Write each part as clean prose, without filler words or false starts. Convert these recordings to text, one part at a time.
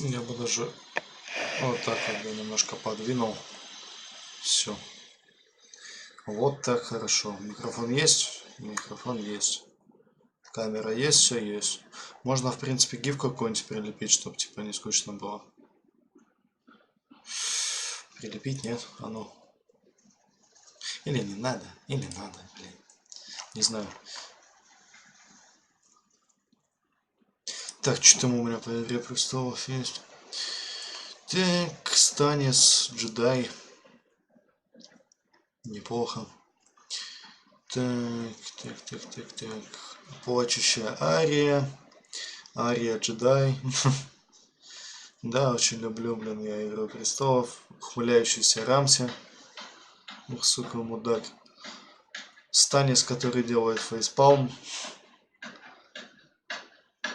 Я бы даже вот так вот немножко подвинул. Все. Вот так хорошо. Микрофон есть? Микрофон есть. Камера есть, все есть. Можно, в принципе, гиф какой-нибудь прилепить, чтобы типа не скучно было. Прилепить нет? А ну. Или не надо, или надо, блин. Не знаю. Так, что там у меня по игре престолов есть? Так, Станис, джедай. Неплохо. Так. Плачущая Ария. Ария джедай. Да, очень люблю, блин, я Игру престолов. Ухмыляющийся Рамси. Ух, сука, мудак. Станис, который делает фейспалм.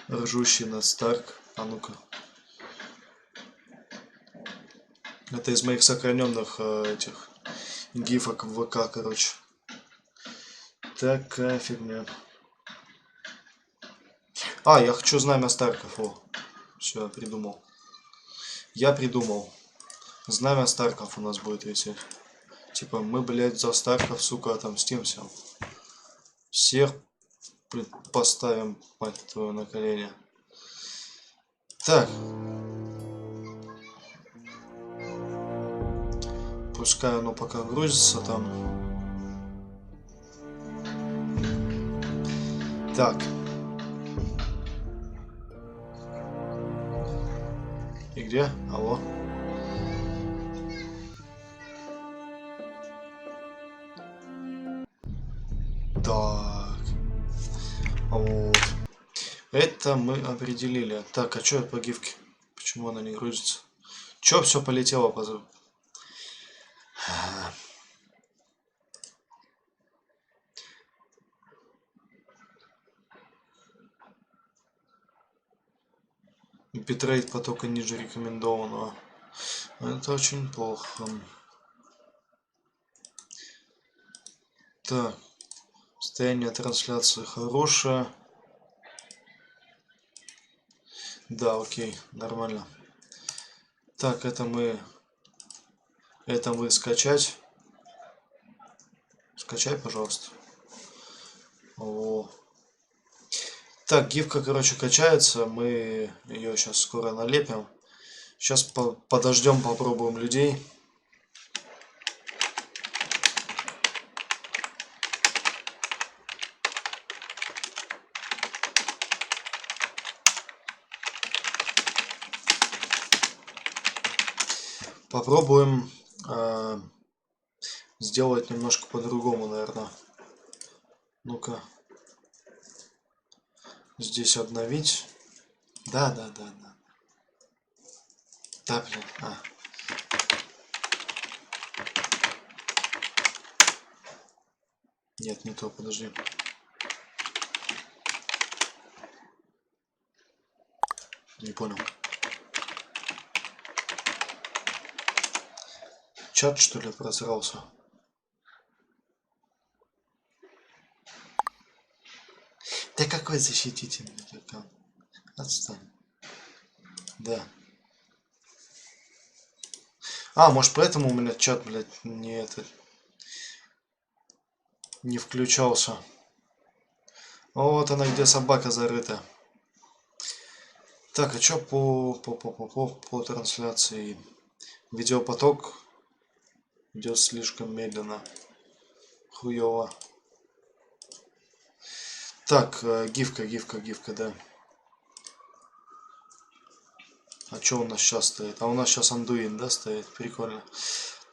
Ржущий над Старк. А ну-ка. Это из моих сохраненных этих гифок в ВК, короче. Такая фигня. А, я хочу знамя Старков. О, все, я придумал. Я придумал. Знамя Старков у нас будет висеть. Типа, мы, блядь, за Старков, сука, отомстимся. Всех поставим, мать твою, на колени. Так. Пускай оно пока грузится там. Так. И где? Алло. Так. Вот. Это мы определили. Так, а что по гифке? Почему она не грузится? Чё все полетело по... Битрейт потока ниже рекомендованного. Это очень плохо. Так. Состояние трансляции хорошее. Да, окей, нормально. Так, это мы скачать. Скачай, пожалуйста. О. Так, гифка, короче, качается. Мы ее сейчас скоро налепим. Сейчас подождем, попробуем людей. Попробуем сделать немножко по-другому, наверное. Ну-ка. Здесь обновить. Да. Да, блин. Нет, не то, подожди. Не понял. Чат, что ли, просрался? Да какой защитительный аккаунт? Отстань. Да. А, может поэтому у меня чат, блядь, не включался. Вот она, где собака зарыта. Так, а что по трансляции? Видеопоток идет слишком медленно. Хуёво. Так, гифка, да. А что у нас сейчас стоит? А у нас сейчас андуин, да, стоит? Прикольно.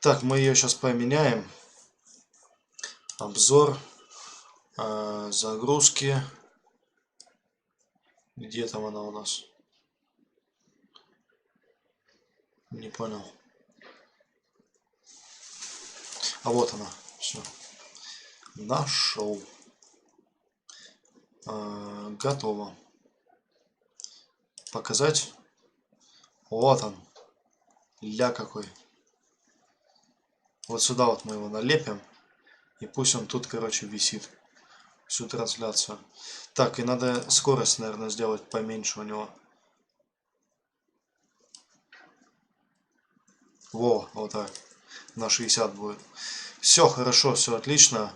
Так, мы ее сейчас поменяем. Обзор. Загрузки. Где там она у нас? Не понял. А вот она. Все. Нашел. Готово. Показать. Вот он. Ля какой. Вот сюда вот мы его налепим. И пусть он тут, короче, висит. Всю трансляцию. Так, и надо скорость, наверное, сделать поменьше у него. Во, вот так. На 60 будет. Все хорошо, все отлично.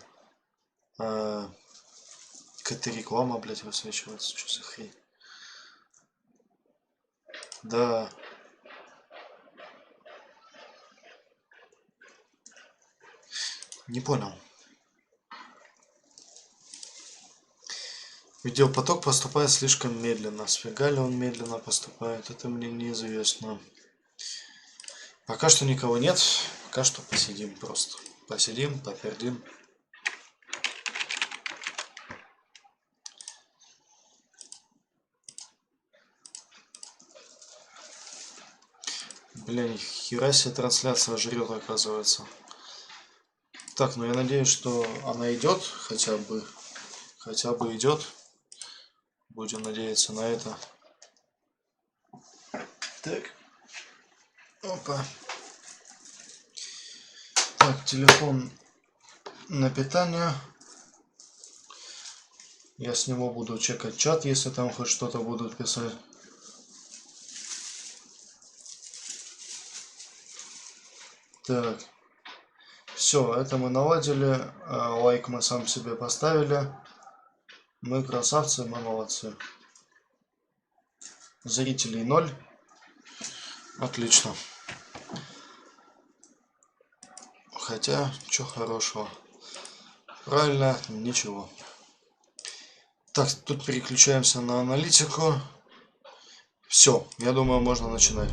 Какая-то реклама, блядь, высвечивается. Что за хрень? Да. Не понял. Видеопоток поступает слишком медленно. Сфига ли он медленно поступает? Это мне неизвестно. Пока что никого нет. Пока что посидим просто. Посидим, попердим. Бля, нихера себе трансляция жрет, оказывается. Так, ну я надеюсь, что она идет, хотя бы идет. Будем надеяться на это. Так. Опа. Так, телефон на питание. Я с него буду чекать чат, если там хоть что-то будут писать. Так. Все, это мы наладили. Лайк мы сам себе поставили. Мы красавцы, мы молодцы. Зрителей 0. Отлично. Хотя, что хорошего? Правильно, ничего. Так, тут переключаемся на аналитику. Все, я думаю, можно начинать.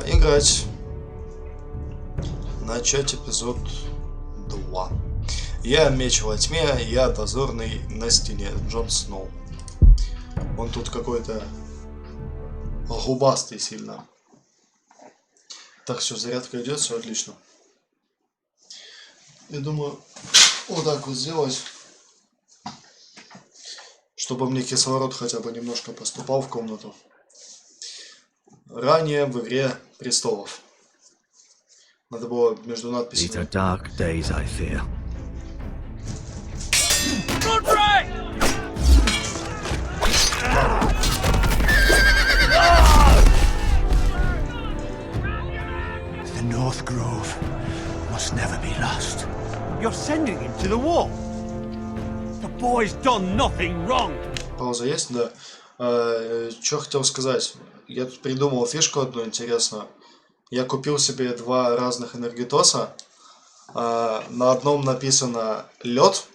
Играть. Начать эпизод 2. Я меч во тьме, я дозорный на стене. Джон Сноу. Он тут какой-то губастый сильно. Так, все, зарядка идет, все отлично. Я думаю, вот так вот сделать, чтобы мне кислород хотя бы немножко поступал в комнату. Ранее в игре престолов. Надо было между надписями. These are dark days, I fear. The North Grove must never be lost. You're sending him to the wall. The boy's done nothing wrong. Пауза есть, да. Что хотел сказать? Я тут придумал фишку одну интересную. Я купил себе 2 разных энергетоса. На одном написано лед,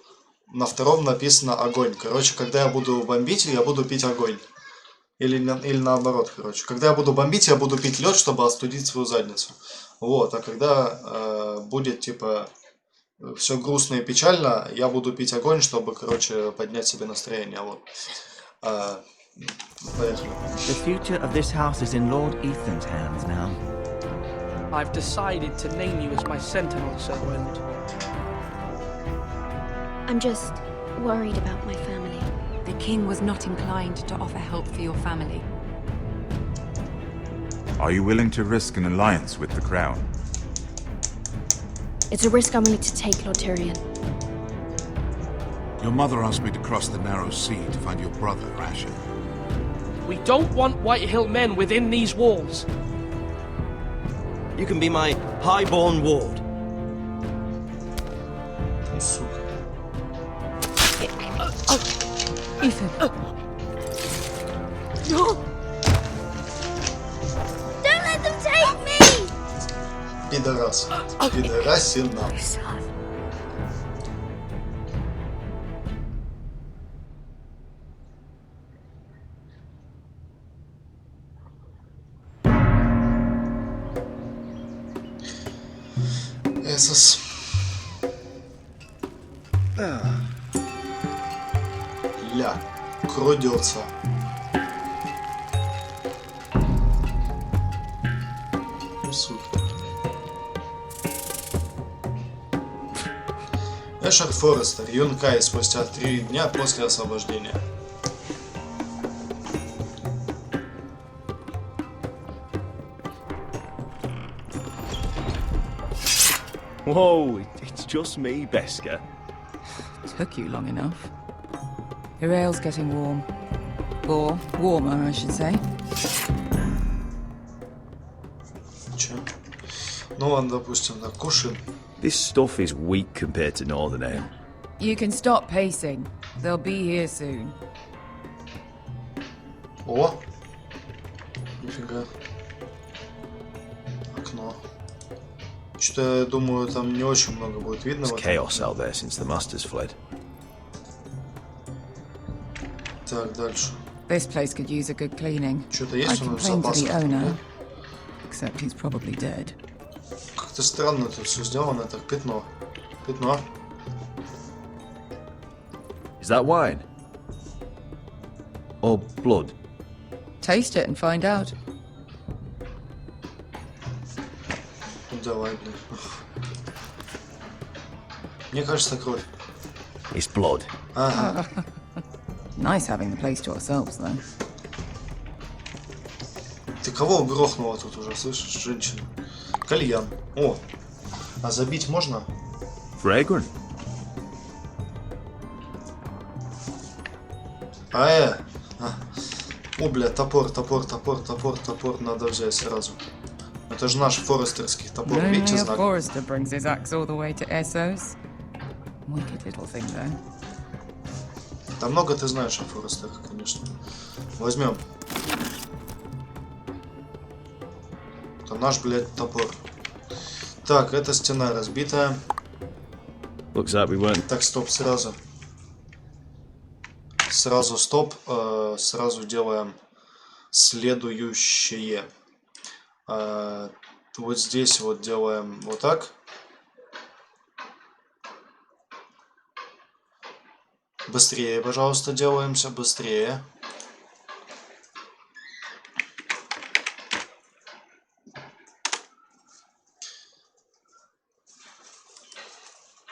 на втором написано огонь. Короче, когда я буду бомбить, я буду пить огонь. Или наоборот, короче. Когда я буду бомбить, я буду пить лед, чтобы остудить свою задницу. Вот, а когда будет, типа, все грустно и печально, я буду пить огонь, чтобы, короче, поднять себе настроение. Вот. Поехали. The future of this house is in Lord Ethan's hands now. I've decided to name you as my sentinel, Sir Wind. I'm just worried about my family. The king was not inclined to offer help for your family. Are you willing to risk an alliance with the crown? It's a risk I'm willing to take, Lord Tyrion. Your mother asked me to cross the narrow sea to find your brother, Asher. We don't want Whitehill men within these walls. You can be my highborn ward. Ethan. No! Don't let them take me! Пидорас. Пидорасина. Эсос. Ля. Крудется. Сука. Эшер Форестер, Юнкай, спустя 3 дня после освобождения. Whoa, it's just me, Beska. Took you long enough. Your ale's getting warm. Or warmer, I should say. Ну ладно, допустим, так, кушаем. This stuff is weak compared to Northern Ale. You can stop pacing. They'll be here soon. О! Нифига. Окно. Что-то я думаю, там не очень много будет видно. There's chaos out there since the masters fled. Так, дальше. This place could use a good cleaning. Что-то I есть у нас в complained to the запасах? owner, Нет? except he's probably dead. Как-то странно это все сделано, так, пятно. Пятно. Is that wine? Or blood? Taste it and find out. Ну давай, блин. Мне кажется, кровь. It's blood. Ага. Nice having the place to ourselves, though. Ты кого грохнула тут уже, слышишь, женщина? Кальян. О, а забить можно? Fragrant. А. О, бля, топор, надо взять сразу. Это же наш форестерский топор, видите Only a знак? forester brings his axe all the way to Essos. Wicked little thing, though. Да много ты знаешь о форестерах, конечно. Возьмем. Это наш, блядь, топор. Так, эта стена разбитая. Looks like we weren't. Так, стоп, сразу. Сразу стоп. Сразу делаем следующее. Вот здесь вот делаем вот так. Быстрее, пожалуйста, делаемся, быстрее.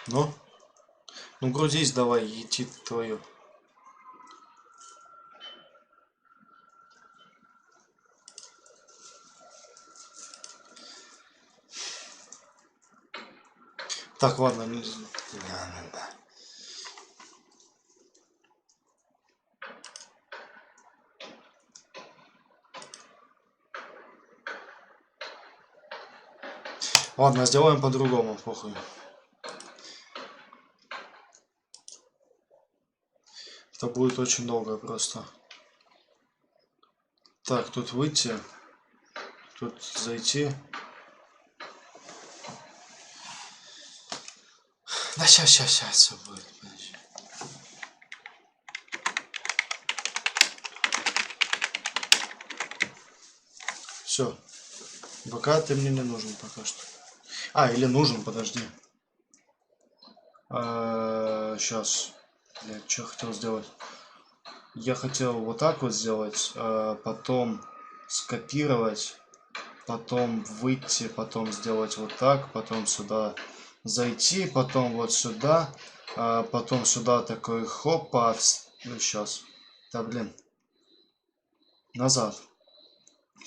Ну, грузись давай, иди твою. Так, ладно. Ладно, сделаем по-другому, похуй. Это будет очень долго просто. Так, тут выйти. Тут зайти. Да сейчас все будет. Подожди. Все. Пока ты мне не нужен пока что. А, или нужен, подожди. Сейчас. Блядь, что хотел сделать? Я хотел вот так вот сделать, потом скопировать, потом выйти, потом сделать вот так, потом сюда зайти, потом вот сюда, потом сюда такой хопа. Ну, сейчас. Да, блин. Назад.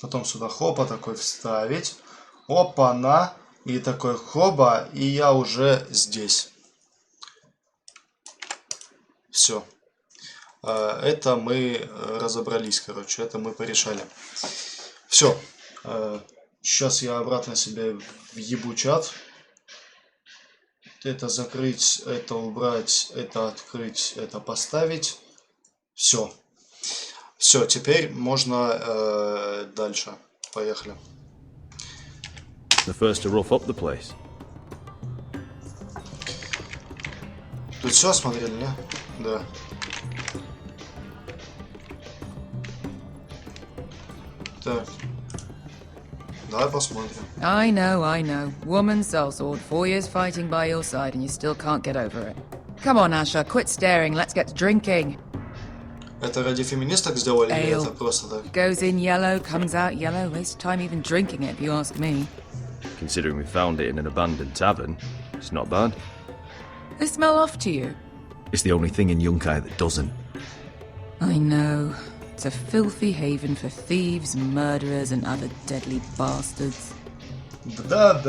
Потом сюда хопа такой вставить. Опа-на. И такой хоба, и я уже здесь. Все. Это мы разобрались, короче. Это мы порешали. Все. Сейчас я обратно себе въебу чат. Это закрыть, это убрать, это открыть, это поставить. Все. Все, теперь можно дальше. Поехали. The first to rough up the place. Тут все смотрели, не? Да. Так. Давай посмотрим. I know. Woman sellsword, 4 years fighting by your side and you still can't get over it. Come on, Asha, quit staring, let's get to drinking. Это ради феминисток сделали или Ale. это просто так? Goes in yellow, comes out yellow, waste time even drinking it if you ask me. Considering we found it in an abandoned tavern, it's not bad. They smell off to you. It's the only thing in Yunkai that doesn't. I know. It's a filthy haven for thieves, murderers and other deadly bastards. Да.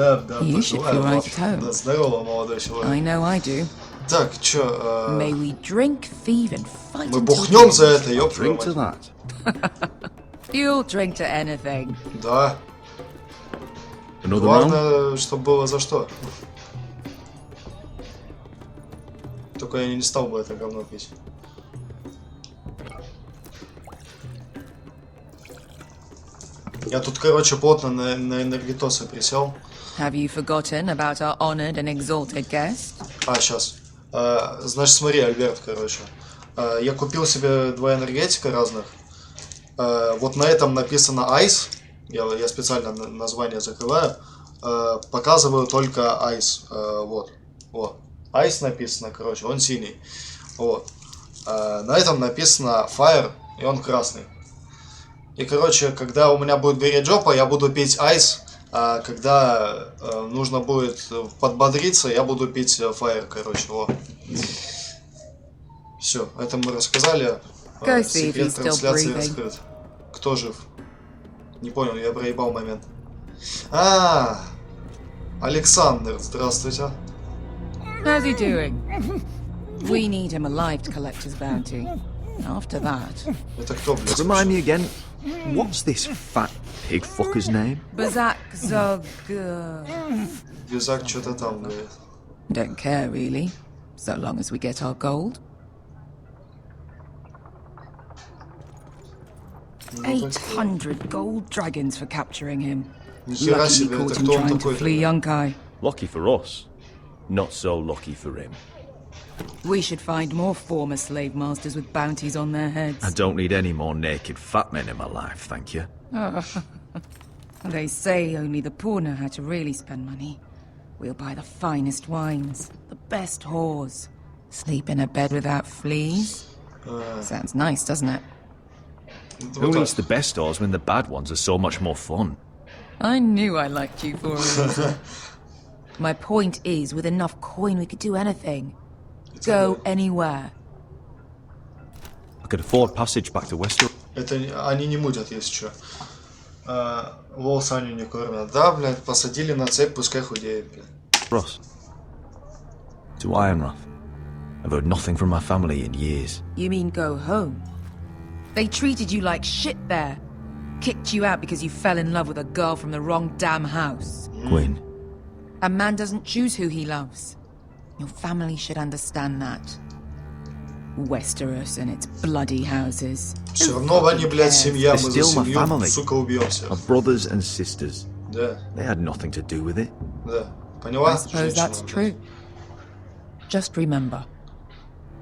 You should feel right at home. Да, здорово, молодой I человек. know I do. Так, чё, May we drink, thieve and fight мы until бухнем the за end. это, ёб твою Drink to мать. that. You'll drink to anything. Да. And Another round? Главное, чтобы было за что. Только я не стал бы это говно пить. Я тут, короче, плотно на энергетосы присел. Have you forgotten about our honored and exalted guest? Сейчас. Значит, смотри, Альберт, короче. Я купил себе 2 энергетика разных. Вот на этом написано Ice. Я специально название закрываю. Показываю только Ice. Вот. Ice написано, короче, он синий. Вот. На этом написано Fire, и он красный. И, короче, когда у меня будет гореть жопа, я буду пить Ice. А когда нужно будет подбодриться, я буду пить Fire, короче. Вот. Все, это мы рассказали. Секрет трансляции раскрыт. Кто жив? Не понял, я проебал момент. Александр, здравствуйте. How's he doing? We need him alive to collect his bounty. After that... Это кто, блядь? Remind me again, what's this fat pig fucker's name? Bazak Zog... Визак что-то там говорит. Don't care, really. So long as we get our gold. 800 gold dragons for capturing him. Нихера Lucky we себе, caught это him кто он trying to такой? flee Yunkai. Lucky for us. Not so lucky for him. We should find more former slave masters with bounties on their heads. I don't need any more naked fat men in my life, thank you. They say only the poor know how to really spend money. We'll buy the finest wines, the best whores, sleep in a bed without fleas. Sounds nice, doesn't it? Who needs the best stores when the bad ones are so much more fun? I knew I liked you for a reason. My point is, with enough coin, we could do anything. Go anywhere. I could afford passage back to Westeros. Это они не мутят, если что. Лол Саню не кормят. Да, блядь, посадили на цепь, пускай худеет, блядь. Ross. To Ironrath. I've heard nothing from my family in years. You mean go home? They treated you like shit there. Kicked you out because you fell in love with a girl from the wrong damn house. Quinn. A man doesn't choose who he loves. Your family should understand that. Westeros and its bloody houses. Все равно они, блядь, семья, They're мы за still my семью, family. сука, убьем всех. My brothers and sisters. Да, They had nothing to do with it. да. Поняла? I suppose that's true. Just remember,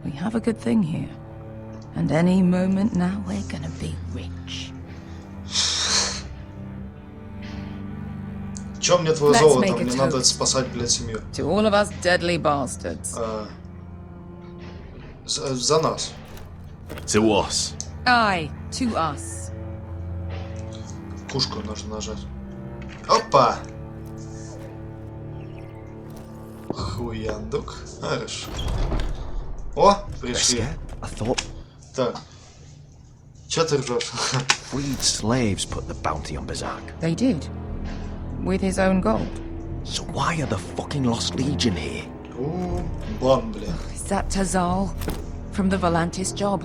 we have a good thing here. And any moment now, we're gonna be rich. Чё мне твое Let's золото? make a Мне toast. надо спасать, блядь, семью. To all of us deadly bastards. За нас. To us. Aye, to us. Кушку нужно нажать. Опа! Хуяндук. Хорошо. О, пришли. I thought Так. Чё ты ржёшь? freed slaves put the bounty on Bazak. They did. With his own gold. So why are the fucking Lost Legion here? Бан, бля. Is that Tazal? From the Volantis job?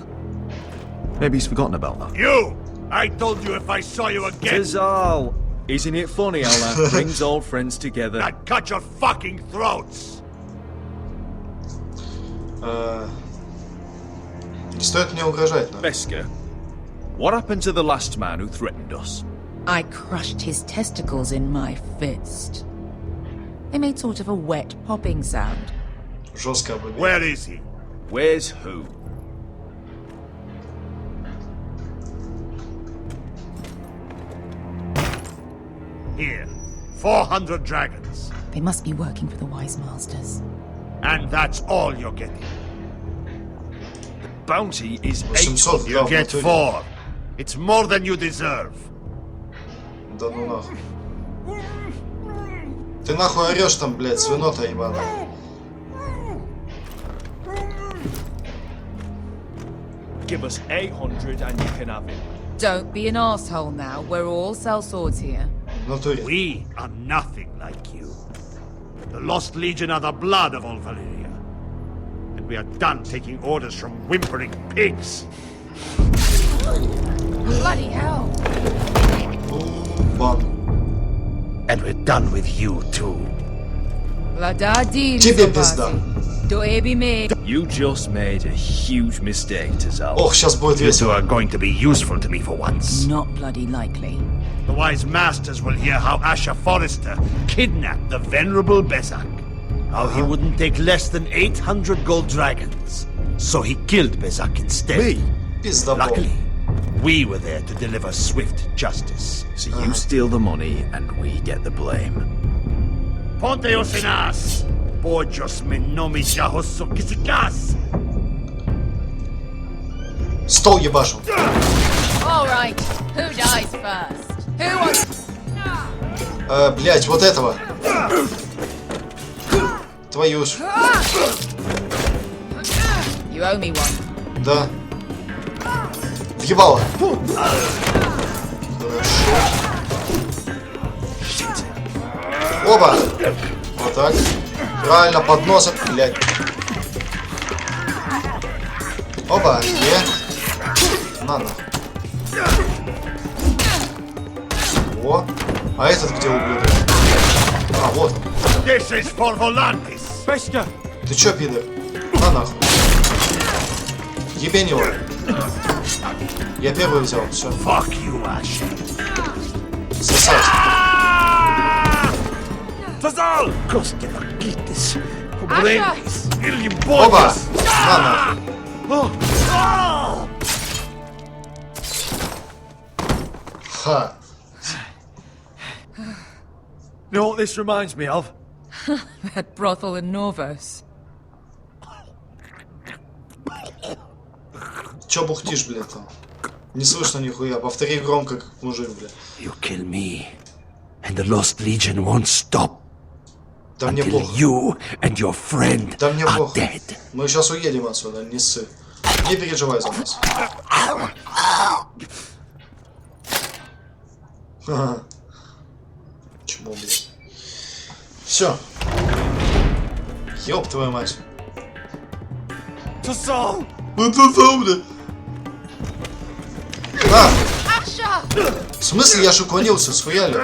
Maybe he's forgotten about that. You! I told you if I saw you again, Tizal! Isn't it funny how life brings old friends together? I'd cut your fucking throats! Не стоит мне угрожать, но. Veska, what happened to the last man who threatened us? I crushed his testicles in my fist. They made sort of a wet popping sound. Жестко обыграл. Where is he? Where's who? Here. 400 dragons. They must be working for the Wise Masters. And that's all you're getting. Bounty is 800 You get в натуре. 4. It's more than you deserve. Да ну нахуй. Ты нахуй орешь там, блядь, свинота ебаная. Give us 800 and you can have it. Don't be an asshole now. We're all sellswords here. В натуре. We are nothing like you. The Lost Legion are the blood of all Valyria. And we are done taking orders from whimpering pigs. Bloody hell! Бан. And we're done with you too. Тебе пизда. You just made a huge mistake, Telltale. Ох, сейчас будет You two весело. are going to be useful to me for once. Not bloody likely. The wise masters will hear how Asher Forrester kidnapped the venerable Bezak. How he wouldn't take less than 800 gold dragons. So he killed Bezak instead. Me? Пизда. Luckily, we were there to deliver swift justice. So you steal the money and we get the blame. Ponteos en as! Bojos menomijahos sokisikas! Стол ебашу. All right. Who dies first? Who wants? Блять, вот этого. Твою ж. You owe me one. Да. Въебало. Хорошо. Оба. Вот так. Правильно, под носом. Блять. Оба. Где? На. О. А этот где ублюдок? А, вот он. This is for Volantis! Ты чё, пидор? На нахуй. Ебень его. Я первый взял, все. Fuck you, Asher! Сосать. Tazal! Koste vakitis! Illim Оба. bojas! На нахуй. Ха. You know what this reminds me of? That brothel in Novos. Чё бухтишь, блядь, там? Не слышно нихуя. Повтори громко, как мужик, блядь. You kill me, and the Lost Legion won't stop Да мне until похуй. you and your friend Да мне are похуй. dead. Мы сейчас уедем отсюда, не ссы. Не переживай за нас. Ха-ха. Чмо, блядь. Все. Ёб твою мать. Tazal! Вот это, блядь. На! В смысле, я ж уклонился, схуяли?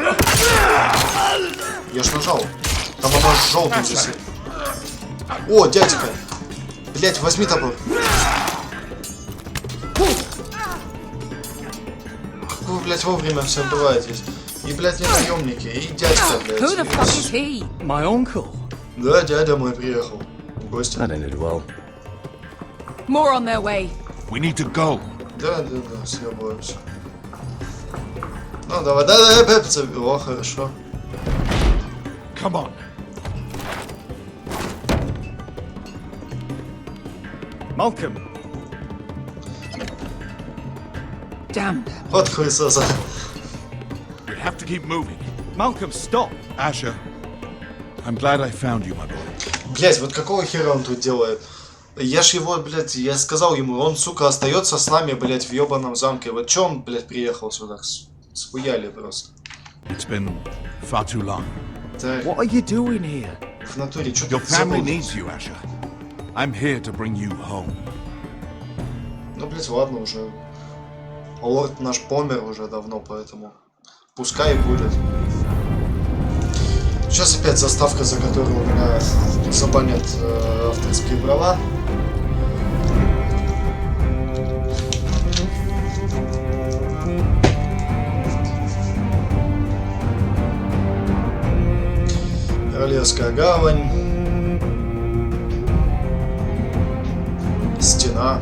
Я ж нажал. Там оно желтым висит. О, дядька. Блять, возьми топор. Как вы, блять, вовремя все отбываетесь. И, блять, не наемники, и дядька, Who the fuck is блять. he? My uncle. Да, дядя мой приехал. В гости. That ended well. More on their way. We need to go. Да, съебываемся. Ну, давай, да, пепцы. О, хорошо. Come on. Malcolm. Damn. Вот хуесоса. We have to keep moving. Malcolm, stop. Asher, I'm glad I found you, my boy. Блять, вот какого хера он тут делает? Я ж его, блядь, я сказал ему, он, сука, остается с нами, блядь, в ебаном замке. Вот чё он, блядь, приехал сюда? Схуяли просто. It's been far too long. Так, What are you doing here? в натуре, чё Your тут family забыл? needs you, Asher. I'm here to bring you home. Ну, блядь, ладно уже. Лорд наш помер уже давно, поэтому пускай будет. Сейчас опять заставка, за которую у меня забанят авторские права. Королевская гавань. Стена.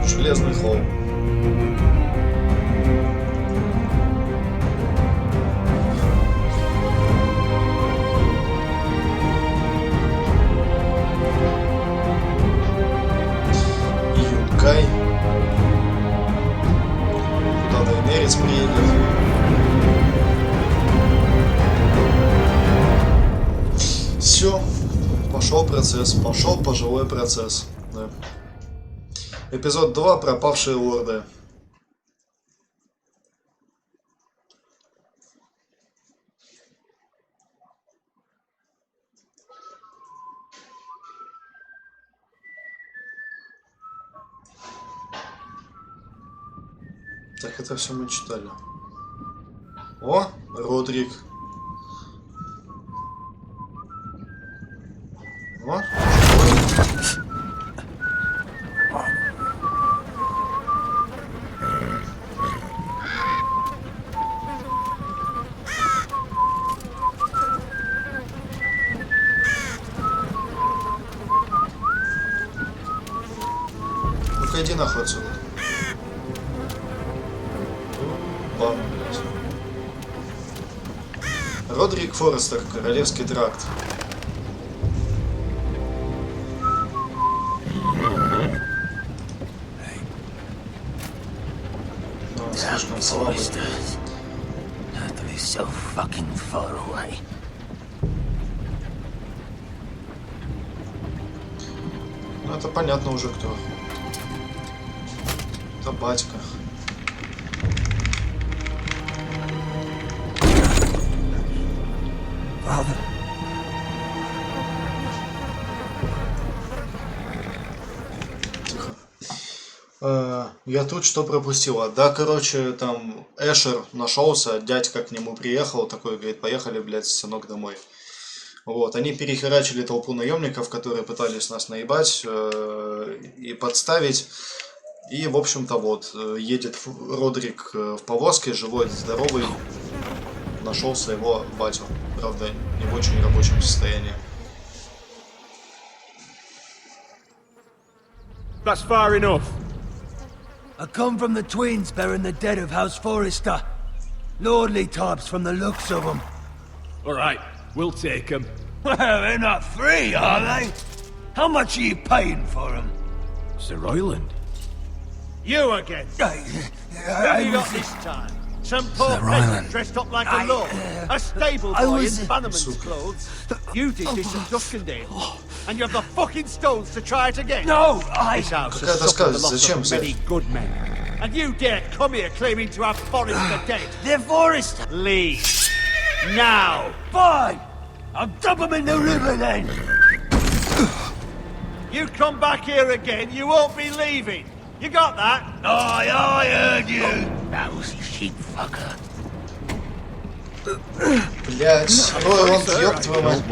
Железный холм. Юнкай. Куда Дайнерис приедет. Все. Пошел процесс. Пошел пожилой процесс. Да. Эпизод 2. Пропавшие лорды. Так, это все мы читали. О, Родрик. О. Ну-ка иди нахуй отсюда. Бам, блядь. Родрик Форестер, Королевский тракт. Слишком слабый. So fucking far away. Ну это понятно уже кто. Это батька. Father. Я тут что пропустила? Да, короче, там Эшер нашелся, дядька к нему приехал, такой, говорит, поехали, блядь, сынок, домой. Вот, они перехерачили толпу наемников, которые пытались нас наебать и подставить. И, в общем-то, вот, едет Родрик в повозке, живой, здоровый, нашелся его батю. Правда, не в очень рабочем состоянии. That's far enough. I come from the twins bearing the dead of House Forrester. Lordly types from the looks of them. All right, we'll take them. Well, they're not free, are they? How much are you paying for them? Sir Royland. You again. What have you got this time? Some poor peasant dressed up like a lord. A stable boy in bannerman's clothes. You did this at Duskendale. And you have the fucking stones to try it again. No, This house has suffered the loss of many good men. And you dare come here claiming to have Forrester dead. They're Forrester. Leave. Now. Fine. I'll dump them in the river then. You come back here again, you won't be leaving. You got that? Aye, I heard you. Lousy sheep fucker. Блять, Ройланд, ёб твою мать.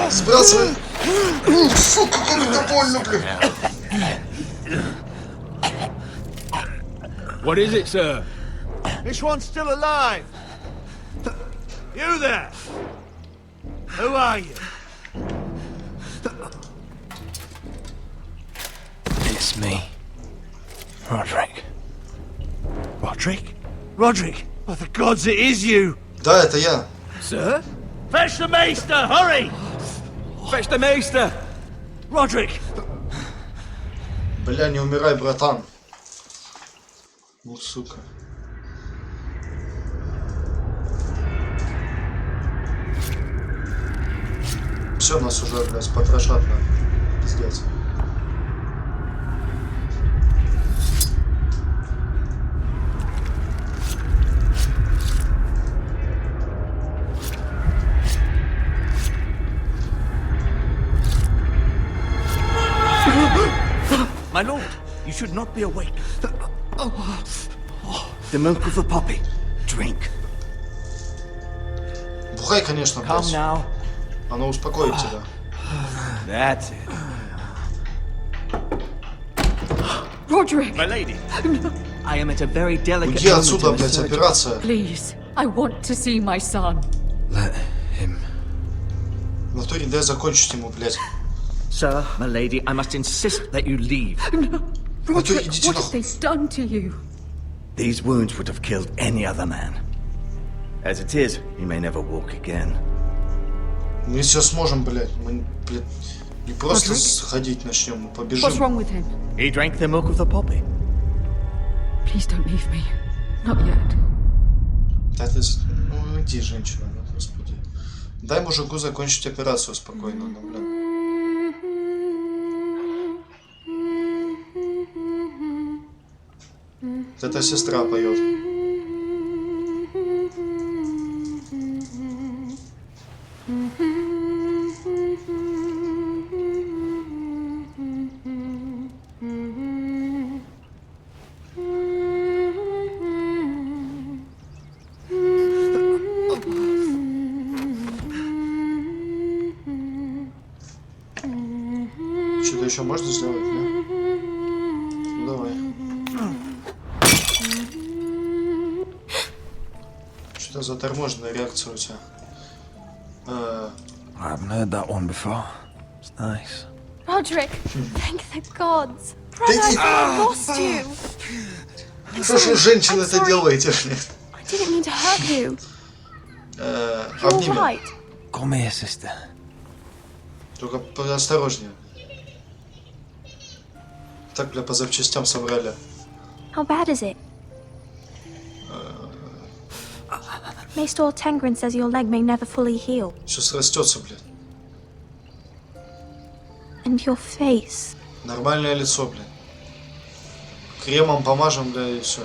Сбрасывай. Сука, как это больно, блядь. What is it, sir? This one's still alive. You there? Who are you? It's me. Roderick. Roderick? Roderick? By the gods, it is you. Да, это я. Sir? Fetch the maester, hurry! Fetch the maester! Roderick! Бля, не умирай, братан. Ну, сука. Все, нас уже, блядь, потрошат на. Пиздец. My lord, you should not be awake. The milk of the poppy. Drink. Бухай, конечно, Come блядь. now. Оно успокоит тебя. That's it. Roderick! My lady. I am at a very delicate Уйди moment отсюда, in the блядь, surgery. операция. Please, I want to see my son. Let him. В натуре дай закончить ему, блядь. Sir, my lady, I must insist that you leave. Roderick, идите what have нахуй. they done to you? These wounds would have killed any other man. As it is, he may never walk again. Мы все сможем, блядь. Мы, блядь, не просто ходить начнем, мы побежим. What's wrong with him? He drank the milk of the poppy. Please don't leave me. Not yet. Да ты... Ну, иди, женщина, ну, господи. Дай мужику закончить операцию спокойно, ну, блин. Это сестра поет. еще можно сделать, да? Ну, давай. Что за торможенная реакция у тебя? I haven't heard that one before. It's nice. Roderick, thank the gods. Brother, I thought I lost you. Что ж вы, женщины, это делаете? I didn't mean to hurt you. You're all Обнимем. right. Come here, sister. Только осторожнее. Так, бля, по запчастям собрали. How bad is it? Maester Tengrin says your leg may never fully heal. Сейчас растется, блядь. And your face. Нормальное лицо, блядь. Кремом помажем, бля, и все.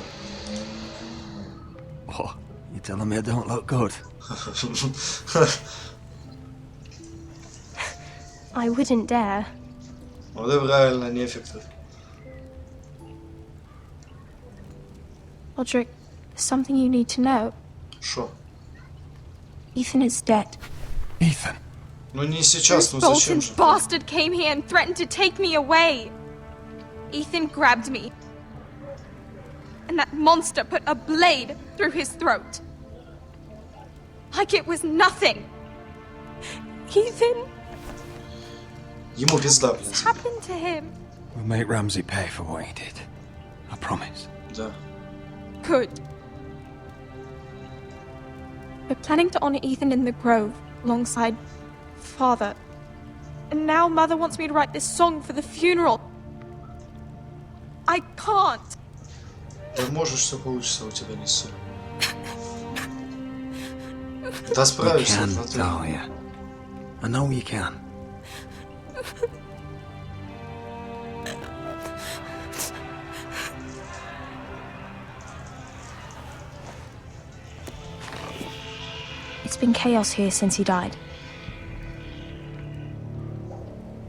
Oh, you telling me I don't look good? I wouldn't dare. Вот и правильно, нефиг тут. Roderick, there's something you need to know. Шо? Ethan is dead. Ethan. Ну не сейчас, ну This зачем Bolton же? bastard came here and threatened to take me away. Ethan grabbed me. And that monster put a blade through his throat. Like it was nothing. Ethan, Ему пизда, what's блядь. happened to him? We'll make Ramsay pay for what he did. I promise. Да. Good. We're planning to honor Ethan in the grove, alongside Father. And now Mother wants me to write this song for the funeral. I can't. Да можешь, все получится у тебя, не ссорь. Да You справишься, can, смотри. Talia. I know you can. It's been chaos here since he died.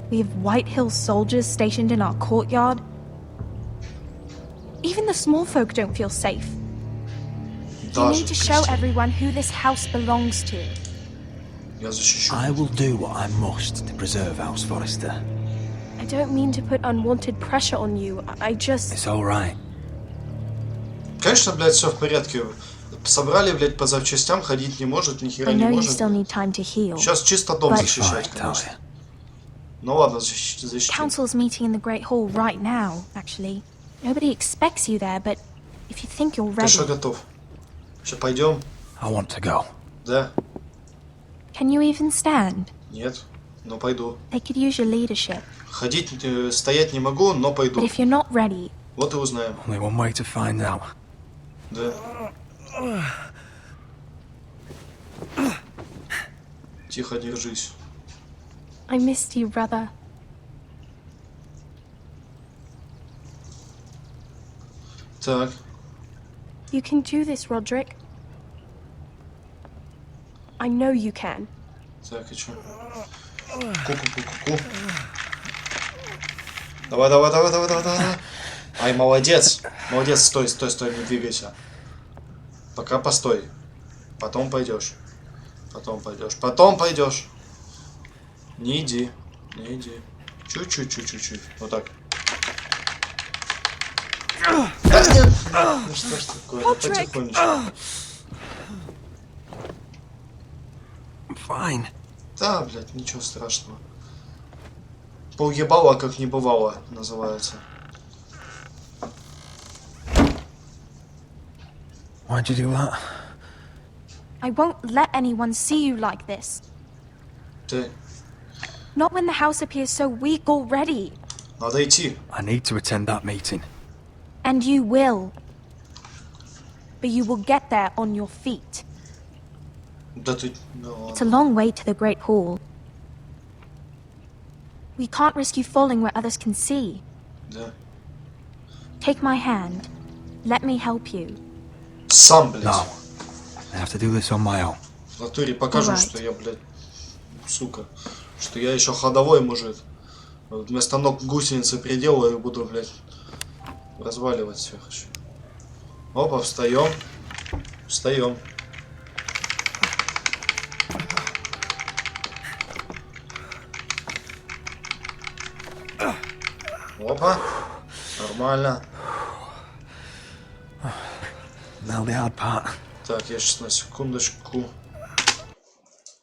We have White Hill soldiers stationed in our courtyard. Even the small folk don't feel safe. You Даже need to show крестьяне. everyone who this house belongs to. Я защищу. I will do what I must to preserve House Forrester. I don't mean to put unwanted pressure on you. I just... It's all right. Конечно, блядь, все в порядке. Собрали, блядь, по запчастям, ходить не может, ни хера I не know you может. still need time to heal. Сейчас чисто дом But- защищать, Fine, конечно. Talia. Ну ладно, защитим. Council's meeting in the Great Hall right now, actually. Nobody expects you there, but if you think you're Ты ready... что, готов? Сейчас пойдем? I want to go. Да? Can you even stand? Нет? Ну пойду. They could use your leadership. Ходить, стоять не могу, но But пойду. if you're not ready, Вот и узнаем. Only one way to find out. Да. Тихо, держись. I missed you, brother. Так. You can do this, Roderick. I know you can. Так, и чё? Ку-ку-ку-ку-ку. Давай, давай, давай, давай, давай, давай. Ай, молодец. Молодец, стой, стой, стой, не двигайся. Пока постой. Потом пойдешь. Потом пойдешь. Потом пойдешь. Не иди. Не иди. Чуть-чуть, чуть-чуть. Вот так. Да нет. Ну что ж такое? Потихонечку. I'm fine. Да, блядь, ничего страшного. Поуебало, как не бывало, называется. Why'd you do that? I won't let anyone see you like this. Ты, Not when the house appears so weak already. надо идти. I need to attend that meeting. And you will. But you will get there on your feet. Да ты, ну It's a ладно. long way to the Great Hall. We can't risk you falling where others can see. Да. Take my hand. Let me help you. Сам, блядь. No. I have to do this on my own. В натуре покажу, Alright. что я, блядь, сука. Что я еще ходовой мужик. Вот вместо ног гусеницы приделаю и буду, блядь, разваливать всех еще. Опа, встаем. Встаем. Опа. Нормально. Now the hard part. Так, я сейчас на секундочку.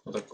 Вот так.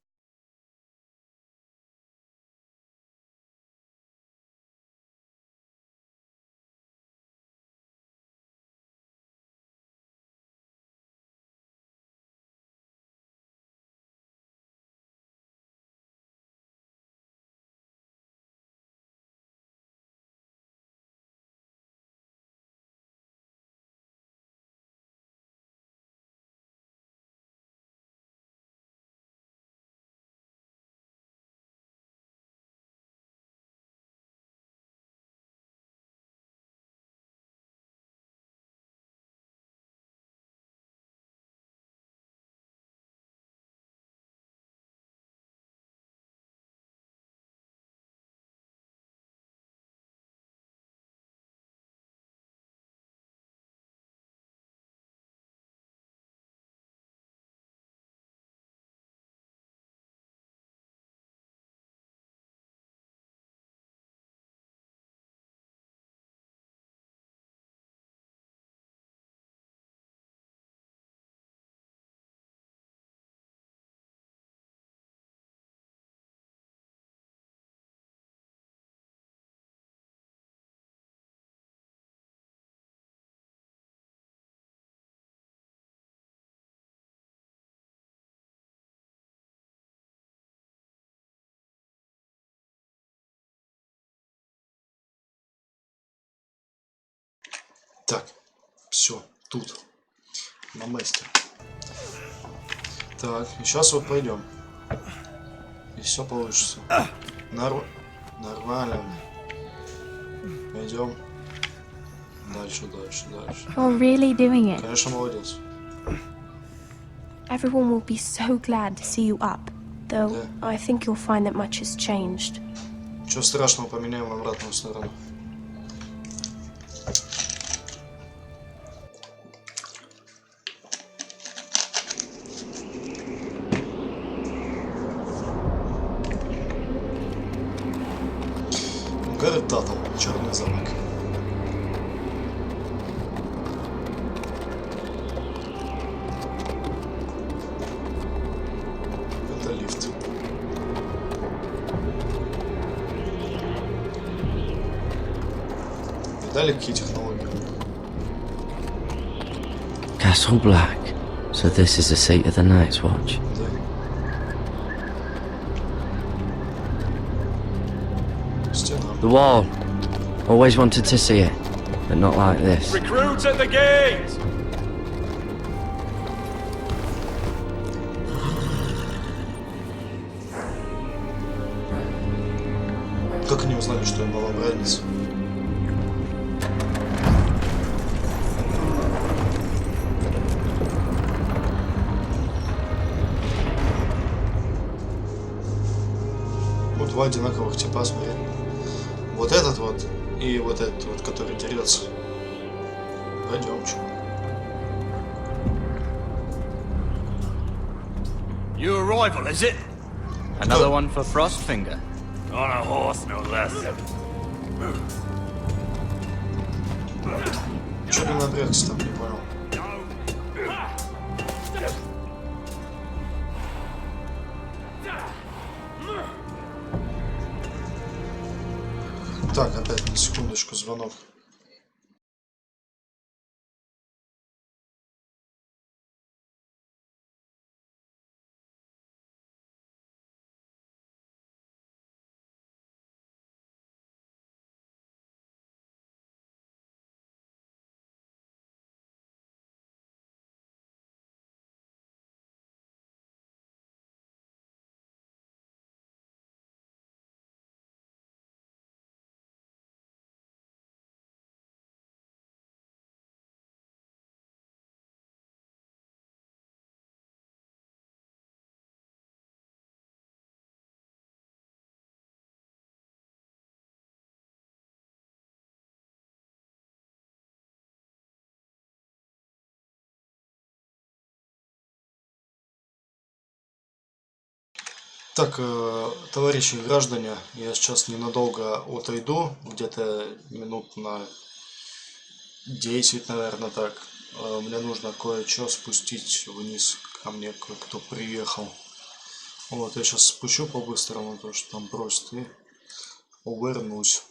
Так, все, тут. На месте. Так, и сейчас вот пойдем. И все получится. Нормально. Пойдем. Дальше. You're really doing it. Конечно, молодец. Everyone will be so glad to see you up, though I think you'll find that much has changed. Чего страшного, поменяем в обратную сторону. Город Таттл, черный замок. Это лифт. Видали, какие технологии? Castle Black. So this is the seat of the Night's Watch. Да. Стена. The wall. Always wanted to see it, but not like this. Recruits at the gate! Как они узнали, что я новобранец? Вот два одинаковых типа, смотри. Вот этот вот и вот этот вот, который дерется. Пойдем, чё. New arrival, is it? Another one for Frostfinger. On a horse, no less. Чё ты напрягся там, не понял. Так, опять на секундочку звонок. Так, товарищи граждане, я сейчас ненадолго отойду, где-то минут на 10, наверное, так. Мне нужно кое-что спустить вниз ко мне, кое-кто приехал. Вот, я сейчас спущу по-быстрому, то, что там просит, и увернусь.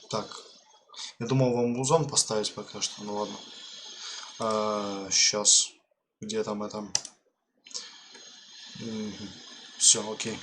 Так, я думал вам музон поставить пока что, ну ладно. Сейчас, где там это? Все, окей.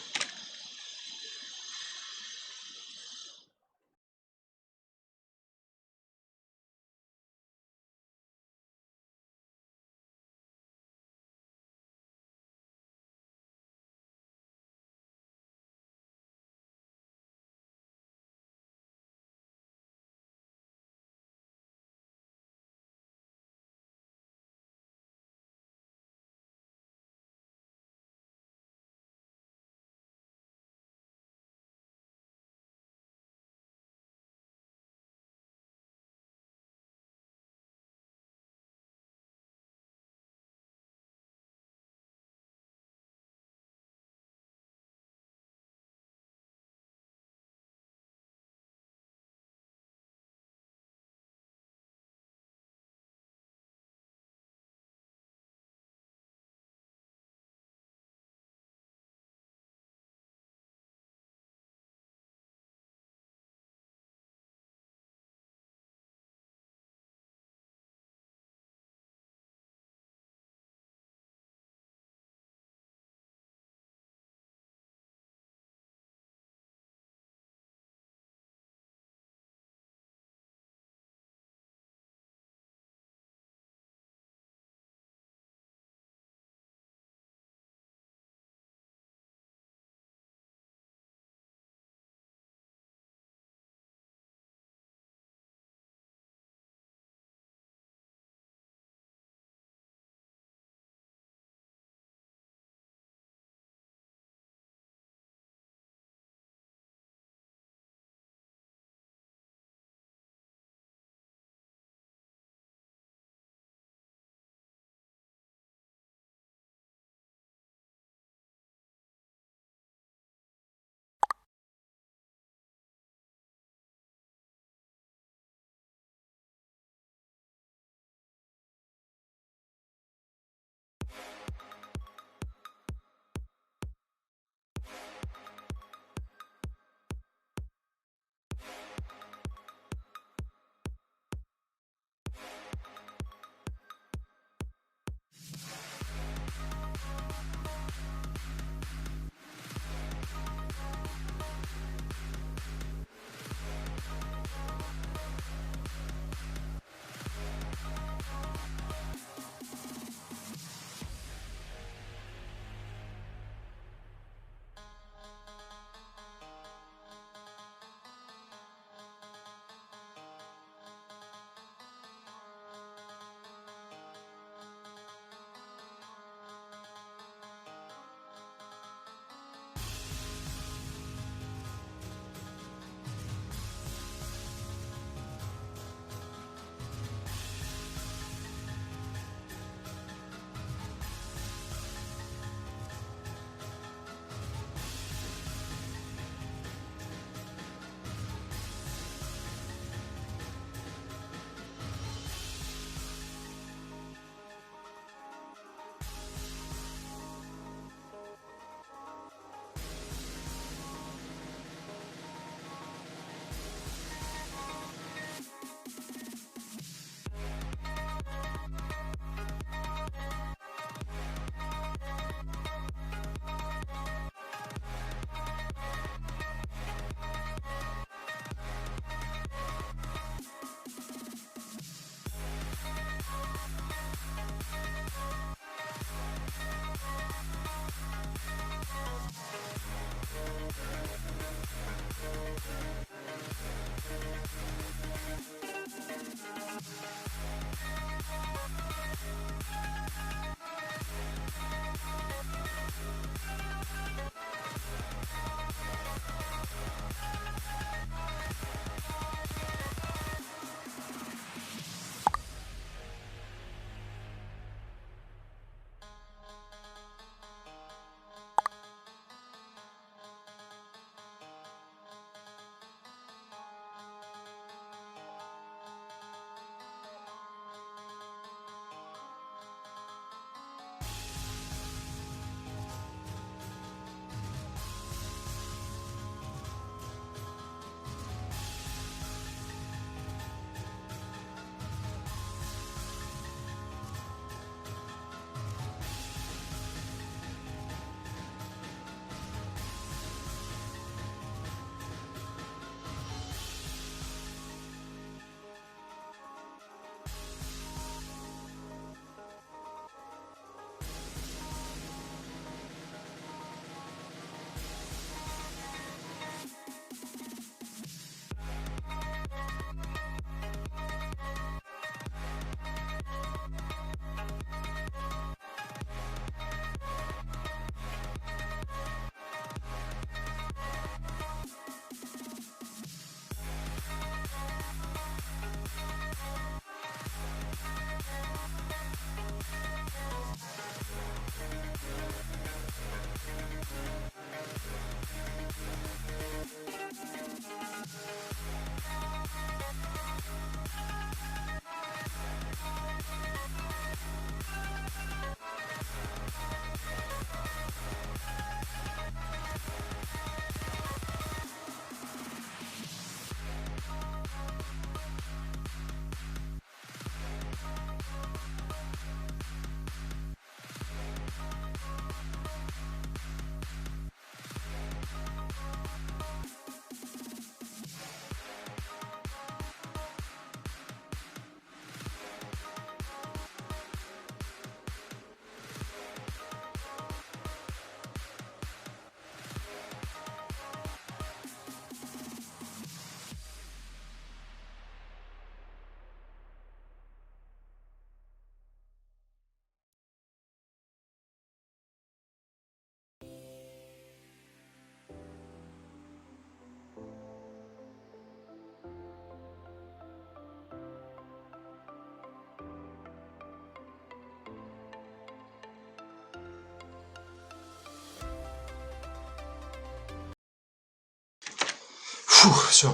Фух, все.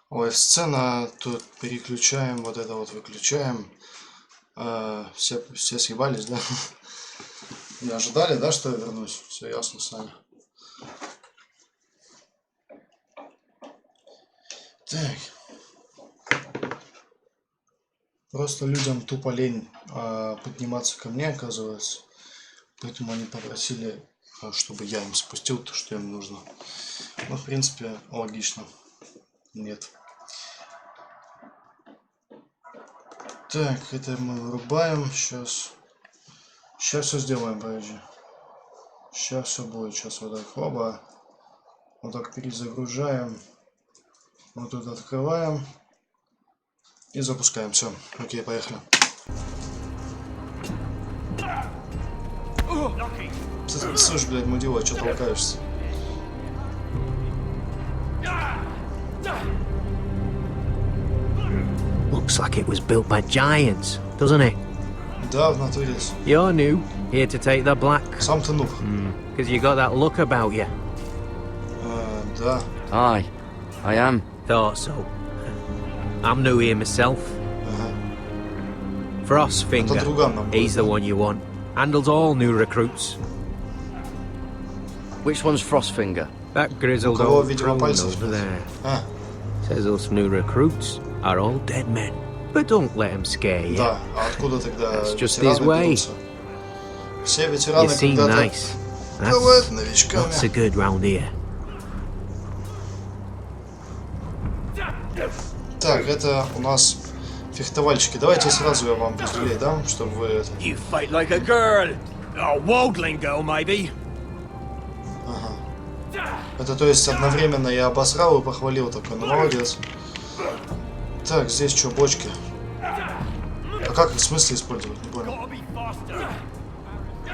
Ой, сцена, тут переключаем, вот это вот выключаем. Все съебались, да? Не ожидали, да, что я вернусь? Все ясно с нами. Так. Просто людям тупо лень подниматься ко мне, оказывается. Поэтому они попросили, чтобы я им спустил то, что им нужно. Ну, в принципе, логично. Нет. Так, это мы вырубаем. Сейчас все сделаем, подожди. Сейчас все будет. Сейчас вот так, оба. Вот так перезагружаем. Вот тут открываем. И запускаем. Все. Окей, поехали. Слушай, блядь, мудила, что толкаешься? Looks like it was built by giants, doesn't it? Да, в натуре. You're new, here to take the black. Сам ты нуб. Because you got that look about you. Да. Aye, I am. Thought so. I'm new here myself. Frostfinger, he's the one you want. Handles all new recruits. Which one's Frostfinger? That grizzled old crone over there. Says us new recruits are all dead men. But don't let him scare you. Да, а откуда тогда That's just his way. Все ветераны You seem когда-то nice. бывают новичками. That's a good round here. Так, это у нас фехтовальщики. Давайте сразу я вам пиздюлей дам, чтобы вы это... You fight like a girl. A worldling girl, maybe. Ага. Это то есть одновременно я обосрал и похвалил такой, ну молодец. Так, здесь что, бочки? А как их в смысле использовать? Не понял.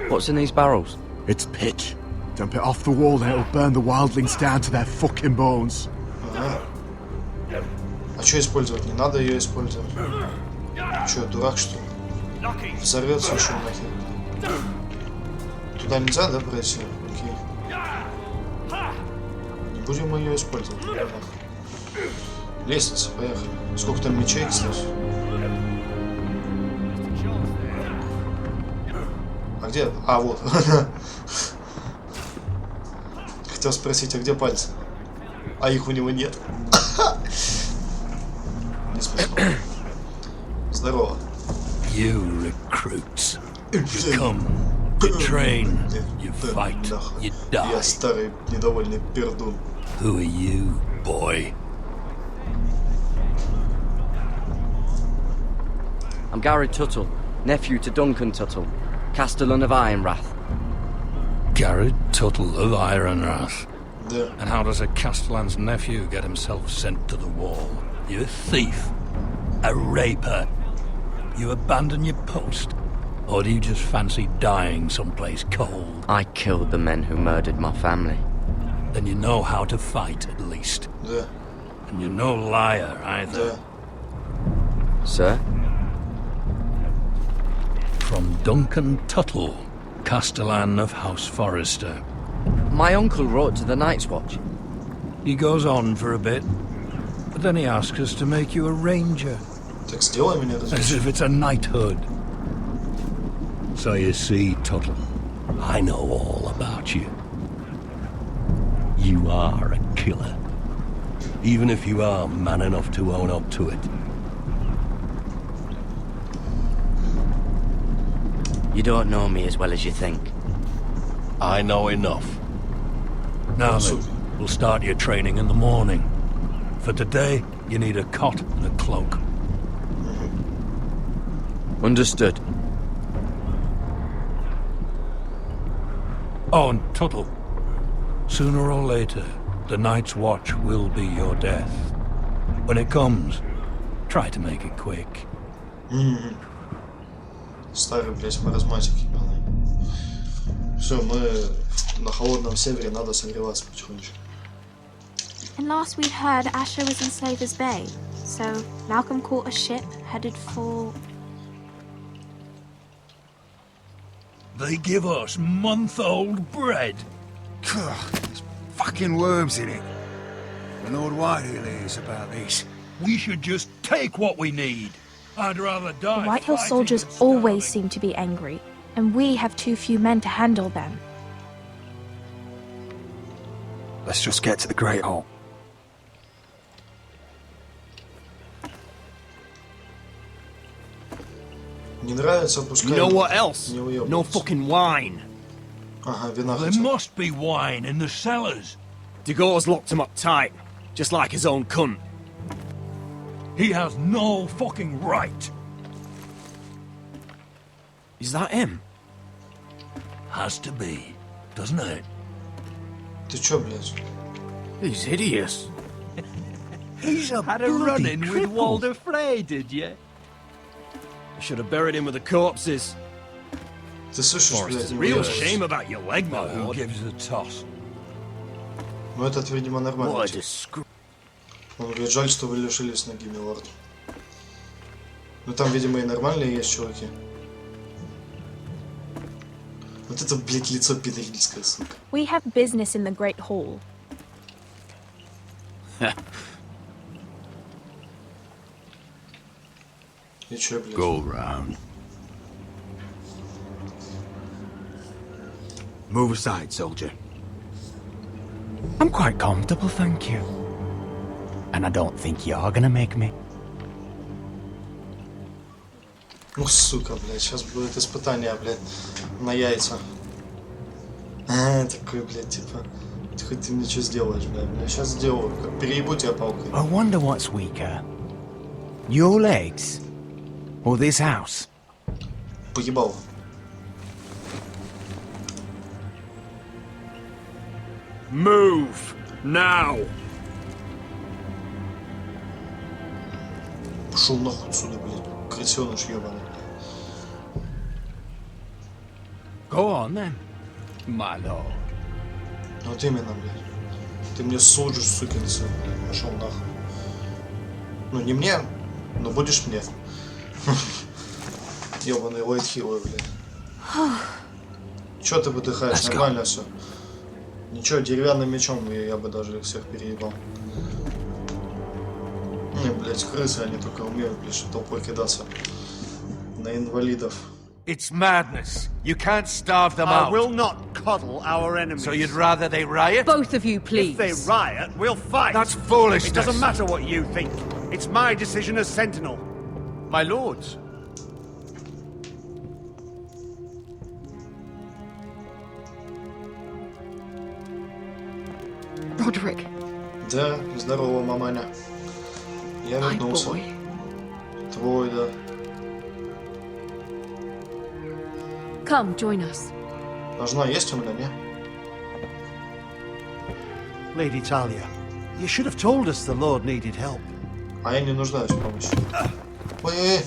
What's in these barrels? It's pitch. Dump it off the wall there, it'll burn the wildlings down to their fucking bones. Ага. А что использовать? Не надо ее использовать. Че, дурак что ли? Взорвется еще нахер. Туда нельзя, да, пройти? Окей. Не будем мы ее использовать. Лестница, поехали. Сколько там мечей, кстати? А где? А, вот. Хотел спросить, а где пальцы? А их у него нет. Не смешно. Здорово. You recruits. You come, you train, you fight, you die. Я старый недовольный пердун. Who are you, boy? I'm Gary Tuttle, nephew to Duncan Tuttle, Castellan of Ironrath. Garrett Tuttle of Ironrath. Yeah. And how does a Castellan's nephew get himself sent to the wall? You a thief, a raper. You abandon your post, or do you just fancy dying someplace cold? I killed the men who murdered my family. Then you know how to fight, at least. Yeah. And you're no liar, either. Yeah. Sir? From Duncan Tuttle, Castellan of House Forrester. My uncle wrote to the Night's Watch. He goes on for a bit, but then he asks us to make you a ranger. Так сделай меня As if it's a knighthood. So you see, Tuttle, I know all about you. You are a killer. Even if you are man enough to own up to it. You don't know me as well as you think. I know enough. Now then, we'll start your training in the morning. For today, you need a cot and a cloak. Understood. Oh, and Tuttle, sooner or later, the Night's Watch will be your death. When it comes, try to make it quick. Старый, блядь, маразматик ебаный. Все, мы на холодном севере, надо согреваться потихонечку. And last we'd heard Asher was in Slaver's Bay, so Malcolm caught a ship headed for... They give us month-old bread. There's fucking worms in it. My Lord Whitehill is about this. We should just take what we need. I'd rather die. The Whitehill soldiers always seem to be angry, and we have too few men to handle them. Let's just get to the Great Hall. Не нравится, пускай. You know what else? Не No уёбывается. fucking wine. Ага, вина There хотел. must be wine in the cellars. Degau's locked him up tight, just like his own cunt. He has no fucking right. Is that him? Has to be, doesn't it? Ты чё, блядь? He's hideous. He's a Had a run-in with Walder Frey, did you? I should have buried him with the corpses. Ты слышишь, Forrest, блядь? it's не a real уёбывайся. shame about your leg, my Who lord. gives a toss? Ну этот, видимо, нормально. What a тип. disgrace. Он говорит, жаль, что вы лишились ноги, милорд. Ну там, видимо, и нормальные есть чуваки. Вот это, блядь, лицо пидорильское, сука. We have business in the Great Hall. И чё, блядь? Go round. Move aside, soldier. I'm quite comfortable, thank you. And I don't think you're gonna make me. Ну, сука, блядь, сейчас будет испытание, блядь, на яйца. Такой, блядь, типа, хоть ты мне что сделаешь, блядь, я сейчас сделаю, как переебу тебя палкой. I wonder what's weaker. Your legs? Or this house? Поебал. Move now. Пошел нахуй отсюда, блядь, крысёныш ебаный. Go on then, my lord. Вот именно, блядь. Ты мне служишь, сукин сын, блядь, пошел нахуй. Ну, не мне, но будешь мне. Ебаный Уайтхиллы, блядь. Чё ты выдыхаешь? Нормально все. Ничего, деревянным мечом я бы даже их всех переебал. Не, блядь, крысы, они только умеют, блядь, толпой кидаться на инвалидов. It's madness. You can't starve them I out. will not coddle our enemies. So you'd rather they riot? Both of you, please. If they riot, we'll fight. That's foolishness. It doesn't matter what you think. It's my decision as Sentinel. My lords. Roderick. Да, здорово, маманя. Я вернулся. Твой, да. Come, join us. Должна есть у меня, не? Lady Talia, you should have told us the Lord needed help. А я не нуждаюсь в помощи. Ой-ой-ой.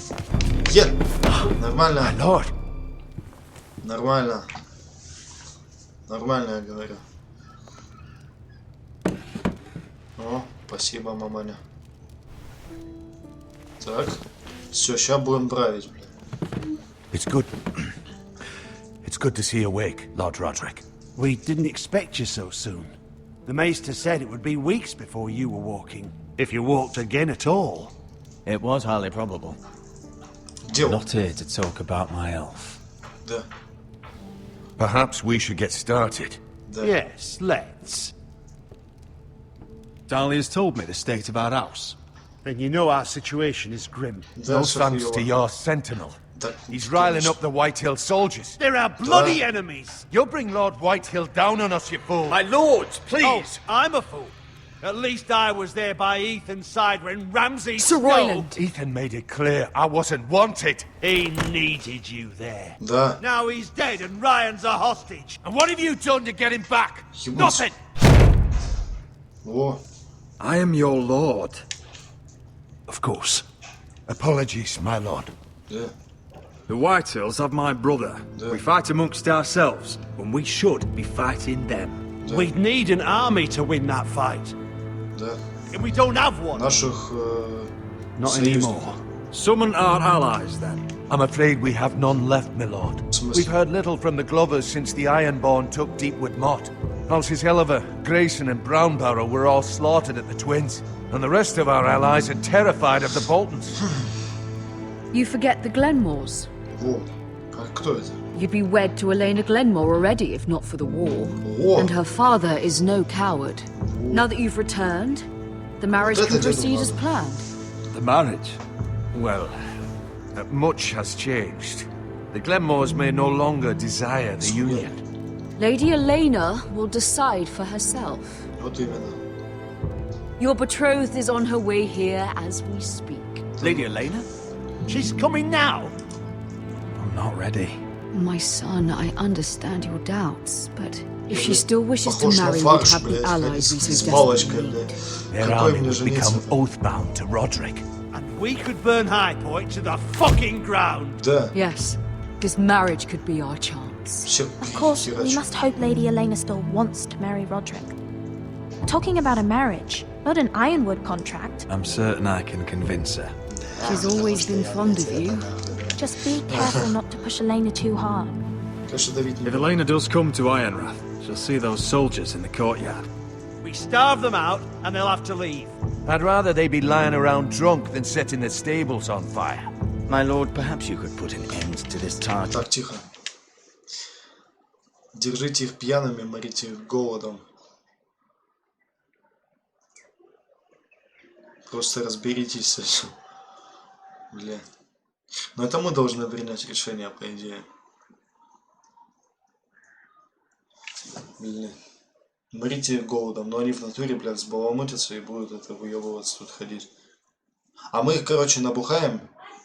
Нормально. Lord. Нормально. Нормально, я говорю. О, спасибо, маманя. Так. Все, сейчас будем править, блядь. It's good. It's good to see you awake, Lord Roderick. We didn't expect you so soon. The Maester said it would be weeks before you were walking, if you walked again at all. It was highly probable. Not here to talk about my elf. Да. Perhaps we should get started. Yes, let's. Dahlia's told me the state of our house. Then you know our situation is grim. No thanks to your sentinel. He's riling up the Whitehill soldiers. They're our bloody enemies! You'll bring Lord Whitehill down on us, you fool. My lords, please! Oh, I'm a fool. At least I was there by Ethan's side when Ramsay Ethan made it clear I wasn't wanted. He needed you there. Да. Now he's dead and Ryan's a hostage. And what have you done to get him back? Nothing! О. I am your lord. Of course. Apologies, my lord. Да. The Whitehills have my brother. We fight amongst ourselves when we should be fighting them. We'd need an army to win that fight. Да. And we don't have one. Наших Not anymore. Summon our allies then. I'm afraid we have none left, my lord. We've heard little from the Glovers since the Ironborn took Deepwood Mott. Mrs. Helliver, Grayson and Brownbarrow were all slaughtered at the Twins, and the rest of our allies are terrified of the Boltons. You forget the Glenmores. Во. А кто это? You'd be wed to Elena Glenmore already, if not for the war. О. And her father is no coward. Now that you've returned, the marriage Вот can это деду proceed as надо. planned. The marriage? Well, much has changed. The Glenmores may no longer desire the union. Lady Elena will decide for herself. Вот именно. Your betrothed is on her way here as we speak. Lady Elena? She's coming now. I'm not ready. My son, I understand your doubts, but if she still wishes to Похож на marry, we'd фарш, have the блядь, allies we с so палочкой, desperately блядь. need. Their Какой army мне would жениться? become oath-bound to Roderick. And we could burn High Point to the fucking ground. Да. Yes, this marriage could be our chance. Все Of course, we must hope Lady Elena still wants to marry Roderick. Talking about a marriage, not an Ironwood contract. I'm certain I can convince her. She's always been fond of you. Just be careful not to push Elena too hard. Конечно, давить не If буду. Elena does come to Ironrath, she'll see those soldiers in the courtyard. We starve them out and they'll have to leave. I'd rather they be lying around drunk than setting the stables on fire. My lord, perhaps you could put an end to this target. Так, тихо. Держите их пьяными, морите их голодом. Просто разберитесь с этим. Бля. Но это мы должны принять решение, по идее. Блин. Морите их голодом, но они в натуре, блядь, взбаламутятся и будут это выебываться тут ходить. А мы их, короче, набухаем,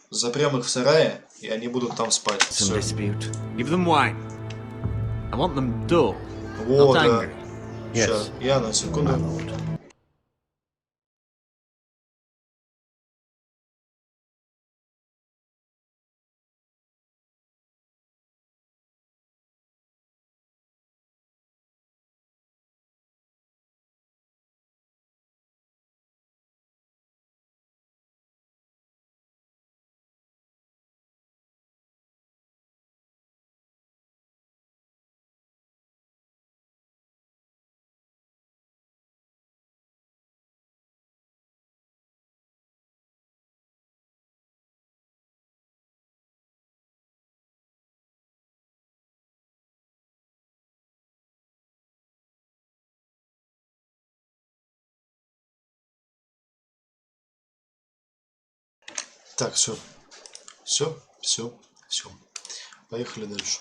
запрем их в сарае, и они будут там спать. Some Всё. dispute. Give them wine. I want them dull, Вот, not да. angry. Сейчас, я на секунду. Так, все. Все. Поехали дальше.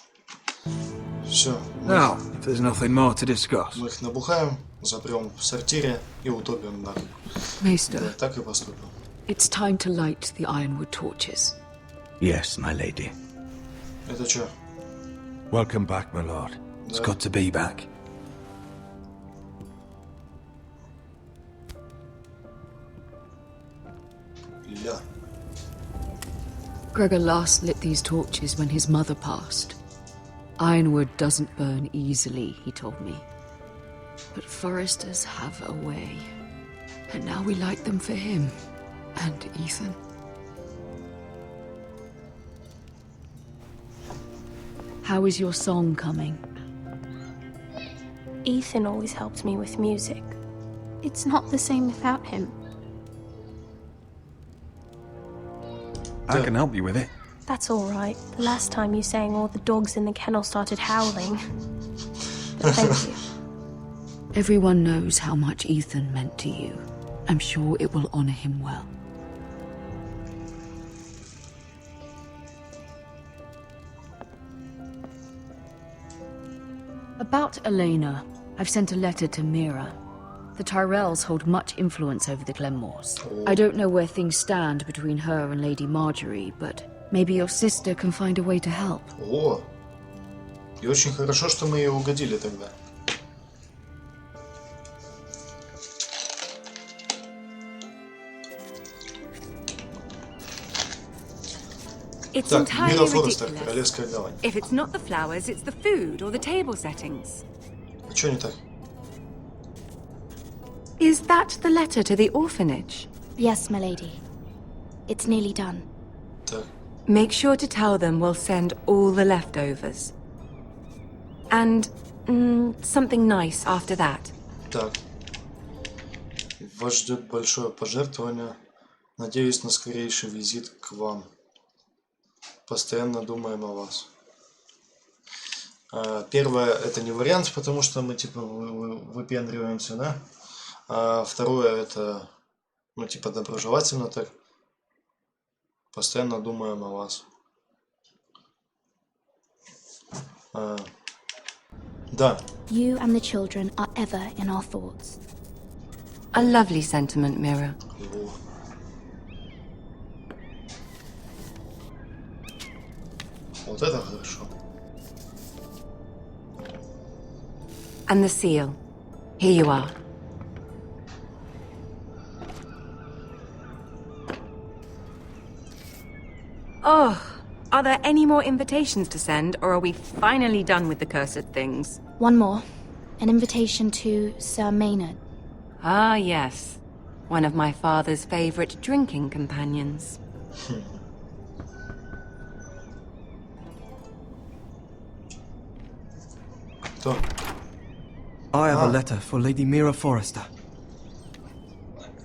Все. Now, if there's nothing more to discuss. Мы их набухаем, запрем в сортире и утопим нахуй. Maester, Да, так и поступим. it's time to light the ironwood torches. Yes, my lady. Это что? Welcome back, my lord. It's good to be back. Ля. Gregor last lit these torches when his mother passed. Ironwood doesn't burn easily, he told me. But foresters have a way. And now we light them for him. And Ethan. How is your song coming? Ethan always helped me with music. It's not the same without him. I can help you with it. That's all right. The last time you sang, all the dogs in the kennel started howling. But thank you. Everyone knows how much Ethan meant to you. I'm sure it will honor him well. About Elena, I've sent a letter to Mira. The Tyrells hold much influence over the Glenmores. I don't know where things stand between her and Lady Marjorie, but maybe your sister can find a way to help. О! И очень хорошо, что мы ей угодили тогда. It's Так, entirely Мира Форестер, ridiculous. Королевская гавань. If it's not the flowers, it's the food or the table settings. А чё не так? Is that the letter to the orphanage? Yes, my lady. It's nearly done. Так. Make sure to tell them we'll send all the leftovers. And Something nice after that. Так. Вас ждет большое пожертвование. Надеюсь на скорейший визит к вам. Постоянно думаем о вас. Первое, это не вариант, потому что мы типа выпендриваемся, да? А второе, это, ну типа доброжелательно так. Постоянно думаем о вас. Да. You and the children are ever in our thoughts. A lovely sentiment, Mira. Вот это хорошо. And the seal. Here you are. Oh, are there any more invitations to send, or are we finally done with the cursed things? One more. An invitation to Sir Maynard. Ah, yes. One of my father's favorite drinking companions. I have a letter for Lady Mira Forrester.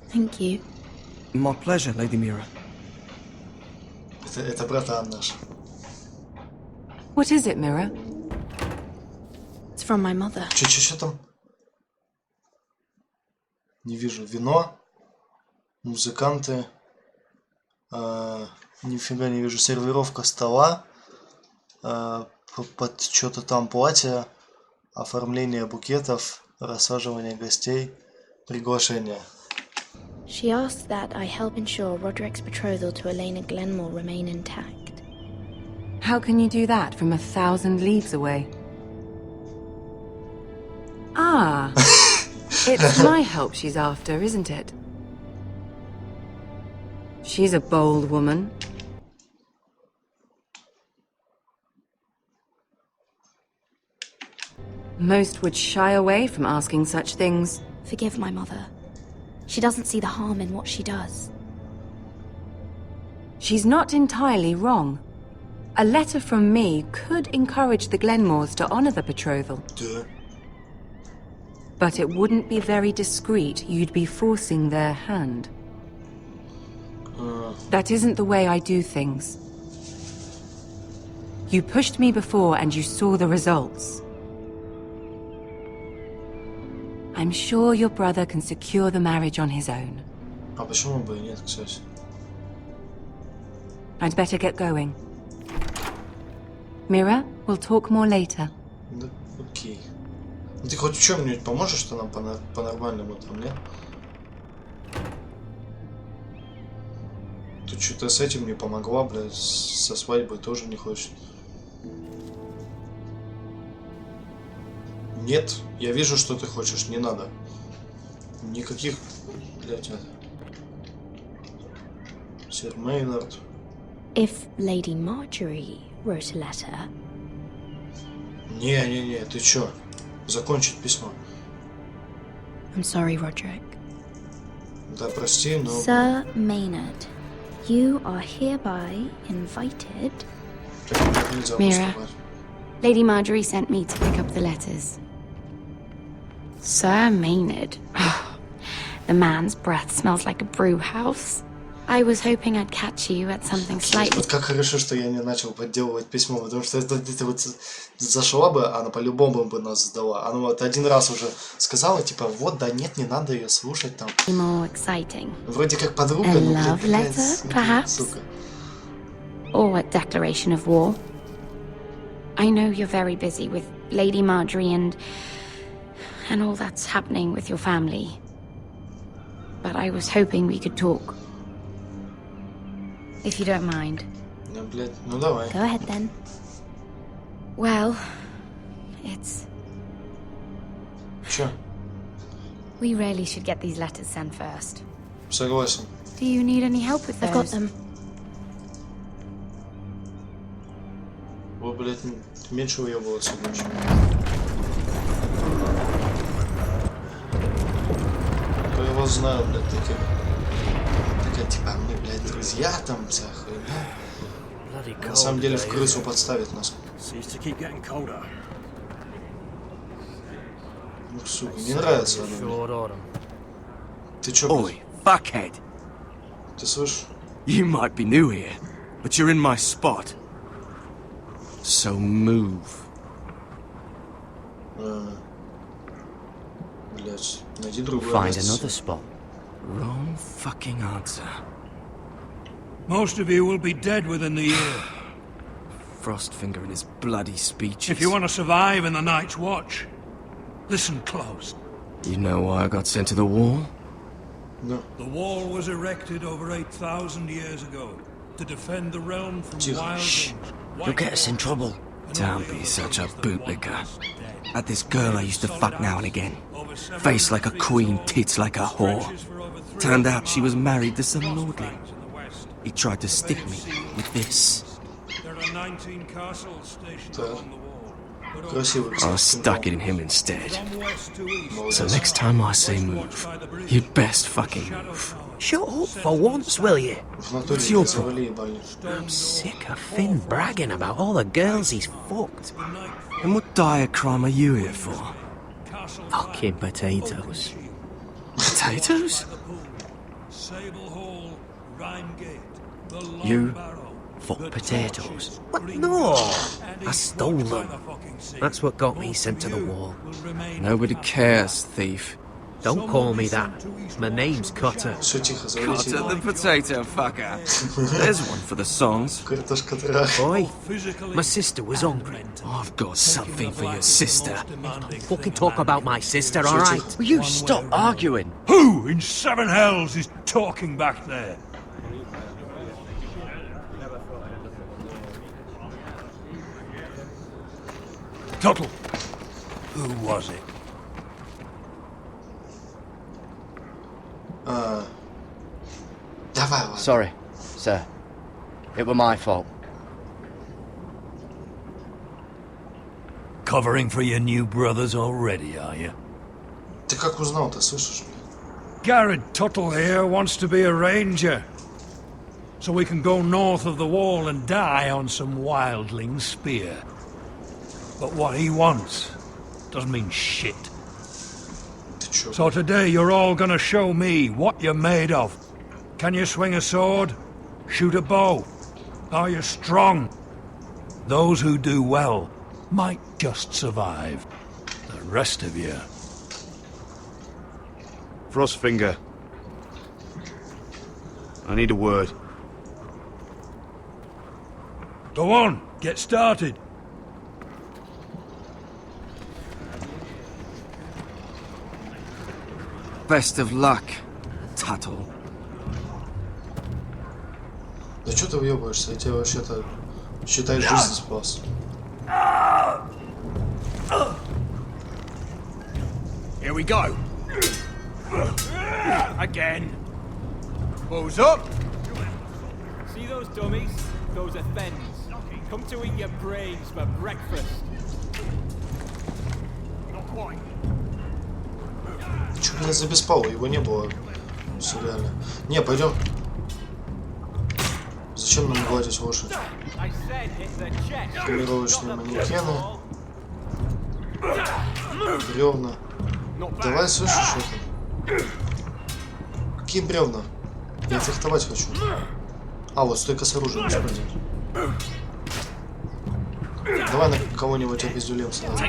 Thank you. My pleasure, Lady Mira. Это братан наш. What is it, Mira? It's from my mother. Что там? Не вижу. Вино. Музыканты. Нифига не вижу. Сервировка стола. Под что-то там платье. Оформление букетов. Рассаживание гостей. Приглашение. She asked that I help ensure Roderick's betrothal to Elena Glenmore remain intact. How can you do that from 1,000 leagues away? Ah, it's my help she's after, isn't it? She's a bold woman. Most would shy away from asking such things. Forgive my mother. She doesn't see the harm in what she does. She's not entirely wrong. A letter from me could encourage the Glenmores to honor the betrothal. But it wouldn't be very discreet. You'd be forcing their hand. That isn't the way I do things. You pushed me before and you saw the results. I'm sure your brother can secure the marriage on his own. А почему бы и нет, кстати? I'd better get going. Mira, we'll talk more later. Да, окей. Ну ты хоть в чем-нибудь поможешь, что нам по-нормальному там, нет? Тут что-то с этим не помогла, блядь, со свадьбой тоже не хочет. Нет, я вижу, что ты хочешь, не надо. Никаких, блядь, это... Сэр Мейнард. If Lady Marjorie wrote a letter... Не, ты чё? Закончить письмо. I'm sorry, Roderick. Да, прости, но... Sir Maynard, you are hereby invited... Mira, Lady Marjorie sent me to pick up the letters. Sir Maynard. The man's breath smells like a brew house. I was hoping I'd catch you at something slightly... Вот как хорошо, что я не начал подделывать письмо, потому что это вот зашла бы, она по-любому бы нас сдала. Она вот один раз уже сказала, типа, вот, да нет, не надо ее слушать там. More exciting. Вроде как подруга, A но, love letter, perhaps? сука. Or a declaration of war. I know you're very busy with Lady Marjorie and all that's happening with your family. But I was hoping we could talk. If you don't mind. Ну, блядь, ну давай. Go ahead then. Well, it's... Чё? We really should get these letters sent first. Согласен. Do you need any help with those? I've got them. Вы, блядь, меньше уебываться лучше. То я вас знаю, блядь, таких. Такая, типа, мы, блядь, друзья там, вся хуйня. На самом деле в крысу подставит нас. Ну, сука, не нравится она мне. Ты чё, Oi, fuckhead. ты слышишь? You might be new here, but you're in my spot. So move. Блять, найди другое Find место. another spot. Wrong fucking answer. Most of you will be dead within the year. Frostfinger and his bloody speeches. If you want to survive in the Night's Watch, listen close. You know why I got sent to the wall? No. The wall was erected over 8,000 years ago to defend the realm from wildlings. You'll get us in trouble. Don't be such a bootlicker. Had this girl I used to fuck now and again. Face like a queen, tits like a whore. Turned out she was married to some lordling. He tried to stick me with this. There are 19 castles stationed along the wall. I stuck it in him instead. So next time I say move, you'd best fucking move. Shut up for once, will you? What's your problem? I'm sick of Finn bragging about all the girls he's fucked. And what diacrime are you here for? Fucking potatoes. Potatoes? You fuck potatoes? What? No! I stole them. That's what got me sent to the wall. Nobody cares, thief. Don't call me that. My name's Cutter. Cutter the potato fucker. There's one for the songs. Boy, my sister was hungry. I've got something for your sister. Don't fucking talk about my sister, alright? Will you stop arguing? Who in seven hells is talking back there? Tuttle. Who was it? Sorry, sir. It were my fault. Covering for your new brothers already, are you? Ты как узнал-то, слышишь? Garrett Tuttle here wants to be a ranger. So we can go north of the wall and die on some wildling spear. But what he wants doesn't mean shit. So today you're all gonna show me what you're made of. Can you swing a sword? Shoot a bow? Are you strong? Those who do well might just survive. The rest of you... Frostfinger. I need a word. Go on, get started. Best of luck, Tuttle. Да что ты въебаешься? Я тебе вообще-то, считай, жизнь спас. Here we go. Again. Balls up. See those dummies? Those are thens. Come to eat your brains for breakfast. Not quite. Чё меня забеспало? Его не было. Все реально. Не, пойдем. Зачем нам гладить лошадь? Тренировочные манекены. Бревна. Давай, слышишь, это? Какие бревна? Я фехтовать хочу. А, вот стойка с оружием, господи. Давай на кого-нибудь опиздюлем сразу.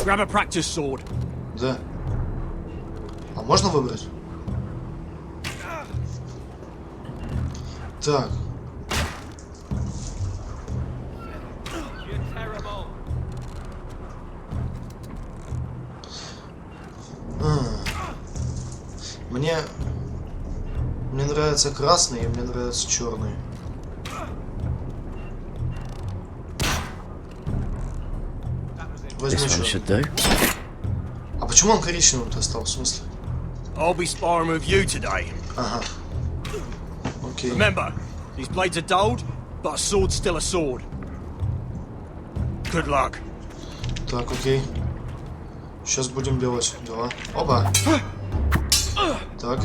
Grab a practice sword. Да. А можно выбрать? Так. Мне нравится красный, и мне нравится черный. Возьму черный. А почему он коричневым-то стал, в смысле? I'll be sparring with you today. Ага. Окей. Remember, these blades are dulled, but a sword's still a sword. Good luck. Так, окей. Сейчас будем делать дела. Опа. Так.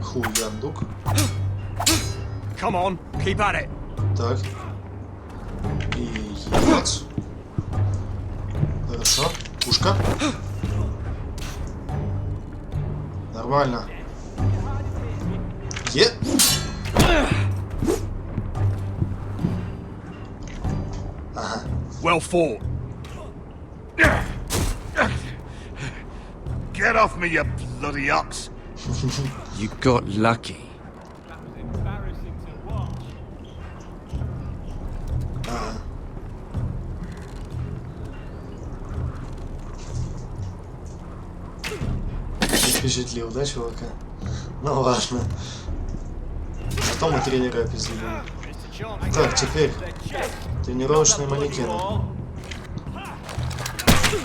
Хуяндук. Come on, keep at it. Так. И ебать. Хорошо. Пушка. Нормально. Ага. Well fought. Get off me, you bloody ox. You got lucky. Впечатлил, да, чувака? Ну ладно. Зато мы тренера опиздили. Так, теперь тренировочные манекены.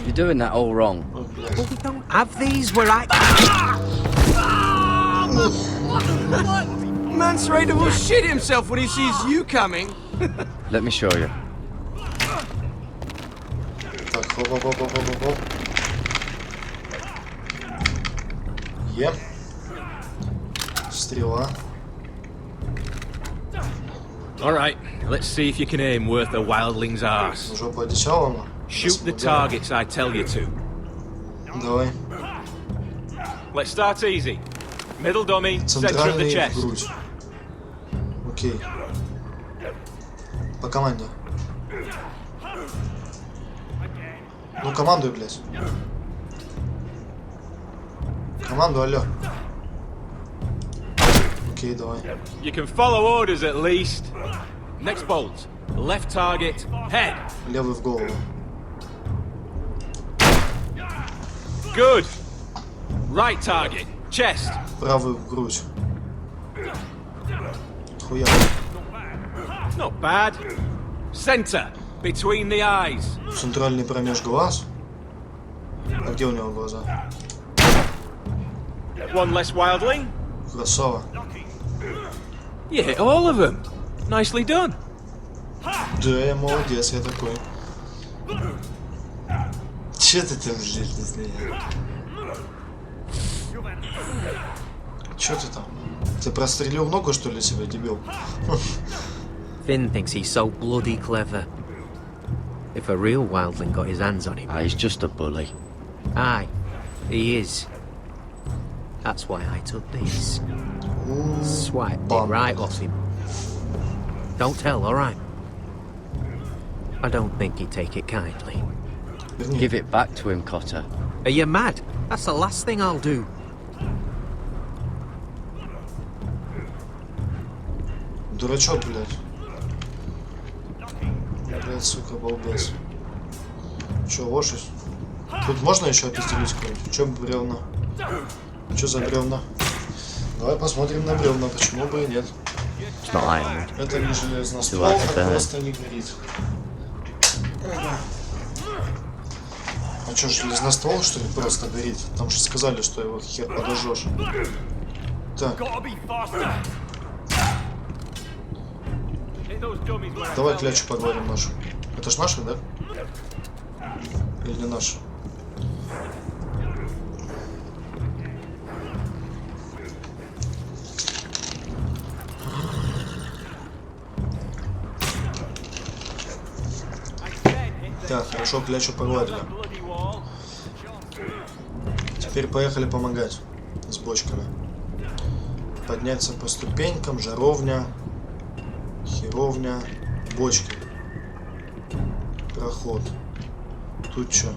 You're doing that all wrong. Well, we don't have these where I... Man's ready to shit himself when he sees you coming. Let me show you. Так, хоп-хоп-хоп-хоп-хоп-хоп. Стрела. All right, let's see if you can aim worth a wildling's arse. Жопа одичала. Shoot the targets I tell you to. Давай. Let's start easy. Middle dummy, center of the Центральный chest. в грудь. Окей. По команде. Ну, командуй, блядь. Команду, алло. Окей, давай. You can follow orders at least. Next bolt. Left target, head. Левый в голову. Good. Right target, chest. Правый в грудь. Хуя. Not bad. Center, between the eyes. Центральный промеж глаз. А где у него глаза? One less wildling. Красава. You hit all of them. Nicely done. Да, я молодец, я такой. Че ты там, блядь, не знаю? Че ты там? Ты прострелил ногу, что ли, себе, дебил? Finn thinks he's so bloody clever. If a real wildling got his hands on him... He's just a bully. Aye, he is. That's why I took this. Swiped it right off him. Don't tell, alright? I don't think he'd take it kindly. Give it back to him, Cotter. Are you mad? That's the last thing I'll do. Дурачок, блядь. Блядь, сука, балбес. Че, лошадь? Тут можно еще определить какой-нибудь? Че бревна? Че за бревна? Давай посмотрим на бревна, почему бы и нет. Это не железноствол, а просто не горит. А что, железноствол, что ли, просто горит? Там же сказали, что его хер подожжешь. Так. Давай клячу поговорим нашу. Это ж наши, да? Или не наши? Так, хорошо, клячу погладили. Теперь поехали помогать с бочками. Подняться по ступенькам, жаровня, херовня, бочки. Проход. Тут что?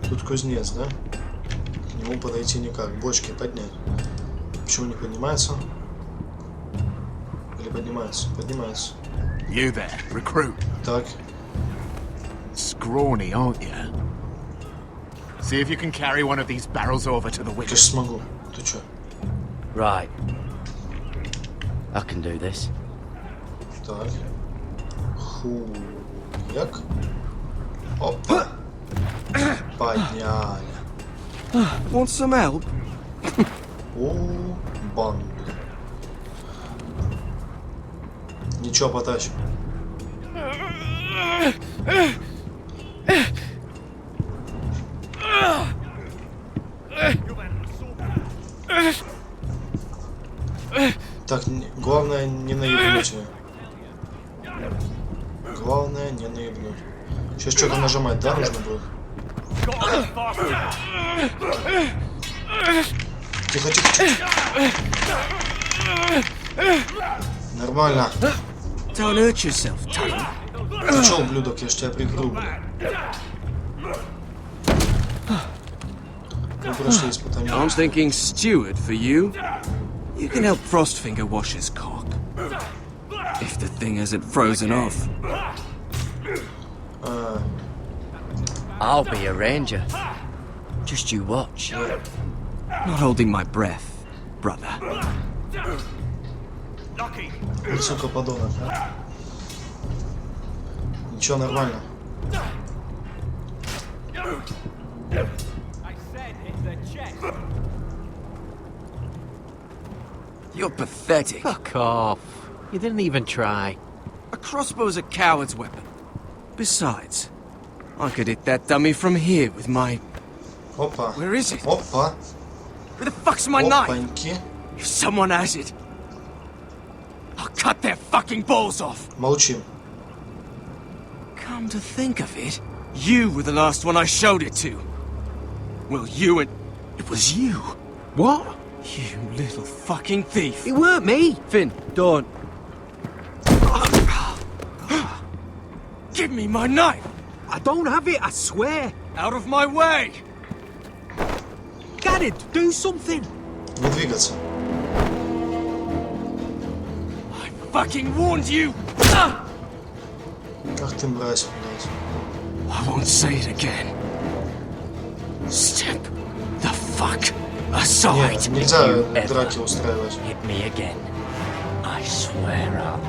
Тут кузнец, да? К нему подойти никак. Бочки поднять. Почему не поднимается? Или поднимается? Поднимается. You there, recruit. Так. Scrawny, aren't you? See if you can carry one of these barrels over to the wicket. Конечно, смогу. Ты чё? Right. I can do this. Так. Хуяк. Опа. Подняли. Want some help? Бан. Ничего, потащим. Так, главное не наебнуть ее. Главное не наебнуть. Сейчас что-то нажимать, да, нужно будет? Тихо, тихо, тихо. Нормально. Don't hurt yourself, Tony. Ты чё, ублюдок, я ж тебя прикрыл, бля. Мы прошли испытание. I'm thinking steward for you. You can help Frostfinger wash his cock. If the thing hasn't frozen off. I'll be a ranger. Just you watch. Not holding my breath, brother. Вот сука подонок, а? Ничего, нормально. You're pathetic. Fuck off. You didn't even try. A crossbow's a coward's weapon. Besides, I could hit that dummy from here with my... Опа. Where is it? Опа. Where the fuck's my knife? Опаньки. If someone has it, I'll cut their fucking balls off. Молчим. Come to think of it, you were the last one I showed it to. Well, you and... It was you. What? You little fucking thief. It weren't me. Finn, don't. Give me my knife. I don't have it, I swear. Out of my way. Garrett, do something. Не двигаться. I fucking warned you. Ах ты мразь, блядь. I won't say it again. Step the fuck aside. Нет, нельзя драки устраивать. Hit me again. I swear I'll...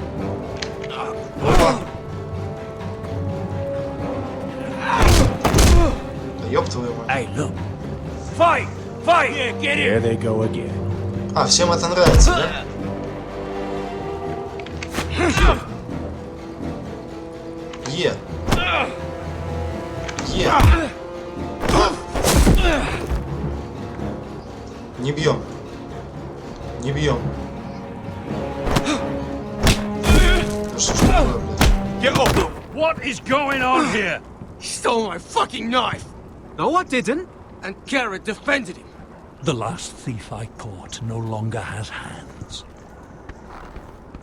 Опа. Да ёб твою мать. Hey, look. Fight! Fight! Yeah, get it! Here they go again. А, всем это нравится, да? Е. Е. Не бьем. Не бьем. Да что ж такое, блядь? Get up! What is going on here? He stole my fucking knife. No, I didn't. And Garrett defended him. The last thief I caught no longer has hands.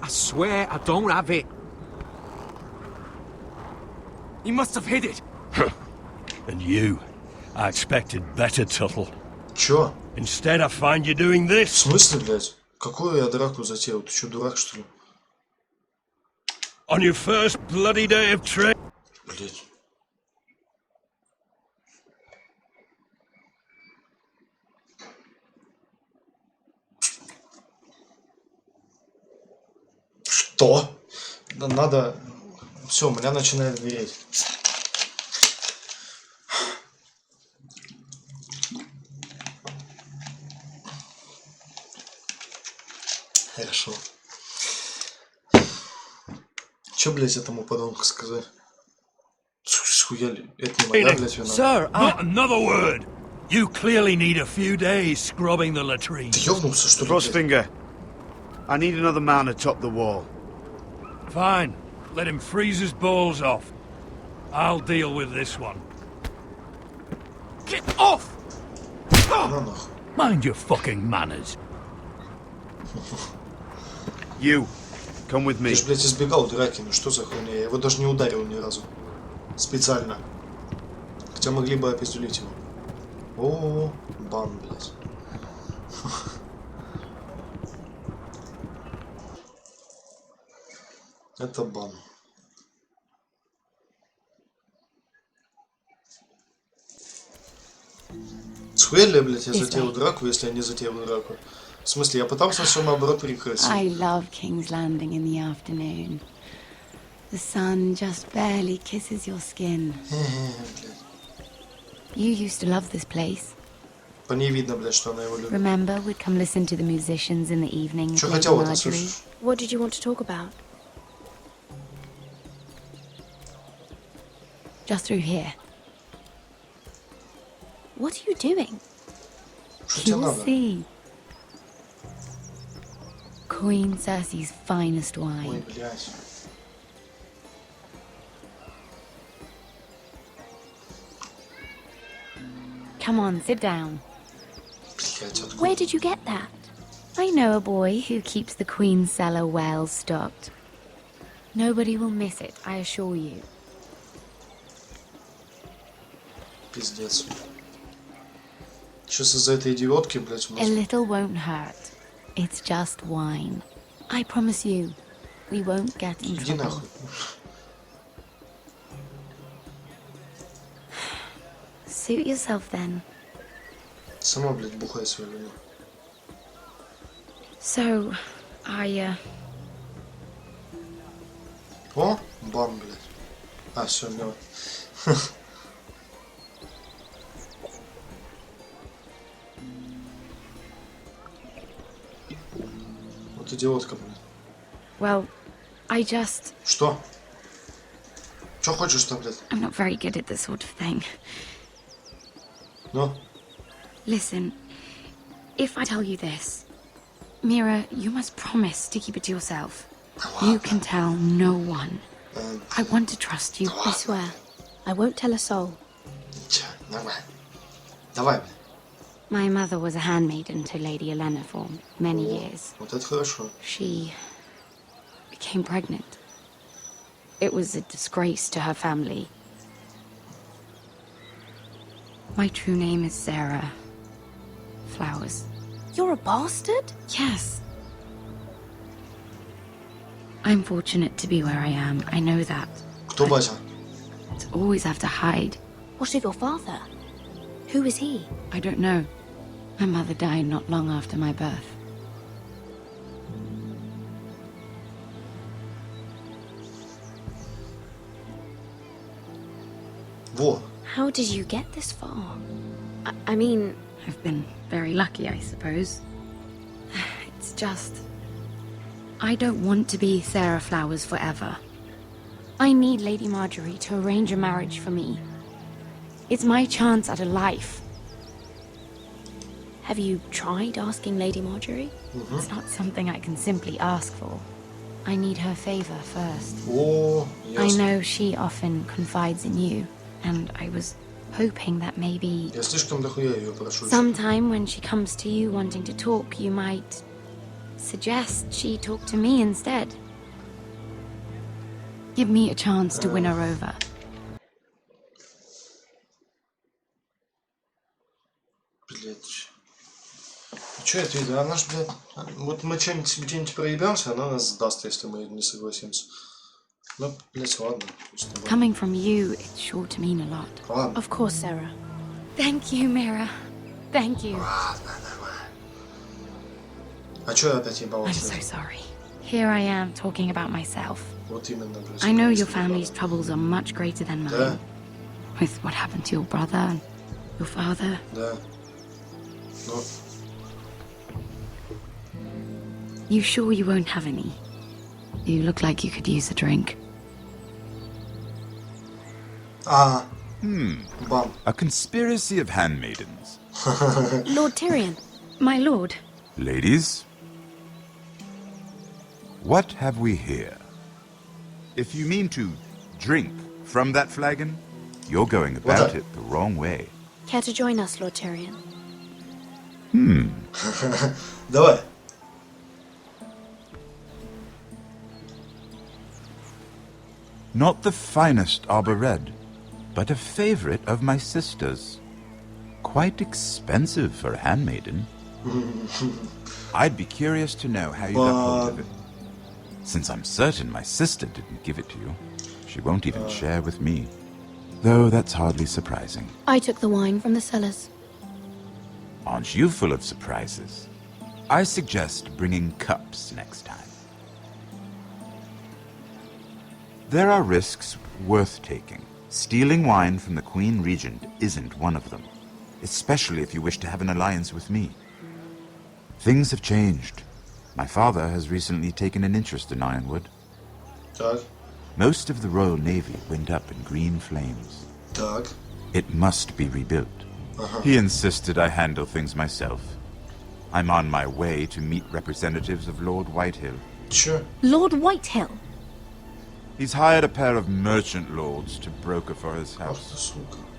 I swear I don't have it. He must have hid it. And you. I expected better, Tuttle. Чё? Instead, I find you doing В this. смысле, блядь? Какую я драку затеял? Ты чё, дурак, что ли? On your first bloody day of training. Блядь. Что? Да надо... Все, у меня начинает гореть. Хорошо. Че, блядь, этому подонку сказать? Схуяли? Это не моя, блядь, вина. Sir, not another word. You clearly need a few days scrubbing the latrine. Ты ёбнулся, что ли, блядь? Frostfinger, I need another man atop the wall. Fine. Let him freeze his balls off. I'll deal with this one. Get off! На нахуй. Mind your fucking manners. You, come with me. Ты ж, блядь, избегал драки, ну что за хуйня? Я его даже не ударил ни разу. Специально. Хотя могли бы опиздюлить его. О, бан, блядь. Это бан. Схуяли, блядь, я затеял драку, если я не затеял драку? В смысле, я пытался все наоборот прикрыть. I love King's Landing in the afternoon. The sun just barely kisses your skin. You used to love this place. По ней видно, блядь, что она его любит. Remember, we'd come listen to the musicians in the evening. Что хотел это слышишь? What did you want to talk about? Just through here. What are you doing? Что тебе You'll надо? see. Queen Cersei's finest Ой, wine. блядь. Come on, sit down. Блять, откуда? Where did you get that? I know a boy who keeps the Queen's cellar well stocked. Nobody will miss it, I assure you. Пиздец. Сейчас из-за этой идиотки, блять, у A нас... little won't hurt. It's just wine. I promise you, we won't get in Иди trouble. нахуй. Suit yourself then. Сама, блять, бухай свое вино. So, О, бам, блять. А, все, давай. Вот идиотка, блядь. well, I just... Что? Что хочешь-то, блядь? I'm not very good at this sort of thing. Ну? Listen, if I tell you this, Mira, you must promise to keep it to yourself. You can tell no one. I want to trust you. I swear, I won't tell a soul. Давай. Давай. My mother was a handmaiden to Lady Elena for many years. Вот это хорошо. She became pregnant. It was a disgrace to her family. My true name is Sarah Flowers. You're a bastard? Yes. I'm fortunate to be where I am. I know that. Кто батя? To always have to hide. What of your father? Who is he? I don't know. My mother died not long after my birth. Во. How did you get this far? I mean... I've been very lucky, I suppose. It's just... I don't want to be Sarah Flowers forever. I need Lady Marjorie to arrange a marriage for me. It's my chance at a life. Have you tried asking Lady Marjorie? It's not something I can simply ask for. I need her favor first. О, I ясно. know she often confides in you, and I was hoping that maybe Я слишком дохуя ее прошу. sometime when she comes to you wanting to talk, you might suggest she talk to me instead. Give me a chance to win her over. Блять. Че это видно? Она ж, блядь... Вот мы где-нибудь проебемся, она нас сдаст, если мы не согласимся. Ну, блять, ладно. Coming from you, it's sure to mean a lot. Ладно. Of course, Sarah. Thank you, Mira. Thank you. А чё я опять I'm ебался? so sorry. Here I am talking about myself. Вот именно, блядь. I know your family's troubles are much greater than mine. Да. With what happened to your brother and your father. Да. Ну, You sure you won't have any? You look like you could use a drink. Бам. A conspiracy of handmaidens. Lord Tyrion. My lord. Ladies, what have we here? If you mean to drink from that flagon, you're going about it the wrong way. Care to join us, Lord Tyrion? Давай. Not the finest arbor red, but a favorite of my sister's. Quite expensive for a handmaiden. I'd be curious to know how you got hold of it. Since I'm certain my sister didn't give it to you, she won't even share with me. Though that's hardly surprising. I took the wine from the cellars. Aren't you full of surprises? I suggest bringing cups next time. There are risks worth taking. Stealing wine from the Queen Regent isn't one of them, especially if you wish to have an alliance with me. Things have changed. My father has recently taken an interest in Ironwood. Так. Most of the Royal Navy went up in green flames. Так. It must be rebuilt. He insisted I handle things myself. I'm on my way to meet representatives of Lord Whitehill. Sure. Lord Whitehill? He's hired a pair of merchant lords to broker for his house.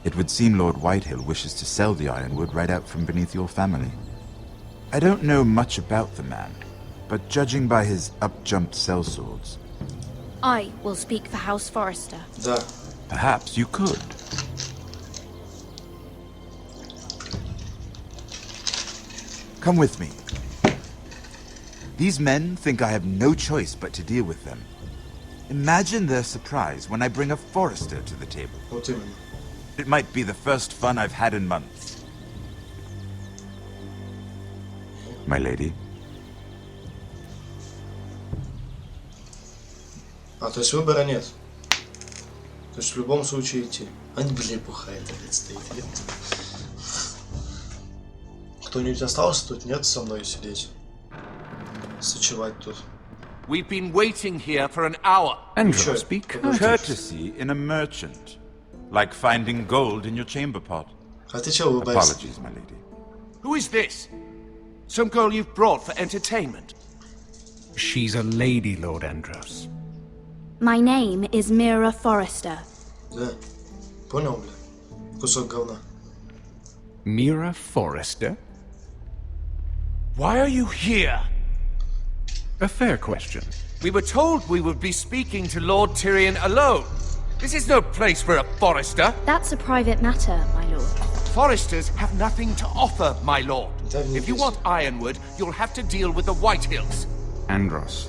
It would seem Lord Whitehill wishes to sell the ironwood right out from beneath your family. I don't know much about the man, but judging by his up-jumped sellswords... I will speak for House Forrester. Perhaps you could. Come with me. These men think I have no choice but to deal with them. Imagine their surprise when I bring a Forrester to the table. It might be the first fun I've had in months. My lady. А, то есть выбора нет. То есть в любом случае идти. Ань, блин, бухает, опять стоит. Кто-нибудь остался тут? Нет, со мной сидеть. Сочевать тут. We've been waiting here for an hour. Andros, be courtesy in a merchant. Like finding gold in your chamber pot. Apologies, my lady. Who is this? Some girl you've brought for entertainment? She's a lady, Lord Andros. My name is Mira Forrester. Да. Понял, бля. Кусок говна. Mira Forrester? Why are you here? A fair question. We were told we would be speaking to Lord Tyrion alone. This is no place for a Forrester. That's a private matter, my lord. Foresters have nothing to offer, my lord. If you want ironwood, you'll have to deal with the Whitehills. Andros.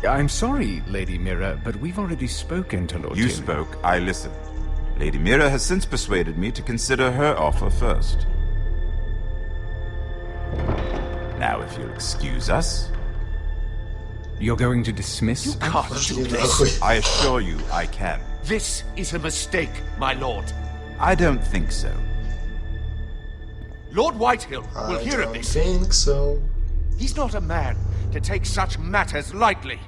I'm sorry, Lady Mira, but we've already spoken to Lord You Tyrion. spoke, I listened. Lady Mira has since persuaded me to consider her offer first. Now, if you'll excuse us... You're going to dismiss? You can't do this. I assure you, I can. This is a mistake, my lord. I don't think so. Lord Whitehill will hear of this. I don't think so. He's not a man to take such matters lightly.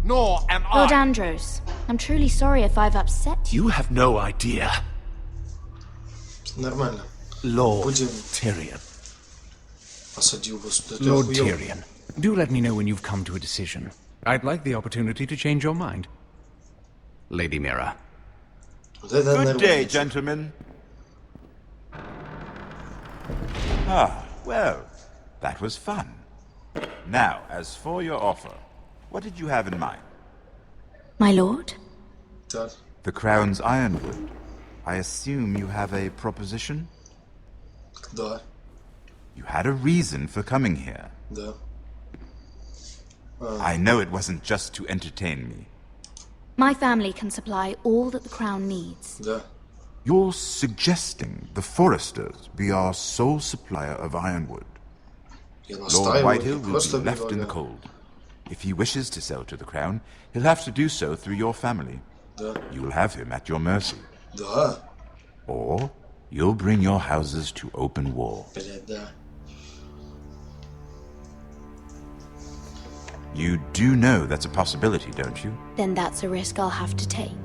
Nor am Lord I. Andros, I'm truly sorry if I've upset you. You have no idea. Нормально. Lord Tyrion. Посадил бы сюда. Lord Tyrion, do let me know when you've come to a decision. I'd like the opportunity to change your mind. Lady Mira. Good day, gentlemen. Ah, well, that was fun. Now, as for your offer, what did you have in mind? My lord? The Crown's ironwood. I assume you have a proposition? Да. You had a reason for coming here. Да. I know it wasn't just to entertain me. My family can supply all that the crown needs. Да. You're suggesting the Foresters be our sole supplier of ironwood. Lord Whitehill will be left in the cold. If he wishes to sell to the Crown, he'll have to do so through your family. Да. You'll have him at your mercy. Да. Or you'll bring your houses to open war. Блядь, да. You do know that's a possibility, don't you? Then that's a risk I'll have to take.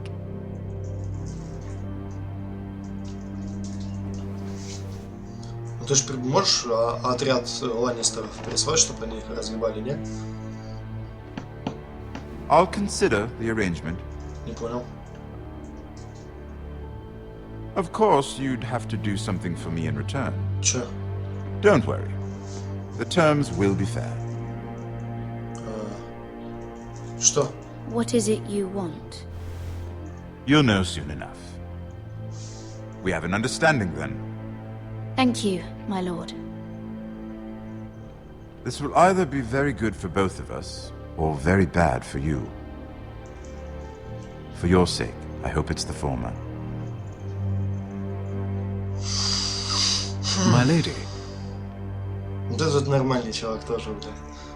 Ну ты же можешь отряд Ланнистеров прислать, чтобы они их разъебали, нет? I'll consider the arrangement. Не понял. Of course, you'd have to do something for me in return. Че? Don't worry. The terms will be fair. Что? What is it you want? You'll know soon enough. We have an understanding then. Thank you, my lord. This will either be very good for both of us, or very bad for you. For your sake, I hope it's the former. My lady. Вот этот нормальный чувак тоже, блядь.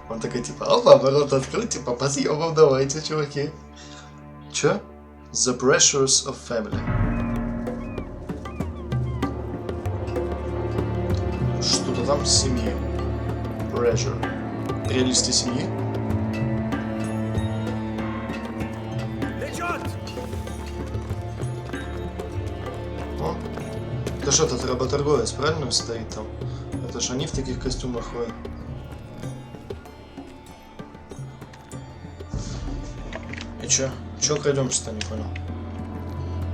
Он такой, типа, опа, ворот открыл, типа, по съемам давайте, чуваки. Чё? The pressures of family. Что-то там с семьи. Pressure. Прелести семьи. О, это что, этот работорговец, правильно стоит там? Это ж они в таких костюмах ходят. И чё? Чё крадёмся-то, не понял.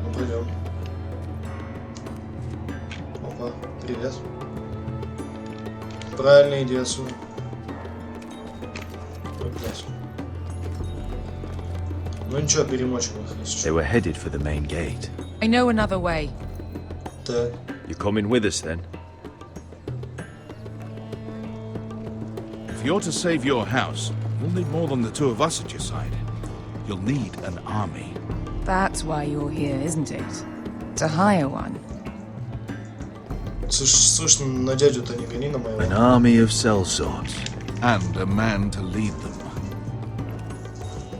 Ну, пойдём. Опа, привет. Правильно, иди отсюда. Ой, блядь. Ну ничего, перемочим их, если They что. were headed for the main gate. I know another way. Так. You coming with us then? If you're to save your house, you'll need more than the two of us at your side. You'll need an army. That's why you're here, isn't it? To hire one. Слушай, на дядю-то не гони на моего. An army of sellswords. And a man to lead them.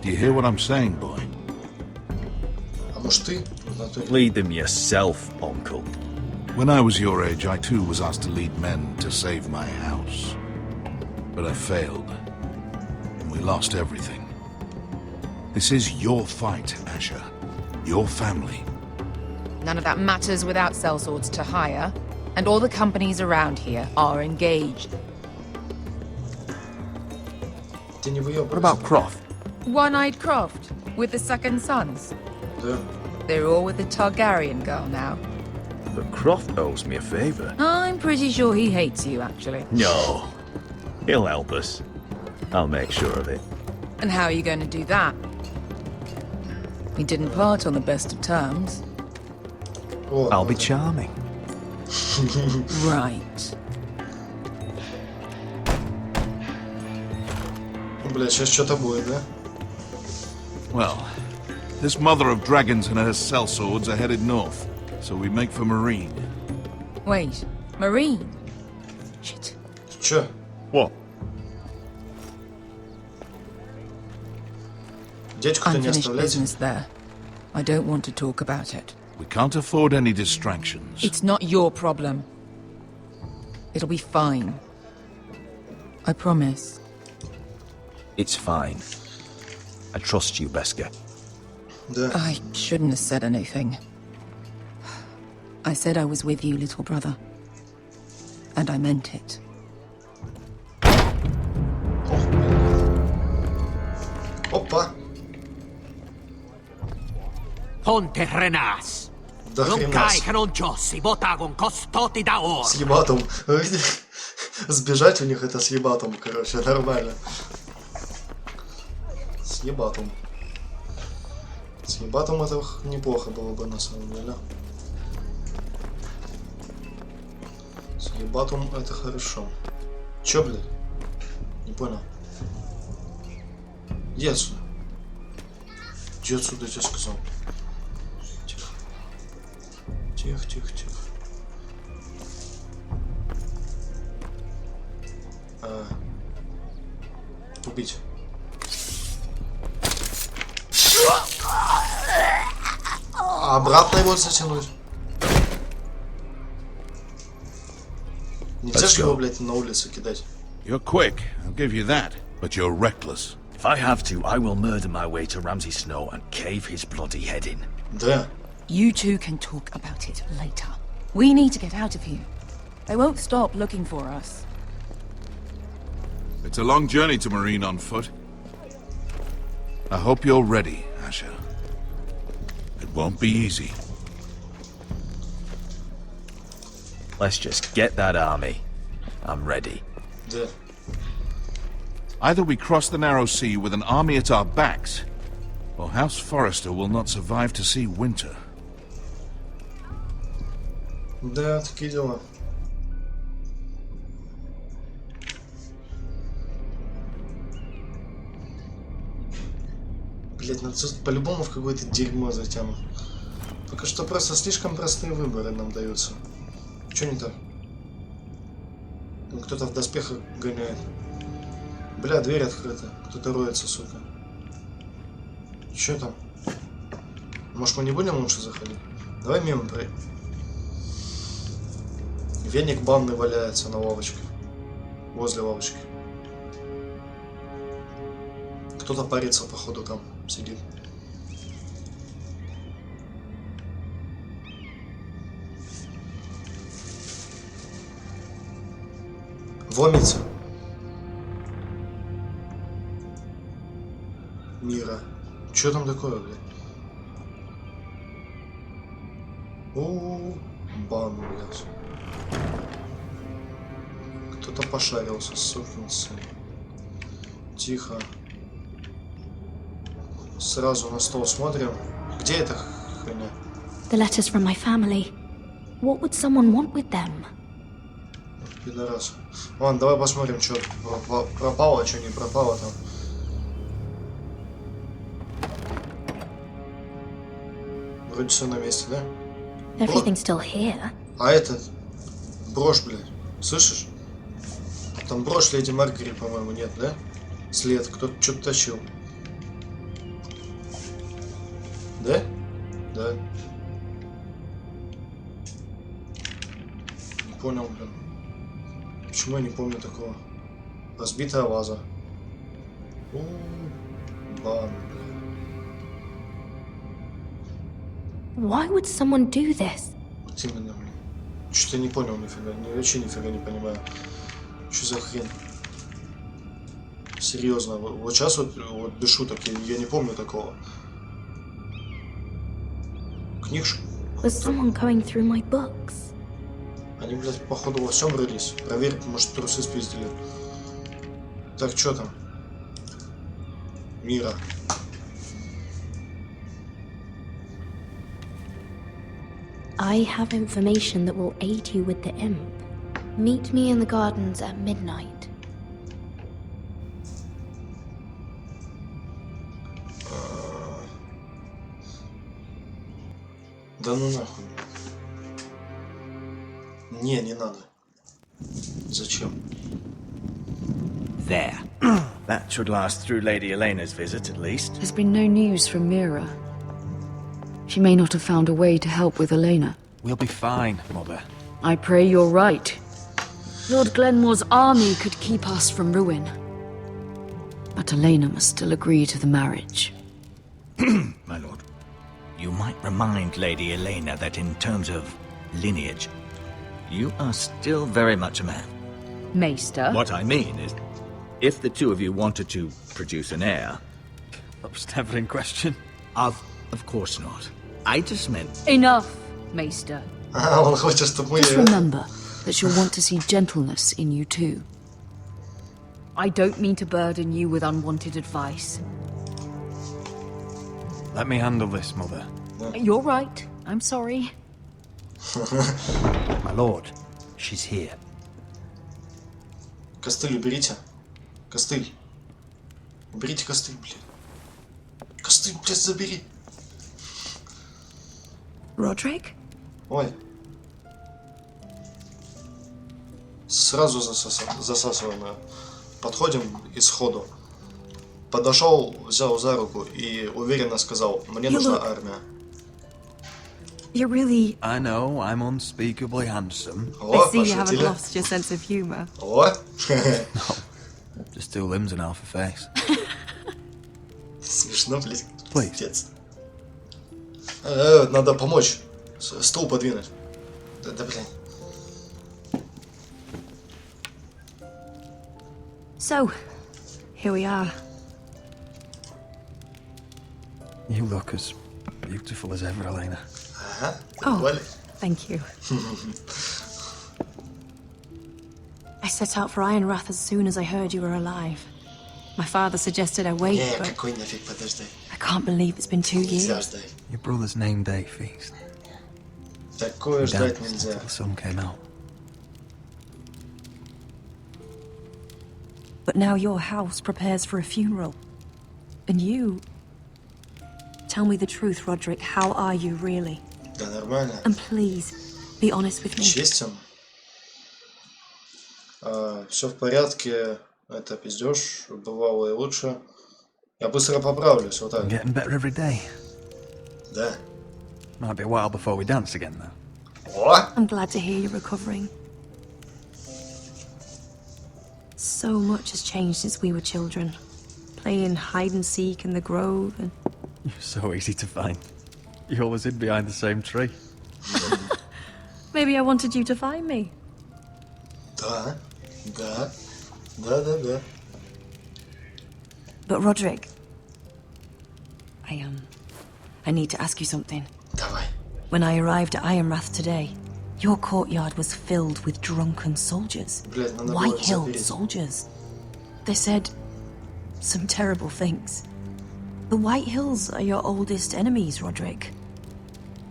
Do you hear what I'm saying, boy? А может ты? Lead them yourself, uncle. When I was your age, I too was asked to lead men to save my house. But I failed. And we lost everything. This is your fight, Asher. Your family. None of that matters without sellswords to hire, and all the companies around here are engaged. What about Croft? One-eyed Croft, with the second sons. Да. They're all with the Targaryen girl now. But Croft owes me a favor. I'm pretty sure he hates you, actually. No. He'll help us. I'll make sure of it. And how are you going to do that? We didn't part on the best of terms. I'll be charming. Right. Бля, сейчас что-то будет, да? Well, this mother of dragons and her sellswords are headed north, so we make for Marine. Wait, Marine? Shit. Чё? What? Дядьку-то не Unfinished оставляйте. business there. I don't want to talk about it. We can't afford any distractions. It's not your problem. It'll be fine. I promise. It's fine. I trust you, Beskar. Да. I shouldn't have said anything. I said I was with you, little brother. And I meant it. Опа! Ponte Renas. Да Non хрена cai себе. che non giossi, botagon costoti da oro. С ебатом. Сбежать у них это с ебатом, короче, нормально. С ебатом. С ебатом это неплохо было бы на самом деле. С ебатом это хорошо. Чё, блядь? Не понял. Иди отсюда. Иди отсюда, я тебе сказал. Тихо. Тихо, тихо, тихо. Убить. А обратно его затянуть. Нельзя же его, блядь, на улице кидать. You're quick, I'll give you that, but you're reckless. If I have to, I will murder my way to Ramsay Snow and cave his bloody head in. Да. You two can talk about it later. We need to get out of here. They won't stop looking for us. It's a long journey to Marine on foot. I hope you're ready, Asher. It won't be easy. Let's just get that army. I'm ready. Да. Either we cross the narrow sea with an army at our backs, or House Forrester will not survive to see winter. Да, такие дела. Блять, ну тут по-любому в какое-то дерьмо затянут. Пока что просто слишком простые выборы нам даются. Чё не так? Ну, кто-то в доспехах гоняет. Бля, дверь открыта. Кто-то роется, сука. Чё там? Может, мы не будем лучше заходить? Давай мимо про... Веник банный валяется на лавочке. Возле лавочки. Кто-то парится, походу, там сидит. Вломиться. Мира. Чё там такое, блядь? Бан, блядь. Кто-то пошарился, сукин сын. Тихо. Сразу на стол смотрим. Где эта хуйня? The letters from my family. What would someone want with them? Пидорас. Ладно, давай посмотрим, что пропало, что не пропало там. Вроде все на месте, да? Everything's still here. А этот брошь, блядь, слышишь? Там брошь леди Маргари, по-моему, нет, да? След, кто-то что-то тащил. Да? Да. Не понял, блин. Почему я не помню такого? Разбитая ваза. Бан, блин. Why would someone do this? Вот именно, блин. Что-то не понял нифига. Вообще нифига не понимаю. Что за хрень? Серьезно, вот сейчас вот без шуток, я не помню такого. Книжку. Was someone going through my books? Они, блядь, походу во всем рылись. Проверь, может, трусы спиздили. Так, что там? Мира. I have information that will aid you with the imp. Meet me in the gardens at midnight. Да ну нахуй. Не надо. Зачем? There. That should last through Lady Elena's visit, at least. There's been no news from Mira. She may not have found a way to help with Elena. We'll be fine, Mother. I pray you're right. Lord Glenmore's army could keep us from ruin. But Elena must still agree to the marriage. My lord. You might remind Lady Elena that in terms of lineage, you are still very much a man. Maester? What I mean is, if the two of you wanted to produce an heir... That was never in question. Of course not. I just meant... Enough, Maester. Он хочет, чтобы мы... Just remember that you'll want to see gentleness in you too. I don't mean to burden you with unwanted advice. Let me handle this, Mother. You're right. I'm sorry. My lord, she's here. Костыль уберите. Костыль. Уберите костыль, блин. Костыль, блядь, забери. Roderick? Ой. Сразу засасываем. Подходим и сходу. Подошел, взял за руку и уверенно сказал: мне нужна армия. You're really... I know, I'm unspeakably handsome. I see you haven't lost your sense of humor. What? No. Just two limbs and half a face. Смешно, блядь. Please. Надо помочь. Стул подвинуть. Да, блядь. So, here we are. You look as beautiful as ever, Elena. Oh, thank you. I set out for Ironrath as soon as I heard you were alive. My father suggested I wait, but I can't believe it's been 2 years. Your brother's name day feast. Такое ждать нельзя. The sun came out. But now your house prepares for a funeral. And you... Tell me the truth, Roderick. How are you, really? Да нормально. And please, be honest with me. Честен. Все в порядке. Это пиздеж. Бывало и лучше. Я быстро поправлюсь, вот так. Getting better every day. Да. Might be a while before we dance again, though. What? I'm glad to hear you're recovering. So much has changed since we were children. Playing hide and seek in the grove and... You're so easy to find. You always hid behind the same tree. Maybe I wanted you to find me. Да. But Roderick, I I need to ask you something. Давай. When I arrived at Ironrath today, your courtyard was filled with drunken soldiers. White Hill soldiers. They said some terrible things. The White Hills are your oldest enemies, Roderick.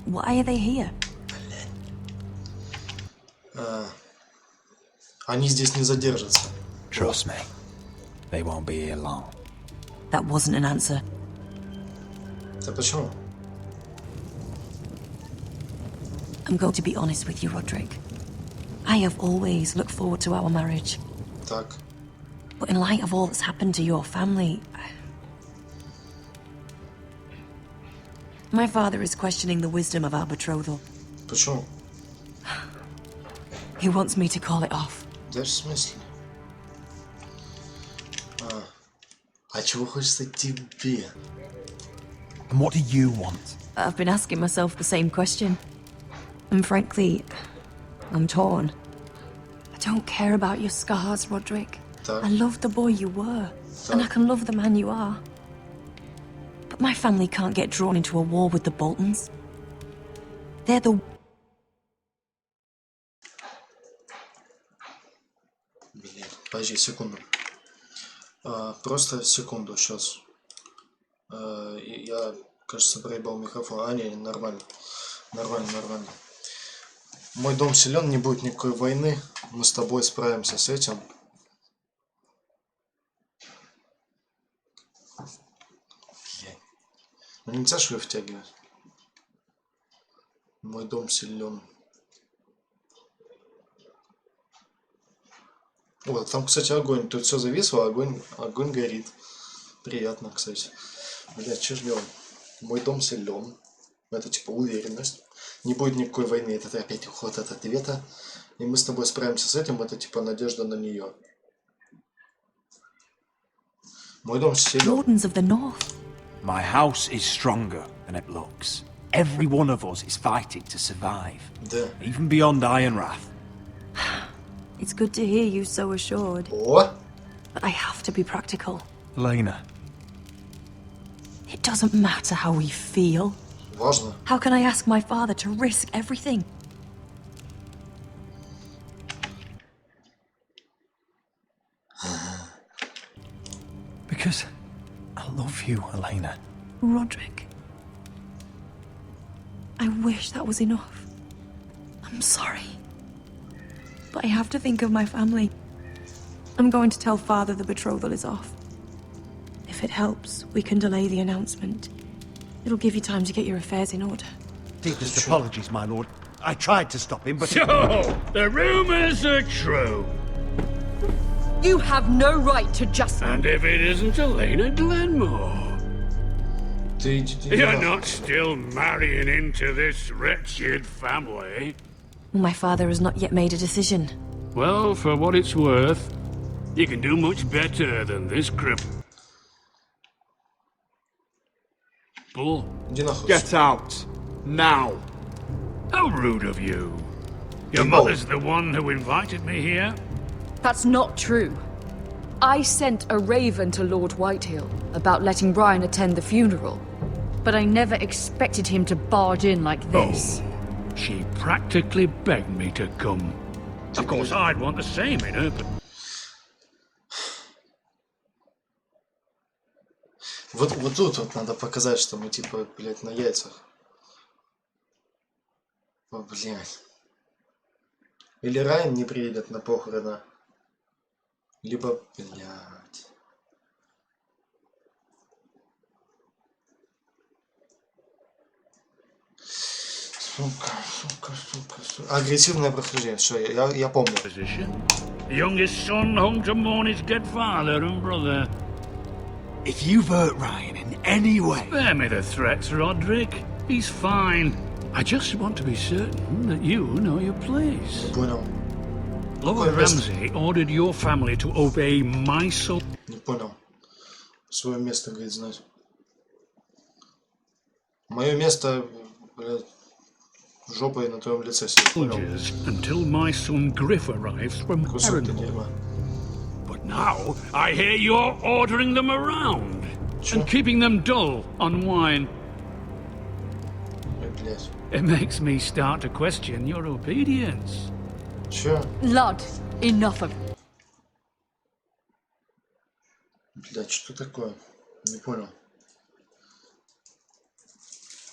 Why are they here? Они здесь не задержатся. Trust me, they won't be here long. That wasn't an answer. Да почему? I'm going to be honest with you, Roderick. I have always looked forward to our marriage. Так. But in light of all that's happened to your family, my father is questioning the wisdom of our betrothal. Почему? He wants me to call it off. Да в смысле? А чего хочется тебе? And what do you want? I've been asking myself the same question. And frankly, I'm torn. I don't care about your scars, Roderick. I love the boy you were, and I can love the man you are. But my family can't get drawn into a war with the Boltons. They're the... Блин, подожди секунду. Просто секунду, сейчас. Я, кажется, проебал микрофон. А, не, нормально. Нормально. Мой дом силен, не будет никакой войны. Мы с тобой справимся с этим. Ну нельзя же ее втягивать. Мой дом силен. Вот, там, кстати, огонь. Тут все зависло, огонь горит. Приятно, кстати. Блядь, что ж делаем? Мой дом силен. Это типа уверенность. Не будет никакой войны. Это опять уход от ответа. И мы с тобой справимся с этим. Это типа надежда на нее. Мой дом силен. My house is stronger than it looks. Every one of us is fighting to survive. Even beyond Ironrath. It's good to hear you so assured. What? But I have to be practical. Lena. It doesn't matter how we feel. Важно. How can I ask my father to risk everything? Because I love you, Elena. Roderick. I wish that was enough. I'm sorry. But I have to think of my family. I'm going to tell Father the betrothal is off. If it helps, we can delay the announcement. It'll give you time to get your affairs in order. Deepest apologies, my lord. I tried to stop him, but... So, the rumors are true. You have no right to just... And if it isn't Elena Glenmore? You're not still marrying into this wretched family. My father has not yet made a decision. Well, for what it's worth, you can do much better than this cripple. Bull. Get out. Now. How rude of you. Your mother's the one who invited me here? That's not true. I sent a raven to Lord Whitehill about letting Brian attend the funeral. But I never expected him to barge in like this. Oh, she practically begged me to come. Of course, I'd want the same in her... Вот тут вот надо показать, что мы типа, блядь, на яйцах. О, блядь. Или Райан не приедет на похороны. Либо, блядь. Сука. Агрессивное прохождение. Все, я помню. The youngest son home to mourn his dead father and brother. If you've hurt Ryan in any way... Spare me the threats, Roderick. He's fine. I just want to be certain that you know your place. Понял. Lord Ramsay ordered your family to obey my soul. Не понял. Свое место, говорит, знать. Мое место, блядь, жопой на твоем лице сидит. Until my son Griff arrives from Parador. But now I hear you're ordering them around. and keeping them dull on wine. It makes me start to question your obedience. Чё? Lord, enough of it. Блядь, что такое? Не понял.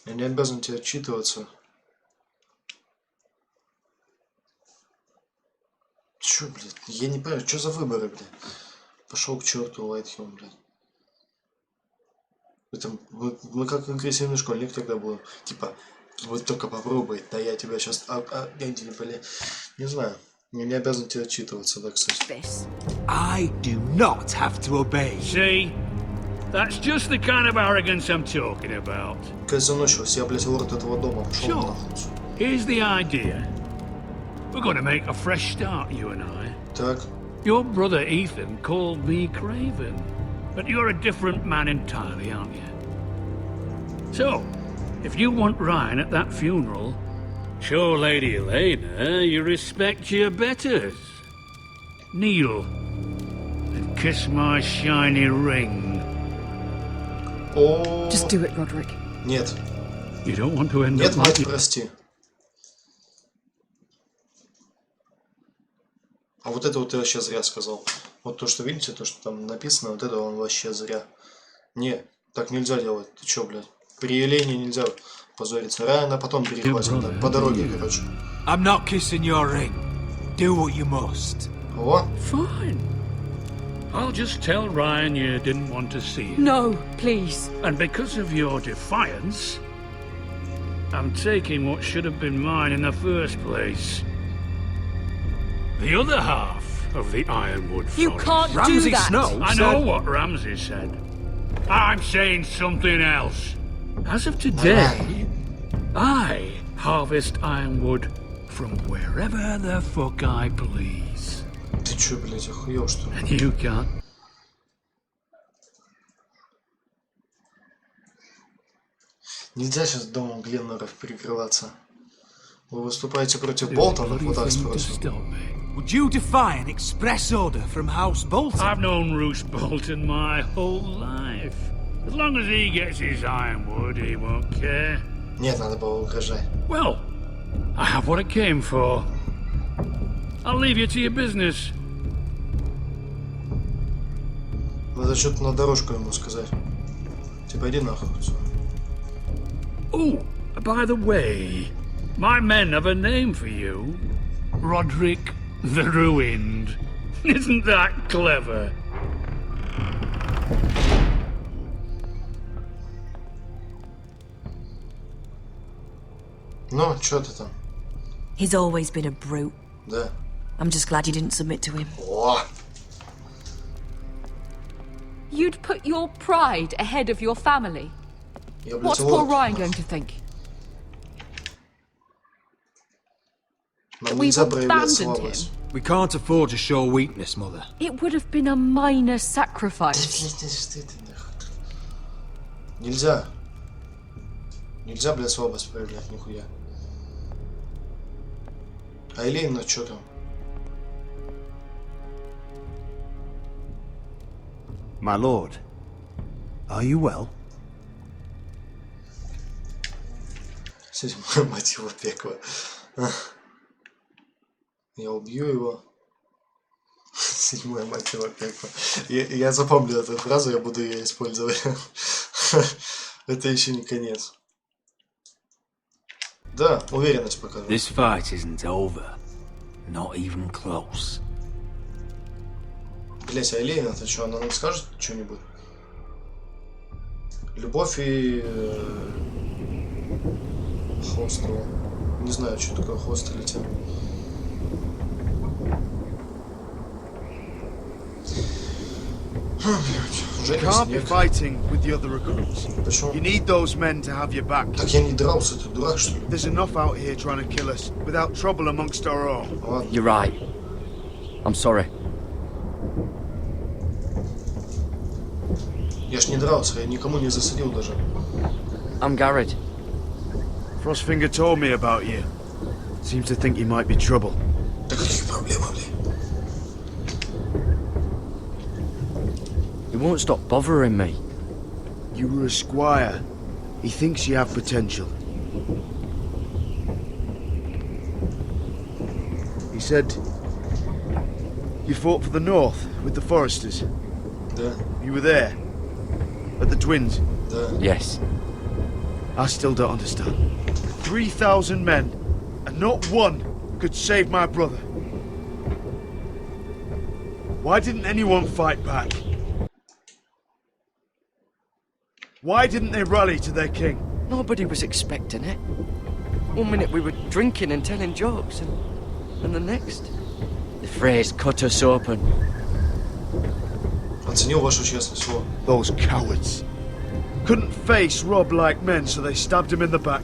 Я не обязан тебе отчитываться. Чё, блядь? Я не понимаю, что за выборы, блядь? Пошел к черту, Лайтхилл, блядь. Это мы как агрессивный школьник тогда будем. Типа, вот только попробуй, да я тебя сейчас... Не знаю. Я не обязан тебе отчитываться, да, кстати. I do not have to obey. See? That's just the kind of arrogance I'm talking about. Как заносчивость, я, блядь, лорд этого дома. Пошел нахуй. Here's the idea. We're going to make a fresh start, you and I. Так. Your brother Ethan called me Craven, but you're a different man entirely, aren't you? So, if you want Ryan at that funeral, show Lady Elena you respect your betters. Kneel and kiss my shiny ring. Oh. Just do it, Roderick. Нет. You don't want to end Нет, up мать, like... прости. А вот это вот я вообще зря сказал. Вот то, что видите, то, что там написано, вот это он вообще зря. Не, так нельзя делать. Ты чё, блядь? При Елене нельзя позориться. Рано потом перехватим, так, по дороге, короче. I'm not kissing your ring. Do what you must. О. Fine. I'll just tell Ryan you didn't want to see him. No, please. And because of your defiance, I'm taking what should have been mine in the first place. The other half of the Ironwood Forest. You can't do that. Snow I know what Ramsay said. I'm saying something else. As of today, I harvest ironwood from wherever the fuck I please. Ты чё, блядь, охуел, что ли? And you can't. Нельзя сейчас домом Гленнеров перекрываться. Вы выступаете против Болтонов, вот так спросим. Would you defy an express order from House Bolton? I've known Roose Bolton my whole life. As long as he gets his ironwood, he won't care. Нет, надо было угрожать. Well, I have what I came for. I'll leave you to your business. Надо что-то на дорожку ему сказать. Типа, иди нахуй. Oh, by the way, my men have a name for you. Roderick the Ruined. Isn't that clever? Ну, чё ты там? He's always been a brute. Да. I'm just glad you didn't submit to him. О! You'd put your pride ahead of your family. What's poor Ryan going to think? We've abandoned him. We can't afford to show weakness, Mother. It would have been a minor sacrifice. Нельзя. Нельзя, блядь, слабость проявлять, нихуя. А Элейна, чё там? My lord, are you well? Седьмое мотиво пекла. Я убью его. Седьмое мотиво пекла. Я запомню эту фразу, я буду ее использовать. Это еще не конец. Да, уверенность показывает. This fight isn't over. Not even close. Блять, а Элейна, ты что, она нам скажет что-нибудь? Любовь и... Хостел. Не знаю, что такое хостелити. Can't be fighting with the other recruits. You need those men to have your back. Так я не дрался, ты дурак, что ли? There's enough out here trying to kill us without trouble amongst our own. You're right. I'm sorry. Я ж не дрался, я никому не засадил даже. I'm Garrett. Frostfinger told me about you. Seems to think you might be trouble. Да какие проблемы, блядь? He won't stop bothering me. You were a squire. He thinks you have potential. He said you fought for the North with the Foresters. Да. You were there? At the Twins? Да. Yes. I still don't understand. 3,000 men, and not one could save my brother. Why didn't anyone fight back? Why didn't they rally to their king? Nobody was expecting it. One minute we were drinking and telling jokes, and the next, the phrase cut us open. Оценил вашу честность. Those cowards couldn't face Rob like men, so they stabbed him in the back.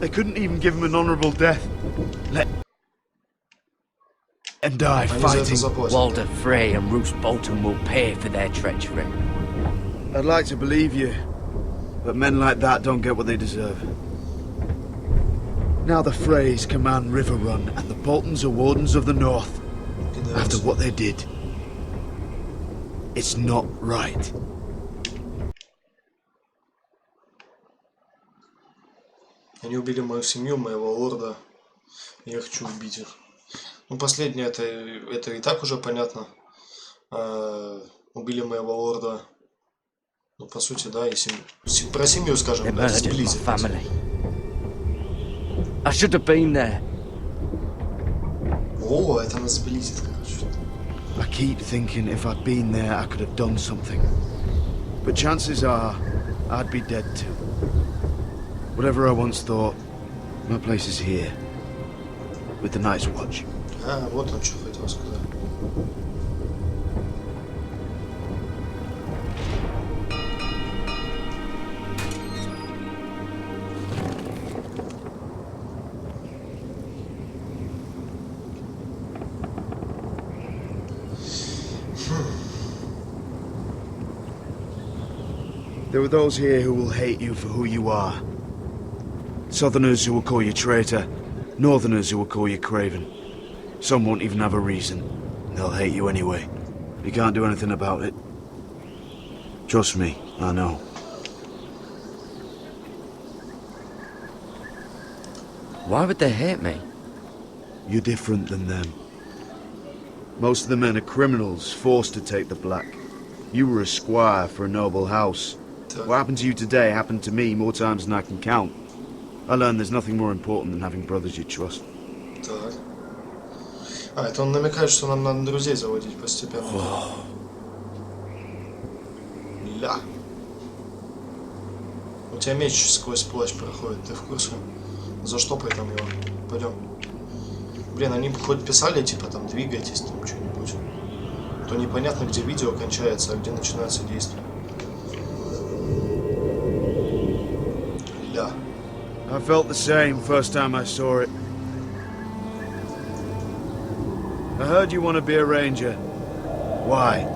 They couldn't even give him an honourable death. Let and die fighting. Walder Frey and Roose Bolton will pay for their treachery. I'd like to believe you, but men like that don't get what they deserve. Now the Freys command River Run, and the Boltons are wardens of the North. After what they did, it's not right. Они убили мою семью, моего лорда. Я хочу убить их. Ну, последнее, это и так уже понятно. Убили моего лорда. Ну, по сути, да, и про семью, скажем, да, сблизить. I should have been there. О, это нас сблизит, короче. I keep thinking if I'd been there, I could have done something. But chances are, I'd be dead too. Whatever I once thought, my place is here. With the Night's Watch. Вот он что хотел сказать. There are those here who will hate you for who you are. Southerners who will call you traitor. Northerners who will call you craven. Some won't even have a reason. They'll hate you anyway. You can't do anything about it. Trust me, I know. Why would they hate me? You're different than them. Most of the men are criminals, forced to take the black. You were a squire for a noble house. What happened to you today happened to me more times than I can count. I learned there's nothing more important than having brothers you trust. Так. Это он намекает, что нам надо друзей заводить постепенно. Ля. У тебя меч сквозь плащ проходит, ты в курсе? Заштопай там его. Пойдем. Блин, они хоть писали, типа, там, двигайтесь, там, что-нибудь. То непонятно, где видео кончается, а где начинается действие. Ля. I felt the same first time I saw it. I heard you want to be a ranger. Why?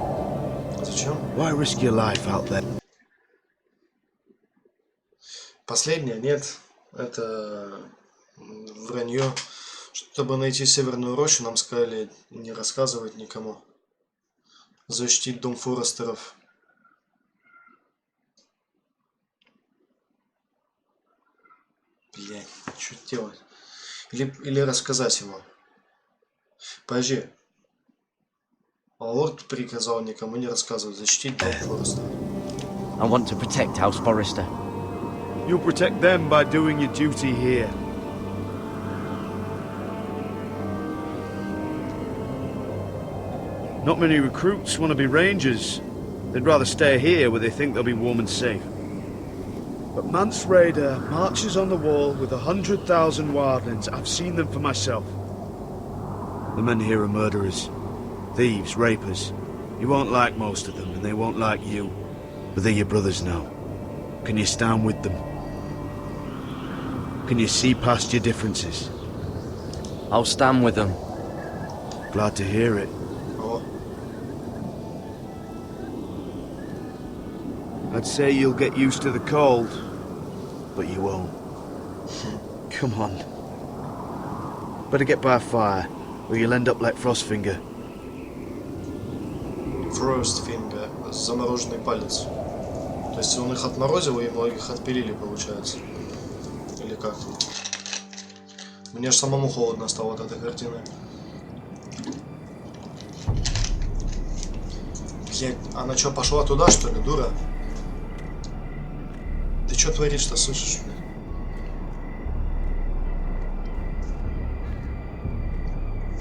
Зачем? Why risk your life out there? Последнее, нет. Это вранье. Чтобы найти Северную рощу, нам сказали не рассказывать никому. Защитить дом Форестеров. Блядь, что делать? Или рассказать его. Подожди. А лорд приказал никому не рассказывать. Защитить дом Форестера. I want to protect House Forrester. You'll protect them by doing your duty here. Not many recruits want to be rangers. They'd rather stay here where they think they'll be warm and safe. But Mance Raider marches on the wall with 100,000 wildlings. I've seen them for myself. The men here are murderers, thieves, rapers. You won't like most of them, and they won't like you. But they're your brothers now. Can you stand with them? Can you see past your differences? I'll stand with them. Glad to hear it. I'd say you'll get used to the cold, but you won't. Come on. Better get by a fire, or you'll end up like Frostfinger. Frostfinger. Замороженный палец. То есть он их отморозил и многих отпилили, получается. Или как? Мне же самому холодно стало от этой картины. Блядь, она что, пошла туда, что ли, дура? Ты что творишь-то, слышишь?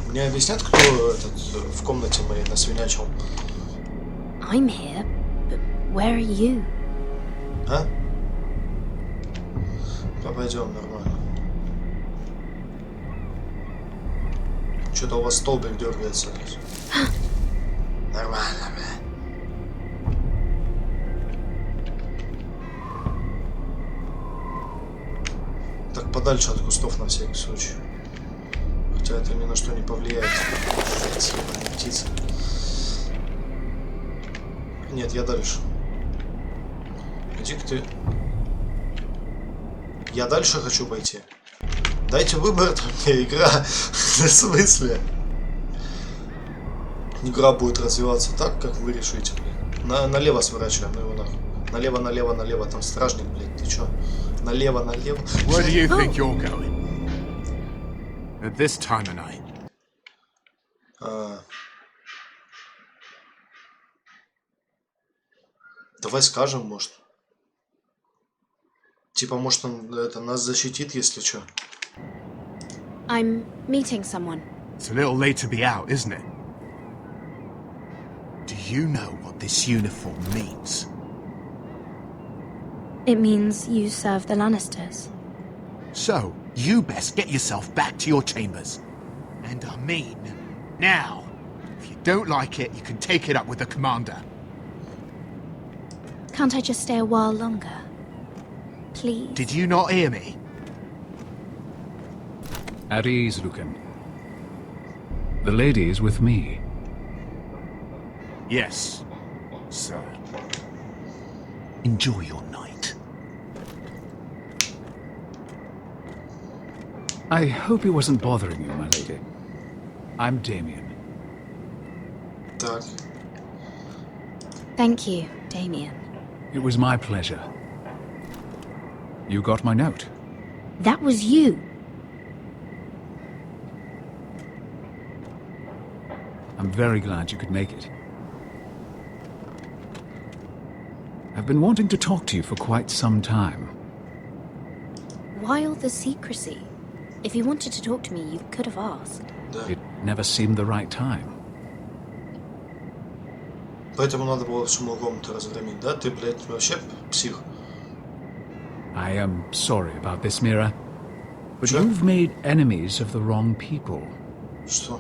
Мне объяснят, кто этот в комнате моей насвинячил? I'm here, but where are you? А? Пойдем, нормально. Что-то у вас столбик дергается. Нормально, бля. Так, подальше от кустов на всякий случай. Хотя это ни на что не повлияет. Съебаная птица. Нет, я дальше. Иди-ка ты. Я дальше хочу пойти. Дайте выбор, там мне игра. В смысле? Игра будет развиваться так, как вы решите, блядь. Налево сворачиваем, ну его нахуй. Налево, налево, налево. Там стражник, блядь, ты чё? Налево, налево. Where do you think you're going? At this time of night. Давай скажем, может. Типа, может, он это нас защитит, если чё. I'm meeting someone. It's a little late to be out, isn't it? Do you know what this uniform means? It means you serve the Lannisters. So, you best get yourself back to your chambers. And I mean, now. If you don't like it, you can take it up with the commander. Can't I just stay a while longer? Please. Did you not hear me? At ease, Lucan. The lady is with me. Yes, sir. Enjoy your night. I hope he wasn't bothering you, my lady. I'm Damien. Так. Thank you, Damien. It was my pleasure. You got my note. That was you. I'm very glad you could make it. I've been wanting to talk to you for quite some time. Why all the secrecy? If you wanted to talk to me, you could have asked. It never seemed the right time. Поэтому надо было всю мою комнату разгромить, да? Ты, блядь, вообще псих. I am sorry about this, Mira, but you've made enemies of the wrong people. Что?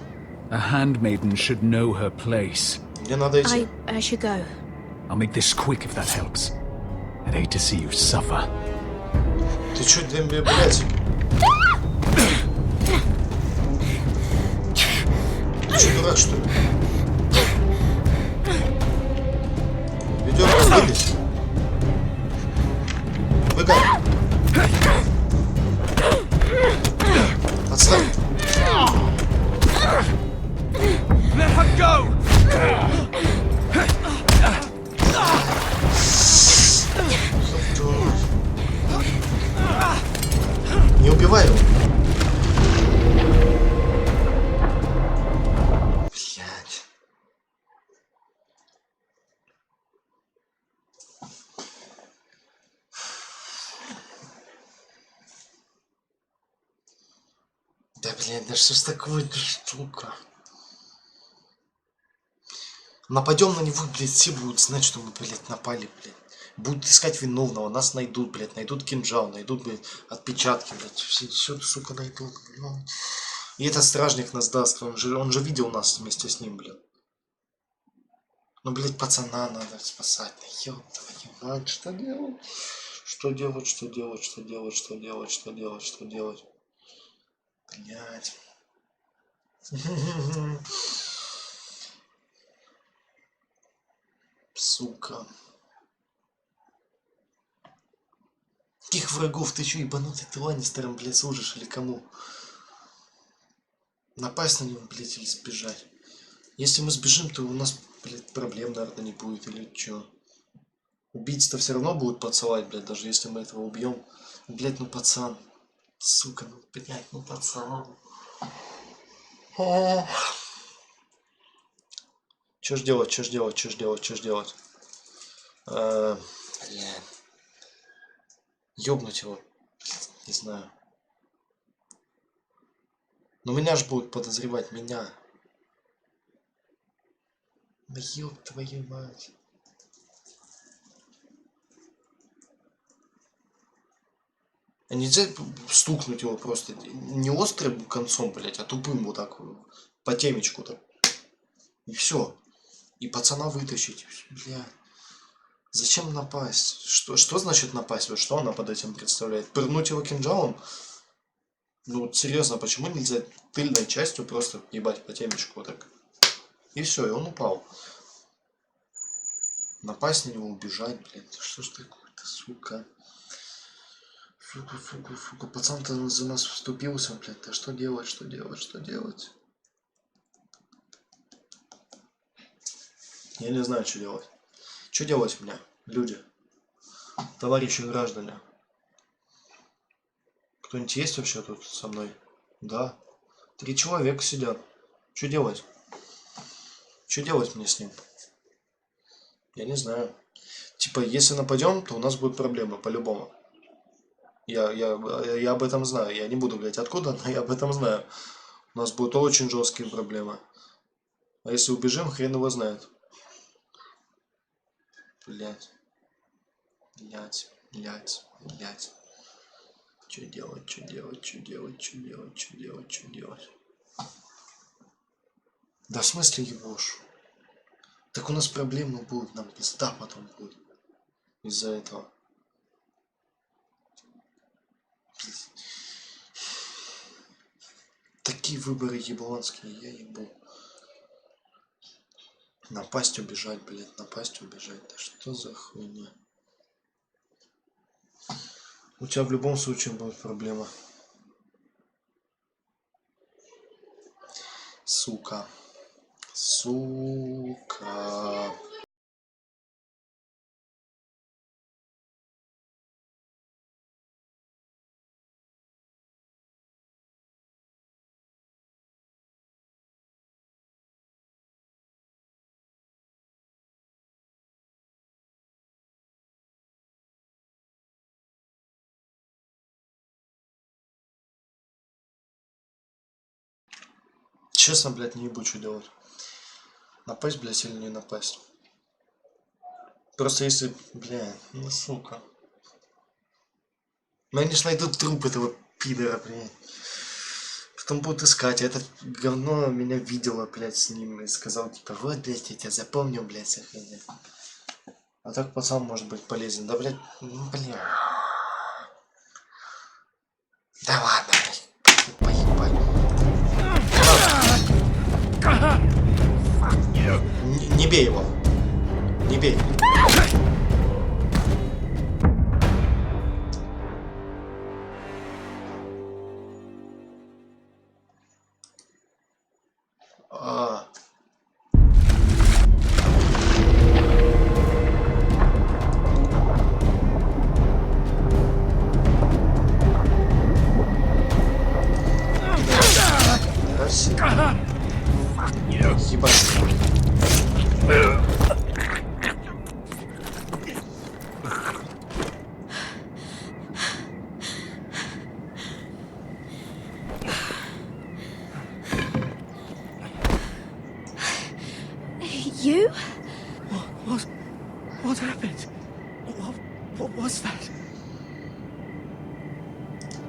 A handmaiden should know her place. Мне надо идти. I should go. I'll make this quick if that helps. I'd hate to see you suffer. Ты чё, Демби, блядь? Ты чё, дурак, что ли? Ведёрко, вылезь. Выгай. Отстань. Let her go! Не убивай его. Блядь. Да, блядь, да что ж такое, штука? Нападем на него, блядь, все будут знать, что мы, блядь, напали, блядь. Будут искать виновного, нас найдут, блядь, найдут кинжал, найдут, блядь, отпечатки, блядь, все, сука, найдут, блядь. И этот стражник нас даст, он же видел нас вместе с ним, блядь. Ну, блядь, пацана надо спасать, да ёб твою мать, что делать? Что делать, что делать, что делать, что делать, что делать, что делать? Блядь. Сука. Каких врагов ты чё, ебанутый, ты Ланнистером, блядь, служишь или кому? Напасть на него, блядь, или сбежать? Если мы сбежим, то у нас, блядь, проблем, наверное, не будет или чё? Убийца-то все равно будет поцеловать, блядь, даже если мы этого убьем. Блядь, ну пацан. Сука, ну, блядь, ну пацан. Что ж делать, что ж делать, что ж делать, что ж делать? Блядь. Ёбнуть его. Не знаю. Но меня ж будут подозревать, меня. Да ёб твою мать. А нельзя стукнуть его просто не острым концом, блядь, а тупым вот так по темечку так. И все. И пацана вытащить. Бля. Зачем напасть? Что значит напасть? Вот что она под этим представляет? Пырнуть его кинжалом? Ну вот серьезно, почему нельзя тыльной частью просто ебать по темечку вот так? И все, и он упал. Напасть на него, убежать, блядь. Что ж такое-то, сука? Сука. Пацан-то за нас вступился, блядь. Да что делать, что делать, что делать? Я не знаю, что делать. Что делать мне, люди? Товарищи граждане. Кто-нибудь есть вообще тут со мной? Да. 3 человека сидят. Что делать? Что делать мне с ним? Я не знаю. Типа, если нападем, то у нас будут проблемы, по-любому. Я об этом знаю. Я не буду говорить откуда, но я об этом знаю. У нас будут очень жесткие проблемы. А если убежим, хрен его знает. Блять. Что делать, что делать, что делать, что делать, что делать, что делать? Да в смысле ебошь? Так у нас проблемы будут, нам пизда потом будет. Из-за этого. Такие выборы ебланские, я ебу. Напасть, убежать, блядь, напасть, убежать. Да что за хуйня? У тебя в любом случае будет проблема. Сука. Сука. Честно, блядь, не ебу, что делать. Напасть, блядь, или не напасть? Просто если, бля, ну сука. Ну они ж найдут труп этого пидора, блядь. Потом будут искать, а это говно меня видело, блядь, с ним и сказал, типа, вот, блядь, я тебя запомнил, блядь, сохраняй. А так пацан может быть полезен. Да, блядь, ну, блин. Да ладно, блядь, поебать. Не бей его. Не бей. You? What happened? What was that?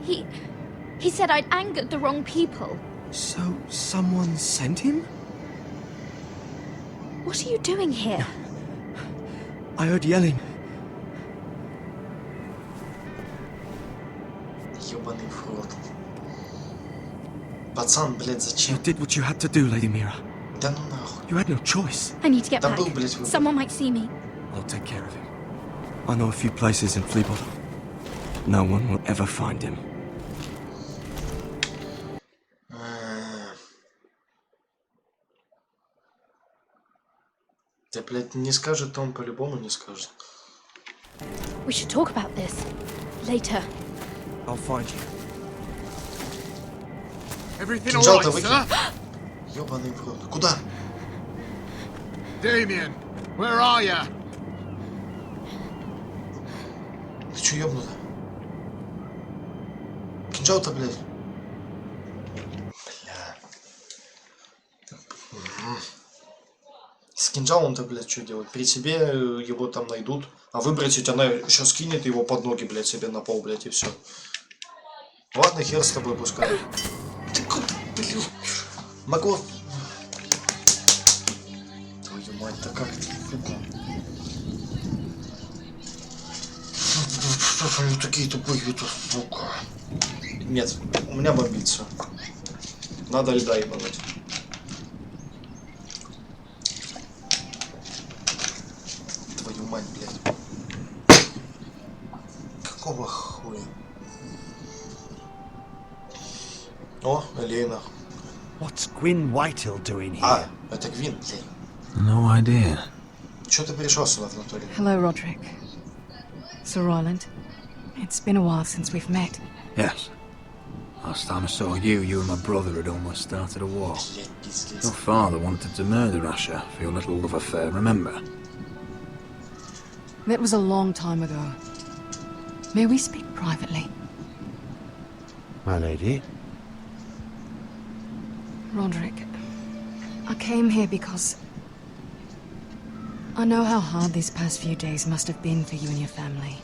He said I'd angered the wrong people. So someone sent him? What are you doing here? I heard yelling. Ёбаный в рот. Пацан, блядь, зачем? You did what you had to do, Lady Mira. Да ну нахуй. You had no choice. I need to get Да back. был, блядь, выбор. Someone might see me. I'll take care of him. I know a few places in Fleabottom. No one will ever find him. Да, блядь, не скажет, он по-любому не скажет. We should talk about this later. I'll find you. Everything all right, sir? Ёбаный в рот. Куда? Damien, where are ya? Ты чё ёбнута? Кинжал-то, блядь. Бля. С кинжалом-то, блядь, что делать? При себе его там найдут. А выбросить она еще скинет его под ноги, блядь, себе на пол, блядь, и все. Ладно, хер с тобой пускай. Ты куда, блин? Могу... Твою мать-то как ты, сука. Что они такие тупые, сука. Нет, у меня бомбит все. Надо льда ебануть. Твою мать, блядь. Какого хуя? О, Элейна. What's Gwyn Whitehall doing here? А, это Гвин, блядь. No idea. Чё ты пришел сюда в натуре? Hello, Roderick. Sir Roland. It's been a while since we've met. Yes. Last time I saw you, you and my brother had almost started a war. Your father wanted to murder Asher for your little love affair, remember? That was a long time ago. May we speak privately? My lady? Roderick, I came here because I know how hard these past few days must have been for you and your family.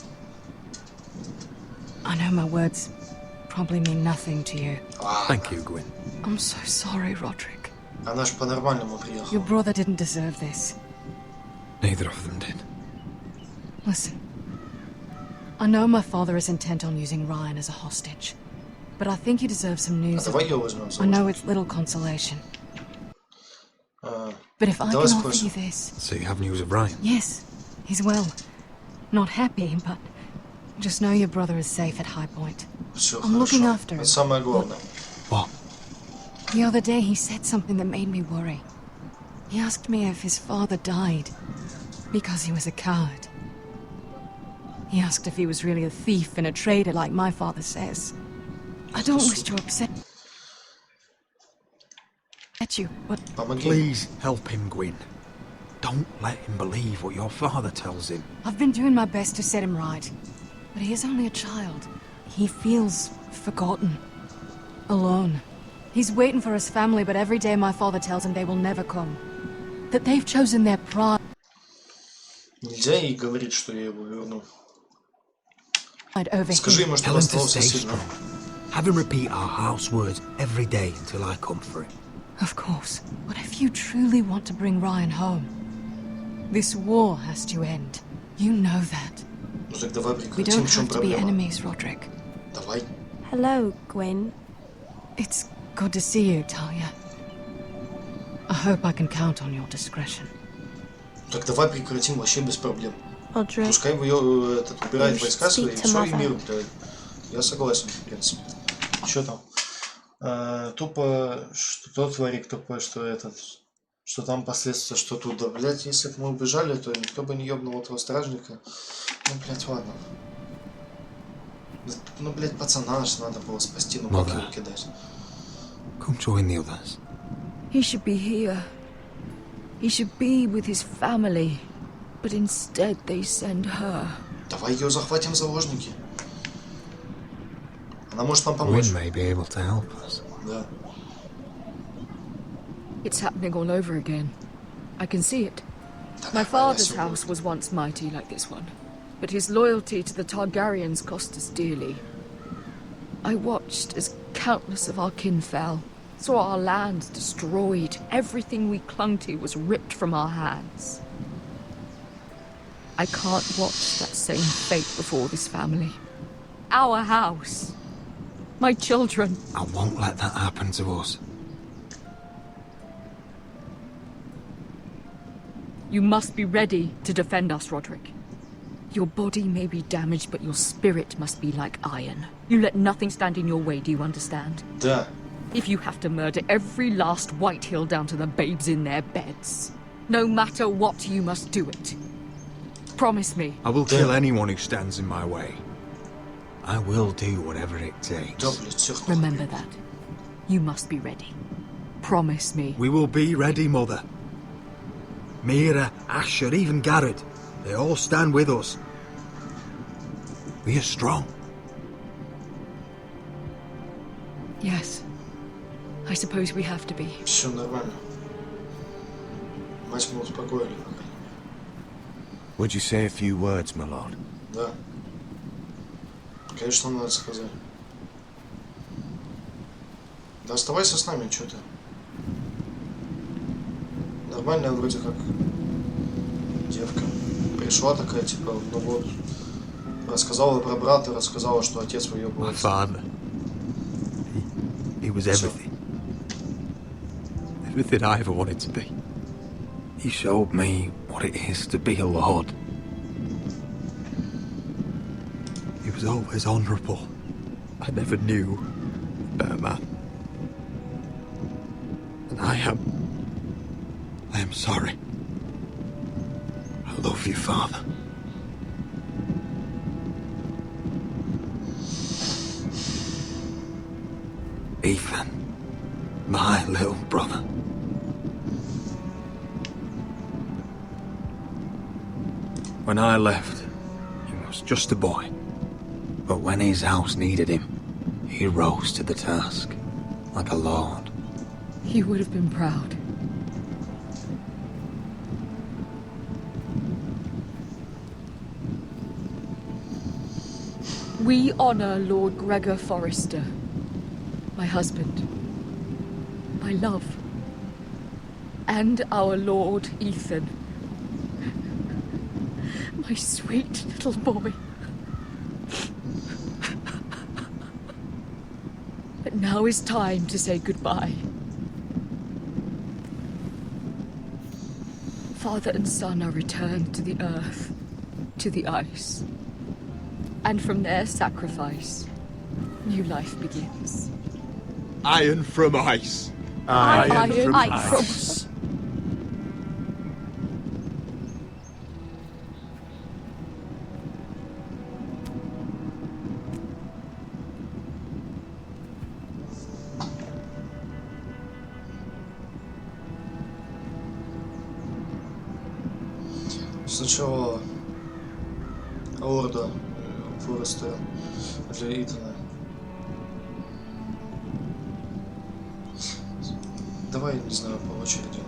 I know my words probably mean nothing to you. Thank you, Gwyn. I'm so sorry, Roderick. Она ж по-нормальному приехала. Your brother didn't deserve this. Neither of them did. Listen, I know my father is intent on using Ryan as a hostage, but I think you deserve some news. I know it's little consolation. But if I can offer you this... So you have news of Ryan? Yes, he's well. Not happy, but just know your brother is safe at High Point. I'm looking after him. Это самое главное. What? The other day he said something that made me worry. He asked me if his father died because he was a coward. He asked if he was really a thief and a traitor like my father says. I don't wish to upset you, but... Please help him, Gwyn. Don't let him believe what your father tells him. I've been doing my best to set him right, but he is only a child. He feels forgotten, alone. He's waiting for his family, but every day my father tells him they will never come. That they've chosen their pride. Нельзя ей говорить, что я его верну. Over Скажи ему, что остался сильным. Have him repeat our house words every day until I come for him. Of course. But if you truly want to bring Ryan home, this war has to end. You know that. Ну так давай We прекратим, don't в чем have to be проблема? enemies, Roderick. Давай. Hello, Gwyn. It's good to see you, Talia. I hope I can count on your discretion. Так давай прекратим вообще без проблем. Roderick, Пускай ее этот убирает войска свои, speak to все, и mother. мир, блядь. Я согласен, в принципе. Что там? Тупо, что тот варик тупой, что этот, что там последствия, что тут, да, блядь, если бы мы убежали, то никто бы не ёбнул этого стражника. Ну, блядь, ладно. Ну, блядь, пацана ж надо было спасти, ну как его кидать? Come join the others. He should be here. He should be with his family. But instead they send her. Давай ее захватим в заложники. Она может нам помочь. Gwyn may be able to help us. Да. It's happening all over again. I can see it. My father's house was once mighty like this one, but his loyalty to the Targaryens cost us dearly. I watched as countless of our kin fell, saw our lands destroyed, everything we clung to was ripped from our hands. I can't watch that same fate before this family. Our house. My children. I won't let that happen to us. You must be ready to defend us, Roderick. Your body may be damaged, but your spirit must be like iron. You let nothing stand in your way, do you understand? Да. If you have to murder every last Whitehill down to the babes in their beds, no matter what, you must do it. Promise me. I will kill anyone who stands in my way. I will do whatever it takes. Remember that. You must be ready. Promise me. We will be ready, Mother. Mira, Asher, even Garrett. They all stand with us. We are strong. Yes. I suppose we have to be. Все нормально. Мать мы успокоили. Would you say a few words, my lord? Да. Конечно, надо сказать. Да оставайся с нами, что ты. Нормальная вроде как девка. Пришла такая, типа, ну вот, рассказала про брата, рассказала, что отец выебывается. My father. He was everything. Everything I ever wanted to be. He showed me what it is to be a lord. He was always honourable. I never knew a better man. And I am sorry. I love you, Father. Ethan, my little brother. When I left, he was just a boy. But when his house needed him, he rose to the task, like a lord. He would have been proud. We honor Lord Gregor Forrester, my husband, my love, and our Lord Ethan, my sweet little boy. But now is time to say goodbye. Father and son are returned to the earth, to the ice. And from their sacrifice, new life begins. Iron from ice. Iron from ice. Сначала лорда Форестера для Итана. Давай, не знаю, по очереди.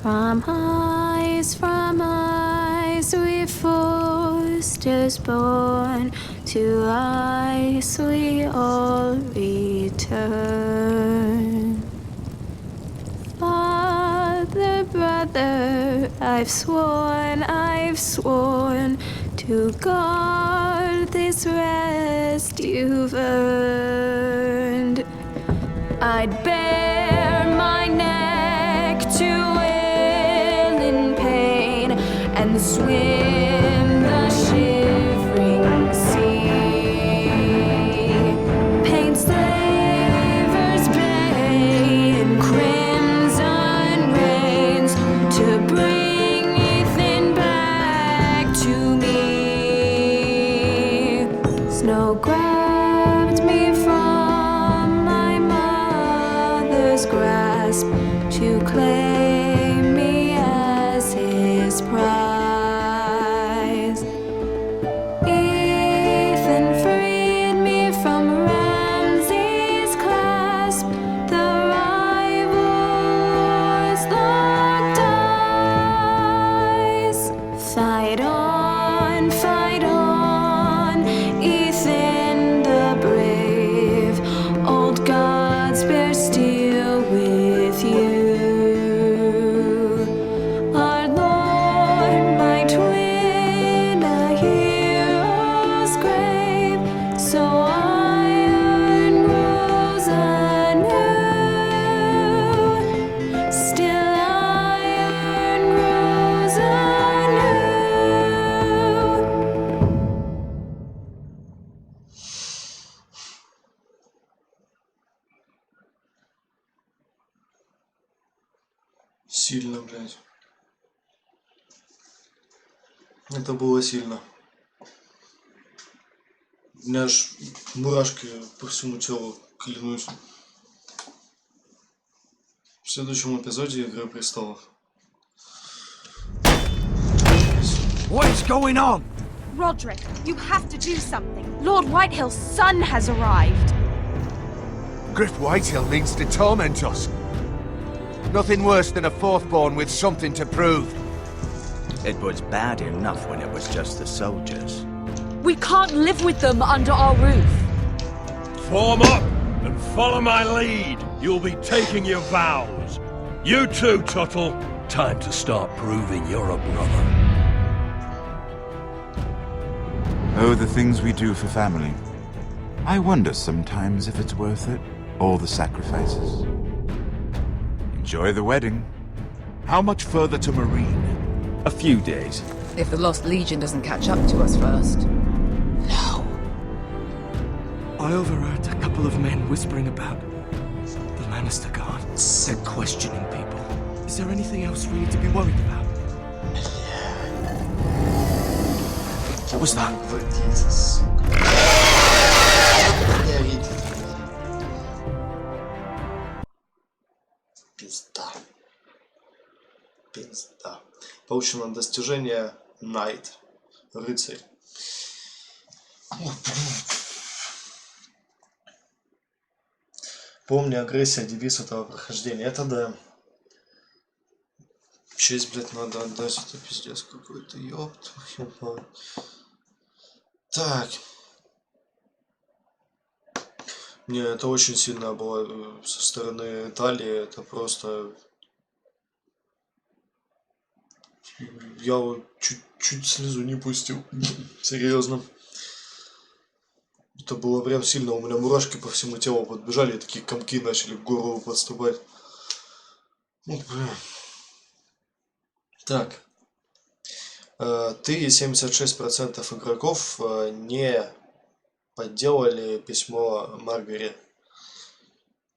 From ice we Foresters born, to ice we all return. Father, brother, I've sworn to guard this rest you've earned. I'd bare my neck to and swim the shivering sea. Paint slavers bay in crimson rains to bring Ethan back to me. Snow grabbed me from my mother's grasp to claim me as his prize. Our Lord Сильно, блядь. Это было сильно. У меня аж мурашки по всему телу, клянусь. В следующем эпизоде Игры престолов. What's going on? Roderick, you have to do something. Lord Whitehill's son has arrived. Griff Whitehill means to torment us. Nothing worse than a fourthborn with something to prove. It was bad enough when it was just the soldiers. We can't live with them under our roof. Form up and follow my lead. You'll be taking your vows. You too, Tuttle. Time to start proving you're a brother. Oh, the things we do for family. I wonder sometimes if it's worth it, all the sacrifices. Enjoy the wedding. How much further to Marine? A few days. If the Lost Legion doesn't catch up to us first. No. I overheard a couple of men whispering about the Lannister Guard. They're questioning people. Is there anything else we need to be worried about? What was that? Пизда. Пизда. Получено достижение Knight. Рыцарь. Помни, агрессия, девиз этого прохождения. Это да. Честь, блядь, надо отдать. Это пиздец какой-то. Ёпт. Так. Не, это очень сильно было со стороны Италии. Это просто... Я чуть слезу не пустил. Серьезно. Это было прям сильно. У меня мурашки по всему телу подбежали. И такие комки начали в голову подступать. Ну, блин. Так. Ты и 76% игроков не подделали письмо Маргаре.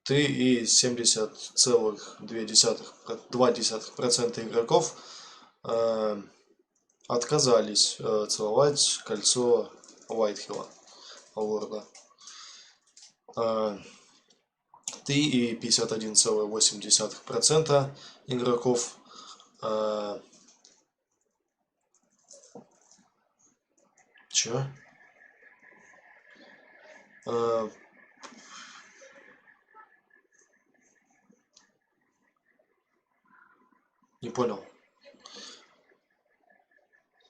Ты и 70,2% игроков отказались целовать кольцо Уайтхилла, лорда. Ты и 51,8% игроков чё? Не понял.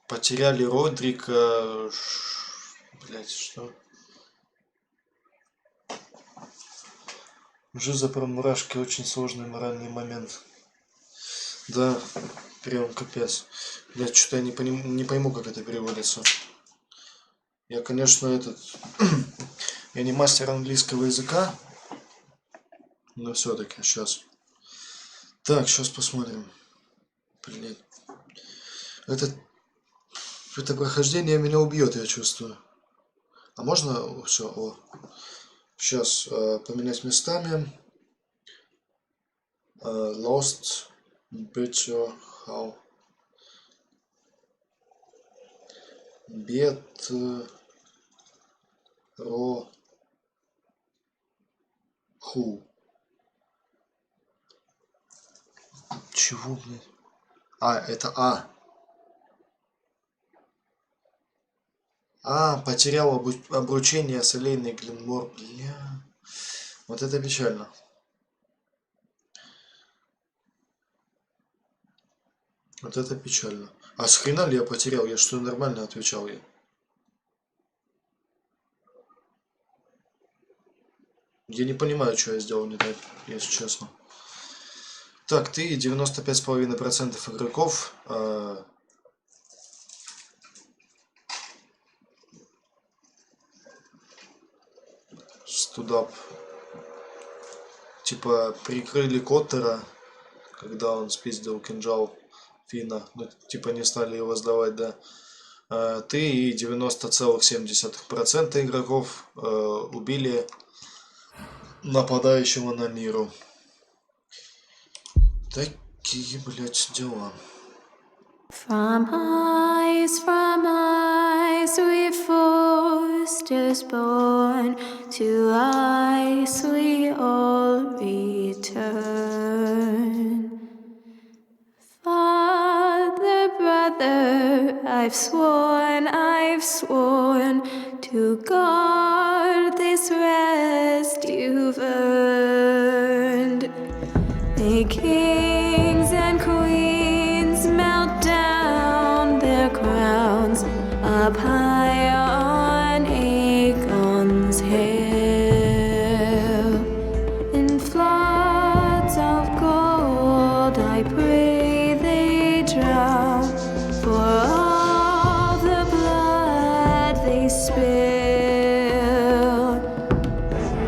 Потеряли Родрика. Блять, что? Жиза про мурашки, очень сложный моральный момент. Да, прям капец. Блять, что-то я не пойму, как это переводится. Я, конечно, я не мастер английского языка, но все-таки сейчас. Так, сейчас посмотрим. Блин. Это прохождение меня убьет, я чувствую. А можно все? О. Сейчас поменять местами. Lost, better, how? Ху. Чего, блин? Это А. Потерял обручение с Элейной Глинмор. Бля. Вот это печально. Вот это печально. А с хрена ли я потерял? Я что, нормально отвечал я? Я не понимаю, что я сделал не так, если честно. Так, ты 95,5% игроков студап. Типа прикрыли Коттера, когда он спиздил кинжал Фина. Ну, типа не стали его сдавать, да. Ты и 90,7% игроков убили нападающего на миру. Так, Какие, блядь, дела? From eyes we forced us born, to eyes we all return. Father, brother, I've sworn to guard this rest you've earned. May kings and queens melt down their crowns up high on Aegon's hill. In floods of gold I pray they drown, for all the blood they spill.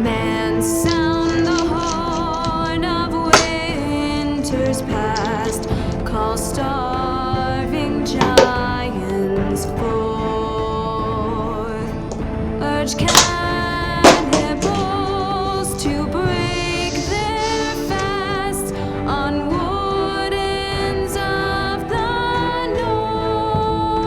Man, sound the horn of winter's past, call starving giants forth, urge cannibals to break their fast on wardens of the north.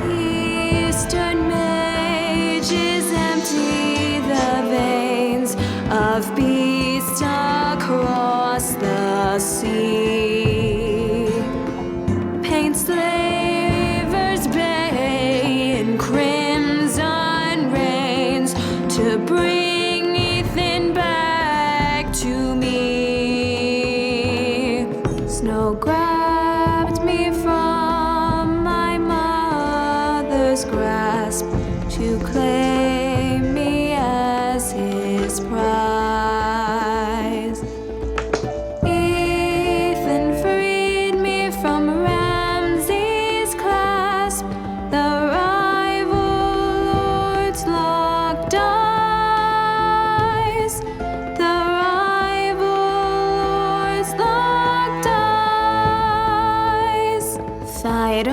Eastern mages empty the veins of beasts across the sea. Paint slavers bay in crimson rains to bring Ethan back to me. Snow grabbed me from my mother's grasp to claim me as his prize. Ethan freed me from Ramsay's clasp, the rival lords locked eyes, the rival lords locked eyes. Fight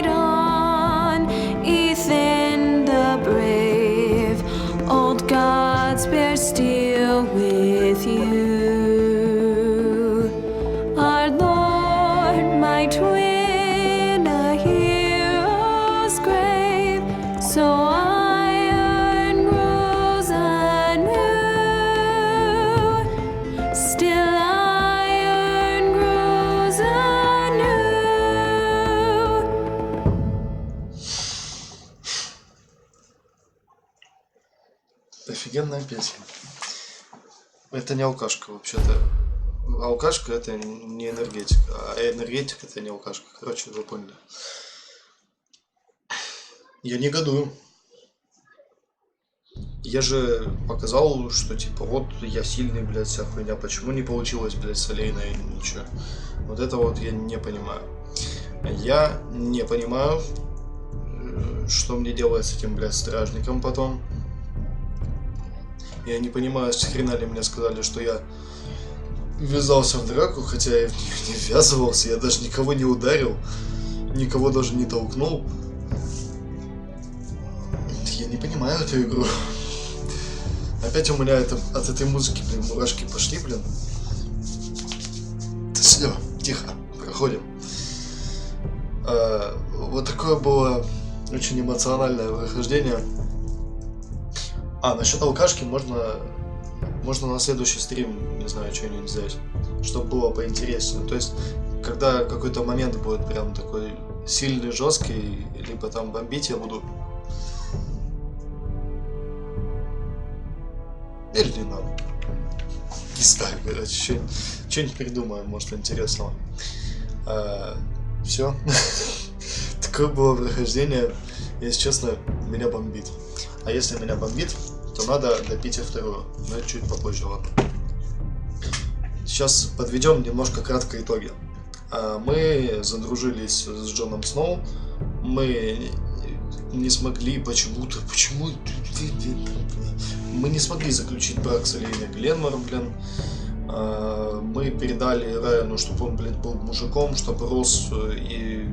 on, Ethan the brave, old gods bear steel with you. Our Lord, my twin, a hero's grave, so iron grows anew, still iron grows anew. Офигенная песня. Это не алкашка, вообще-то. Алкашка это не энергетика, а энергетика это не алкашка. Короче, вы поняли. Я негодую. Я же показал, что типа вот я сильный, блядь, вся хуйня. Почему не получилось, блядь, с Алейной ничего? Вот это вот я не понимаю. Я не понимаю, что мне делать с этим, блядь, стражником потом. Я не понимаю, с хрена ли мне сказали, что я ввязался в драку, хотя я в нее не ввязывался, я даже никого не ударил, никого даже не толкнул. Я не понимаю эту игру. Опять у меня от этой музыки, блин, мурашки пошли, блин. Все, тихо, проходим. Вот такое было очень эмоциональное прохождение. Насчет алкашки можно на следующий стрим, не знаю, что-нибудь взять, чтобы было поинтереснее. То есть, когда какой-то момент будет прям такой сильный, жесткий, либо там бомбить я буду. Или не надо. Не знаю, короче, что-нибудь придумаем, может, интересного. Все. Такое было прохождение. Если честно, меня бомбит. А если меня бомбит, то надо допить и вторую. Но это чуть попозже, ладно. Сейчас подведем немножко кратко итоги. Мы задружились с Джоном Сноу. Мы не смогли почему-то... Почему? Мы не смогли заключить брак с Алейной Гленмор, блин. Мы передали Райану, чтобы он, блин, был мужиком, чтобы рос, и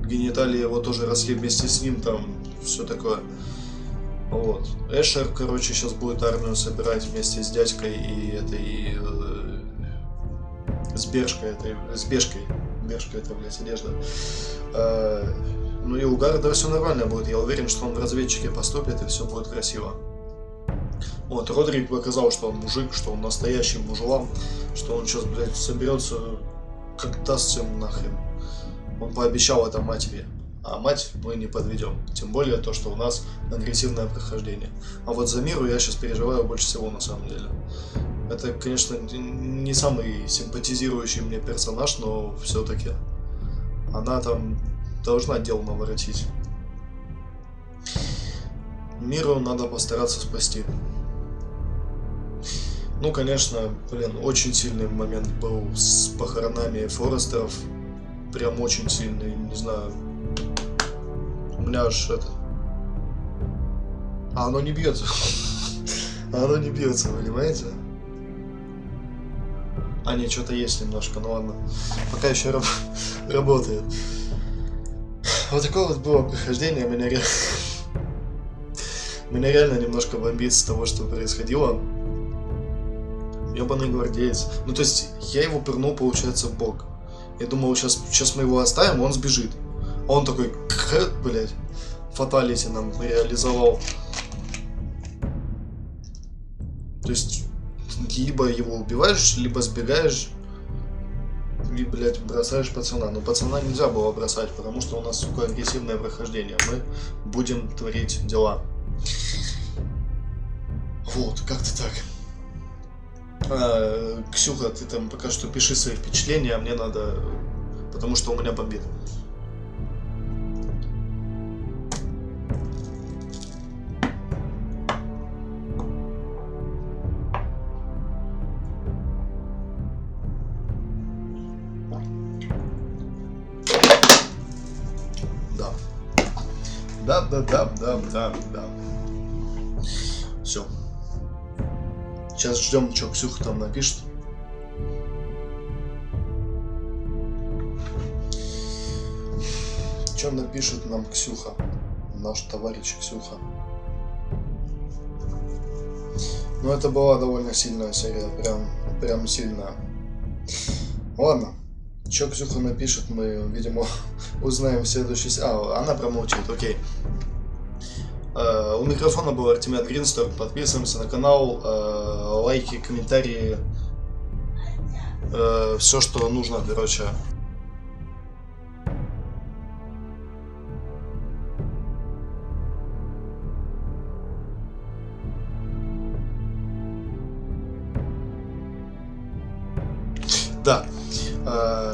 гениталии его тоже росли вместе с ним, там, все такое. Вот. Эшер, короче, сейчас будет армию собирать вместе с дядькой и этой Бершкой это, блядь, одежда. Ну и у Гаррета все нормально будет, я уверен, что он в разведчике поступит и все будет красиво. Вот, Родрик показал, что он мужик, что он настоящий мужлан, что он сейчас, блядь, соберется, как даст всем нахрен. Он пообещал это матери, а мать мы не подведем. Тем более то, что у нас агрессивное прохождение. А вот за Миру я сейчас переживаю больше всего на самом деле. Это, конечно, не самый симпатизирующий мне персонаж, но все-таки она там должна дело наворотить. Миру надо постараться спасти. Ну, конечно, блин, очень сильный момент был с похоронами Форестеров. Прям очень сильный, не знаю. У меня аж это... А оно не бьется. Оно не бьется, понимаете? А, нет, что-то есть немножко, ну ладно. Пока еще работает. Вот такое вот было прохождение. Меня реально немножко бомбит с того, что происходило. Ёбаный гвардеец. Ну, то есть, я его пырнул, получается, в бок. Я думал, сейчас мы его оставим, он сбежит. А он такой, блядь, фаталити нам реализовал. То есть, либо его убиваешь, либо сбегаешь, и, блядь, бросаешь пацана. Но пацана нельзя было бросать, потому что у нас, сука, агрессивное прохождение. Мы будем творить дела. Вот, как-то так. Ксюха, ты там пока что пиши свои впечатления, а мне надо... Потому что у меня бомбит. Да. Все. Сейчас ждем, что Ксюха там напишет. Что напишет нам Ксюха? Наш товарищ Ксюха. Ну, это была довольно сильная серия. Прям сильная. Ладно. Что Ксюха напишет, мы, видимо, узнаем в следующей серии. А, она промолчит, окей. У микрофона был Артемиад Гринстер. Подписываемся на канал, лайки, комментарии, все, что нужно, короче. Да,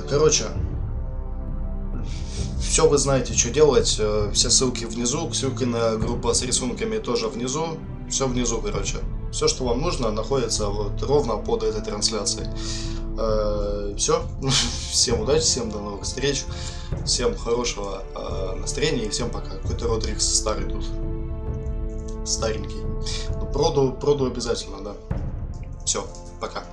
короче, все вы знаете, что делать, все ссылки внизу, ссылки на группу с рисунками тоже внизу, все внизу, короче. Все, что вам нужно, находится вот ровно под этой трансляцией. Все, всем удачи, всем до новых встреч, всем хорошего настроения и всем пока. Какой-то Родрикс старый тут, старенький. Но проду обязательно, да. Все, пока.